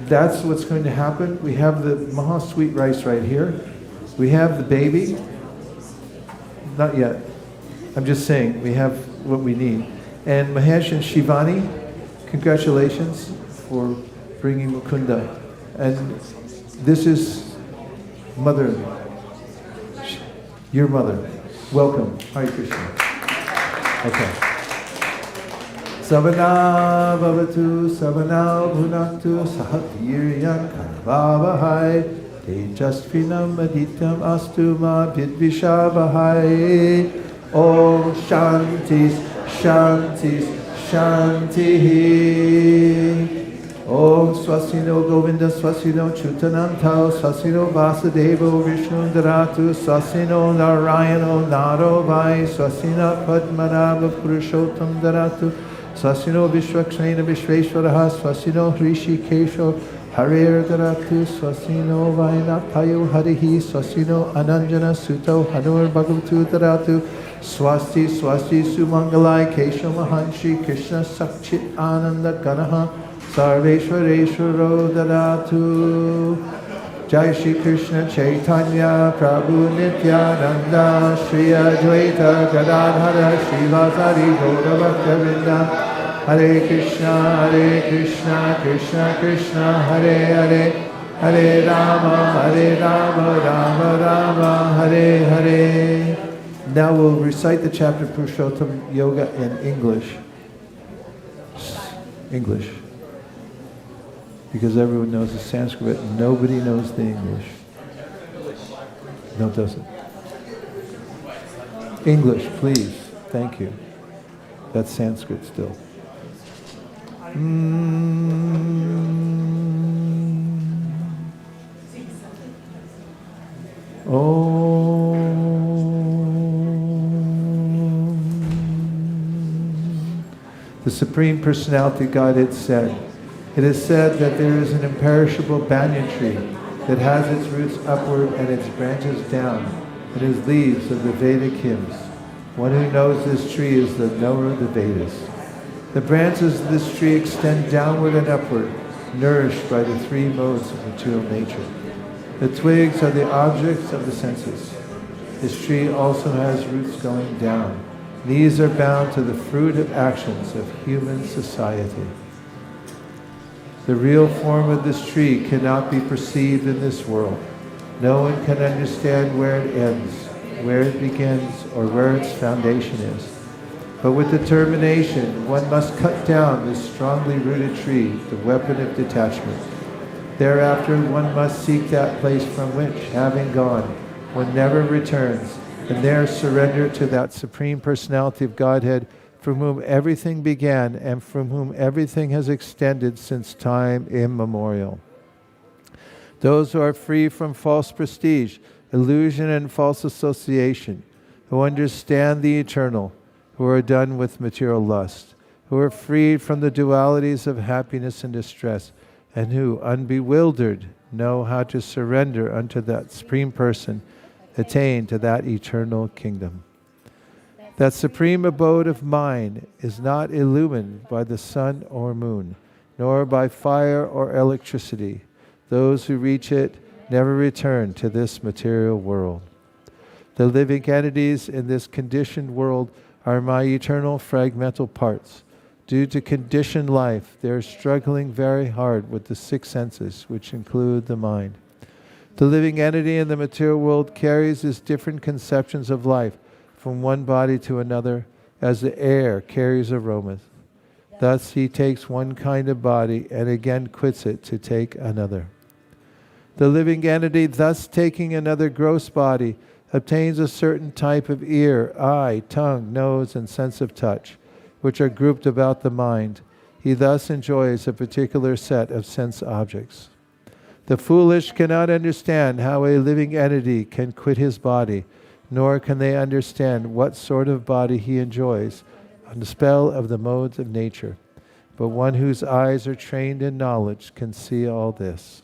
that's what's going to happen. We have the Maha Sweet Rice right here. We have the baby. Not yet. I'm just saying, we have what we need. And Mahesh and Shivani, congratulations for bringing Mukunda. And this is Mother, your mother. Welcome. Hare Krishna. Okay. Savana bhavatu, savana bhunaktu, sahatiryan karvavahai, tejasvinam adityam astu ma vidvishavahai. Om Shanti Shanti Shanti. Om Swasino Govinda Swasino Chutananto Swasino Vasadevo Vishnu Dharatu Swasino Narayano Naro Vai Swasina Padmanabha Purushottam Dharatu Swasino Vishwakshena Vishveshwaraha Swasino Hrishikesho Harir Dharatu Swasino Vainatayo Harihi Swasino Ananjana Suto Hanur Bhagavatu Dharatu Swasti Swasti Sumangalai Kesho Mahanshi Krishna Sakchit Ananda Ganaha Sarveshwareshwaro Dharatu. Jai Shri Krishna Chaitanya Prabhu Nityananda Shri Advaita Gadadhara Srivasari Gaurabhaktavinda. Hare Krishna Krishna Krishna Hare Hare, Hare Rama Rama Rama Hare Hare. Now we'll recite the chapter Purushottam Yoga in English. English. Because everyone knows the Sanskrit, nobody knows the English. No, doesn't. English, please. Thank you. That's Sanskrit still. The Supreme Personality Godhead said, it is said that there is an imperishable banyan tree that has its roots upward and its branches down, and its leaves of the Vedic hymns. One who knows this tree is the knower of the Vedas. The branches of this tree extend downward and upward, nourished by the three modes of material nature. The twigs are the objects of the senses. This tree also has roots going down. These are bound to the fruit of actions of human society. The real form of this tree cannot be perceived in this world. No one can understand where it ends, where it begins, or where its foundation is. But with determination, one must cut down this strongly rooted tree, the weapon of detachment. Thereafter, one must seek that place from which, having gone, one never returns, and there surrender to that Supreme Personality of Godhead from whom everything began and from whom everything has extended since time immemorial. Those who are free from false prestige, illusion, and false association, who understand the eternal, who are done with material lust, who are freed from the dualities of happiness and distress, and who, unbewildered, know how to surrender unto that Supreme Person, attain to that eternal kingdom. That supreme abode of mind is not illumined by the sun or moon, nor by fire or electricity. Those who reach it never return to this material world. The living entities in this conditioned world are my eternal fragmental parts. Due to conditioned life, they are struggling very hard with the six senses, which include the mind. The living entity in the material world carries his different conceptions of life from one body to another, as the air carries aromas. Thus he takes one kind of body and again quits it to take another. The living entity, thus taking another gross body, obtains a certain type of ear, eye, tongue, nose, and sense of touch, which are grouped about the mind. He thus enjoys a particular set of sense objects. The foolish cannot understand how a living entity can quit his body, nor can they understand what sort of body he enjoys on the spell of the modes of nature. But one whose eyes are trained in knowledge can see all this.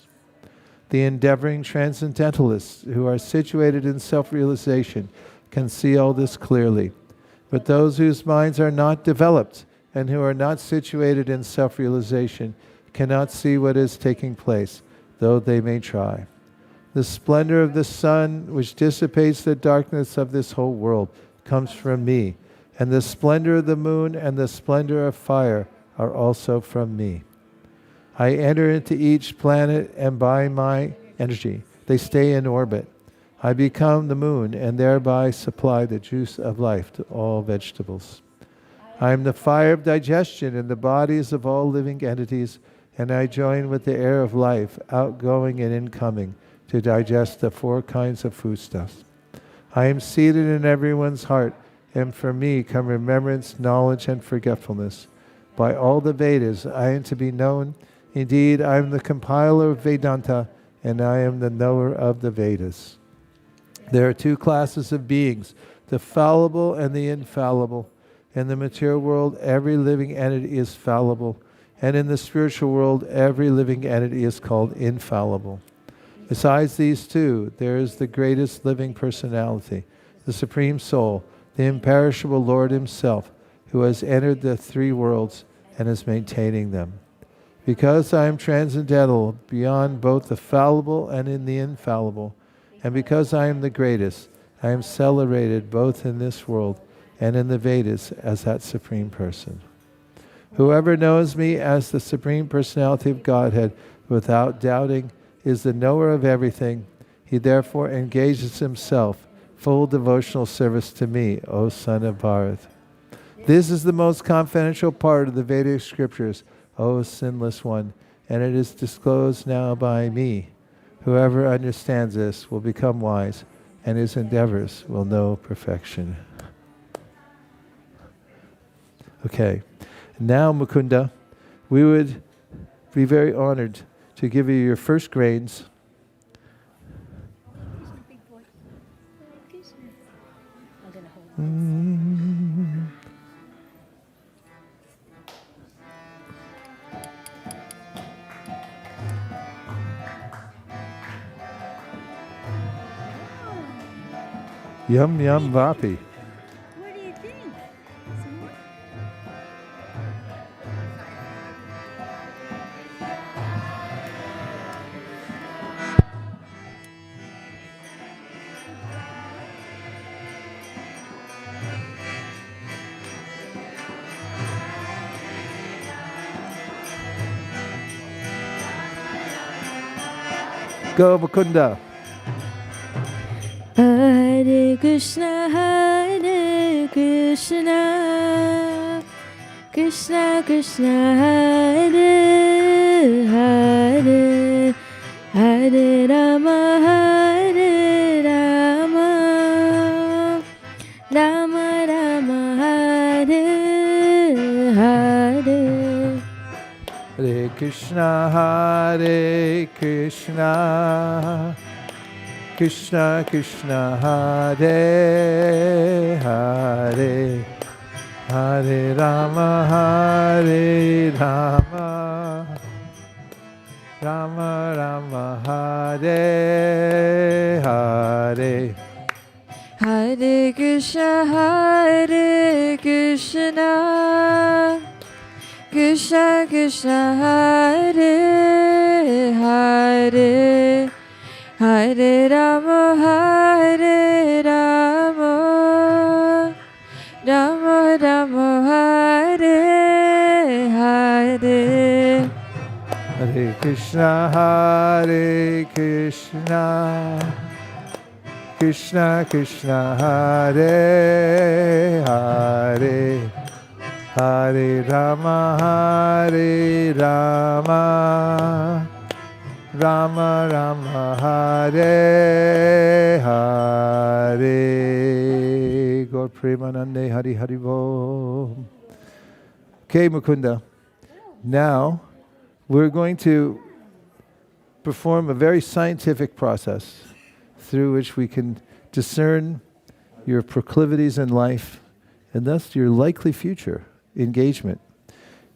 The endeavoring transcendentalists who are situated in self-realization can see all this clearly. But those whose minds are not developed and who are not situated in self-realization cannot see what is taking place, though they may try. The splendor of the sun, which dissipates the darkness of this whole world, comes from me, and the splendor of the moon and the splendor of fire are also from me. I enter into each planet, and by my energy, they stay in orbit. I become the moon, and thereby supply the juice of life to all vegetables. I am the fire of digestion in the bodies of all living entities, and I join with the air of life, outgoing and incoming, to digest the four kinds of foodstuffs. I am seated in everyone's heart, and from me come remembrance, knowledge, and forgetfulness. By all the Vedas I am to be known. Indeed, I am the compiler of Vedanta, and I am the knower of the Vedas. There are two classes of beings, the fallible and the infallible. In the material world, every living entity is fallible, and in the spiritual world, every living entity is called infallible. Besides these two, there is the greatest living personality, the Supreme Soul, the imperishable Lord Himself, who has entered the three worlds and is maintaining them. Because I am transcendental beyond both the fallible and in the infallible, and because I am the greatest, I am celebrated both in this world and in the Vedas as that Supreme Person. Whoever knows me as the Supreme Personality of Godhead without doubting is the knower of everything. He therefore engages himself full devotional service to me, O son of Bharat. This is the most confidential part of the Vedic scriptures, O sinless one, and it is disclosed now by me. Whoever understands this will become wise, and his endeavors will know perfection. Okay, now Mukunda, we would be very honored to give you your first grains. Yum, yum, vapi. What do you think? Some more? Go, Mukunda. Hare Krishna, Krishna Krishna, Hare Hare, Hare Rama, Rama Rama, Hare Hare. Hare Krishna, Hare Krishna, Krishna Krishna, Hare Hare, Hare Rama, Rama Rama, Hare Hare. Hare Krishna, Krishna Krishna, Hare Hare, Hare Rama, Rama Rama, Hare Hare. Hare Krishna, Krishna Krishna, Hare Hare, Hare Rama, Rama Rama, Hare Hare. Gaur Premanande, Hari Hari Bol. Okay, Mukunda. Now we're going to perform a very scientific process through which we can discern your proclivities in life and thus your likely future engagement.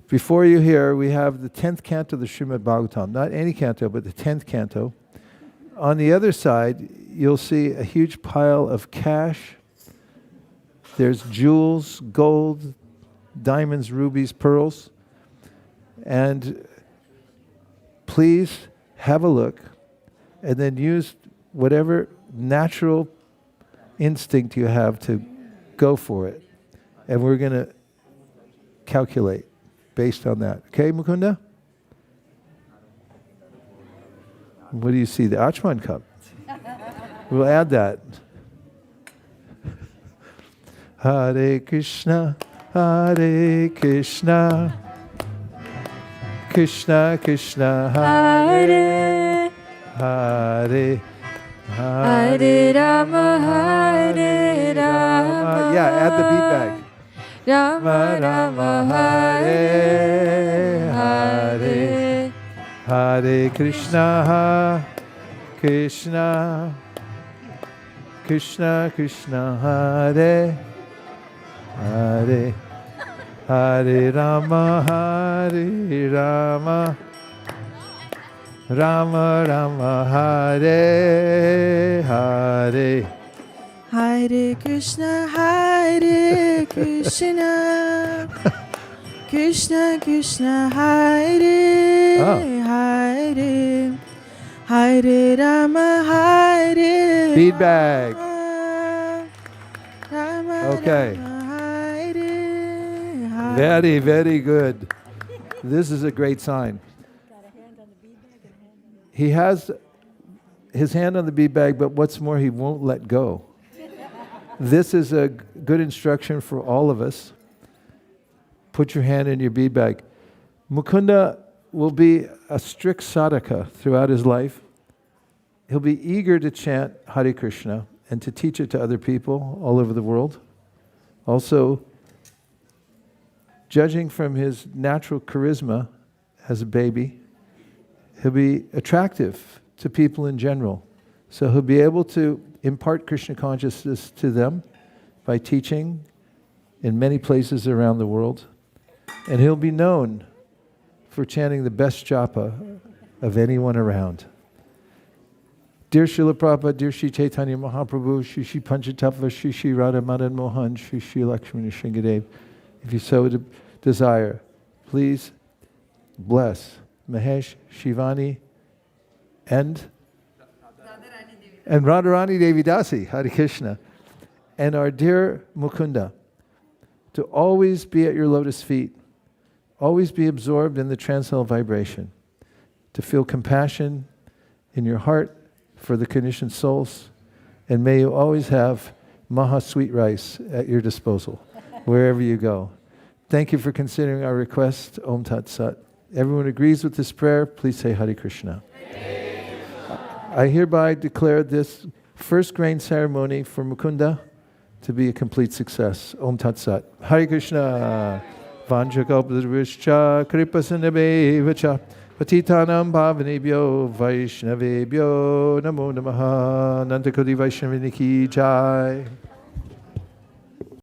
Before you here, we have the 10th canto of the Srimad Bhagavatam. Not any canto, but the 10th canto. On the other side, you'll see a huge pile of cash. There's jewels, gold, diamonds, rubies, pearls. And please have a look and then use whatever natural instinct you have to go for it. And we're going to calculate based on that. Okay, Mukunda? What do you see? The Achman cup. We'll add that. Hare Krishna, Krishna Krishna, Hare Hare, Hare Rama, Hare Rama. Yeah, add the beat back. Rama Rama, Hare Hare. Hare Krishna, Krishna, Krishna Krishna, Hare Hare, Hare Rama, Hare Rama, Rama Rama, Hare Hare. Hare Krishna, Hare Krishna, Krishna Krishna, Hare Hare, Hare Rama, Hare Feedback. Rama, Okay. Rama, Hare Hare. Very, very good. This is a great sign. He has his hand on the bead bag, but what's more, he won't let go. This is a good instruction for all of us. Put your hand in your bead bag. Mukunda will be a strict sadhaka throughout his life. He'll be eager to chant Hare Krishna and to teach it to other people all over the world. Also, judging from his natural charisma as a baby, he'll be attractive to people in general. So he'll be able to impart Krishna consciousness to them by teaching in many places around the world. And he'll be known for chanting the best japa of anyone around. Dear Srila Prabhupada, dear Shri Chaitanya Mahaprabhu, Shri Shri Panchatattva, Shri Shri Radha Madan Mohan, Shri Shri Lakshmana Shringadev, if you so desire, please bless Mahesh, Shivani, and Radharani Devi Dasi, Hare Krishna, and our dear Mukunda, to always be at your lotus feet, always be absorbed in the transcendental vibration, to feel compassion in your heart for the conditioned souls, and may you always have Maha sweet rice at your disposal, wherever you go. Thank you for considering our request. Om Tat Sat. Everyone agrees with this prayer, please say Hare Krishna. I hereby declare this first grain ceremony for Mukunda to be a complete success. Om Tat Sat. Hare Krishna. Vanchakalpadrishcha kripasanabhevacha patitanam bhavanebhyo vaishnavebhyo namo namaha. Nantakodi Vaishnaviniki Jai.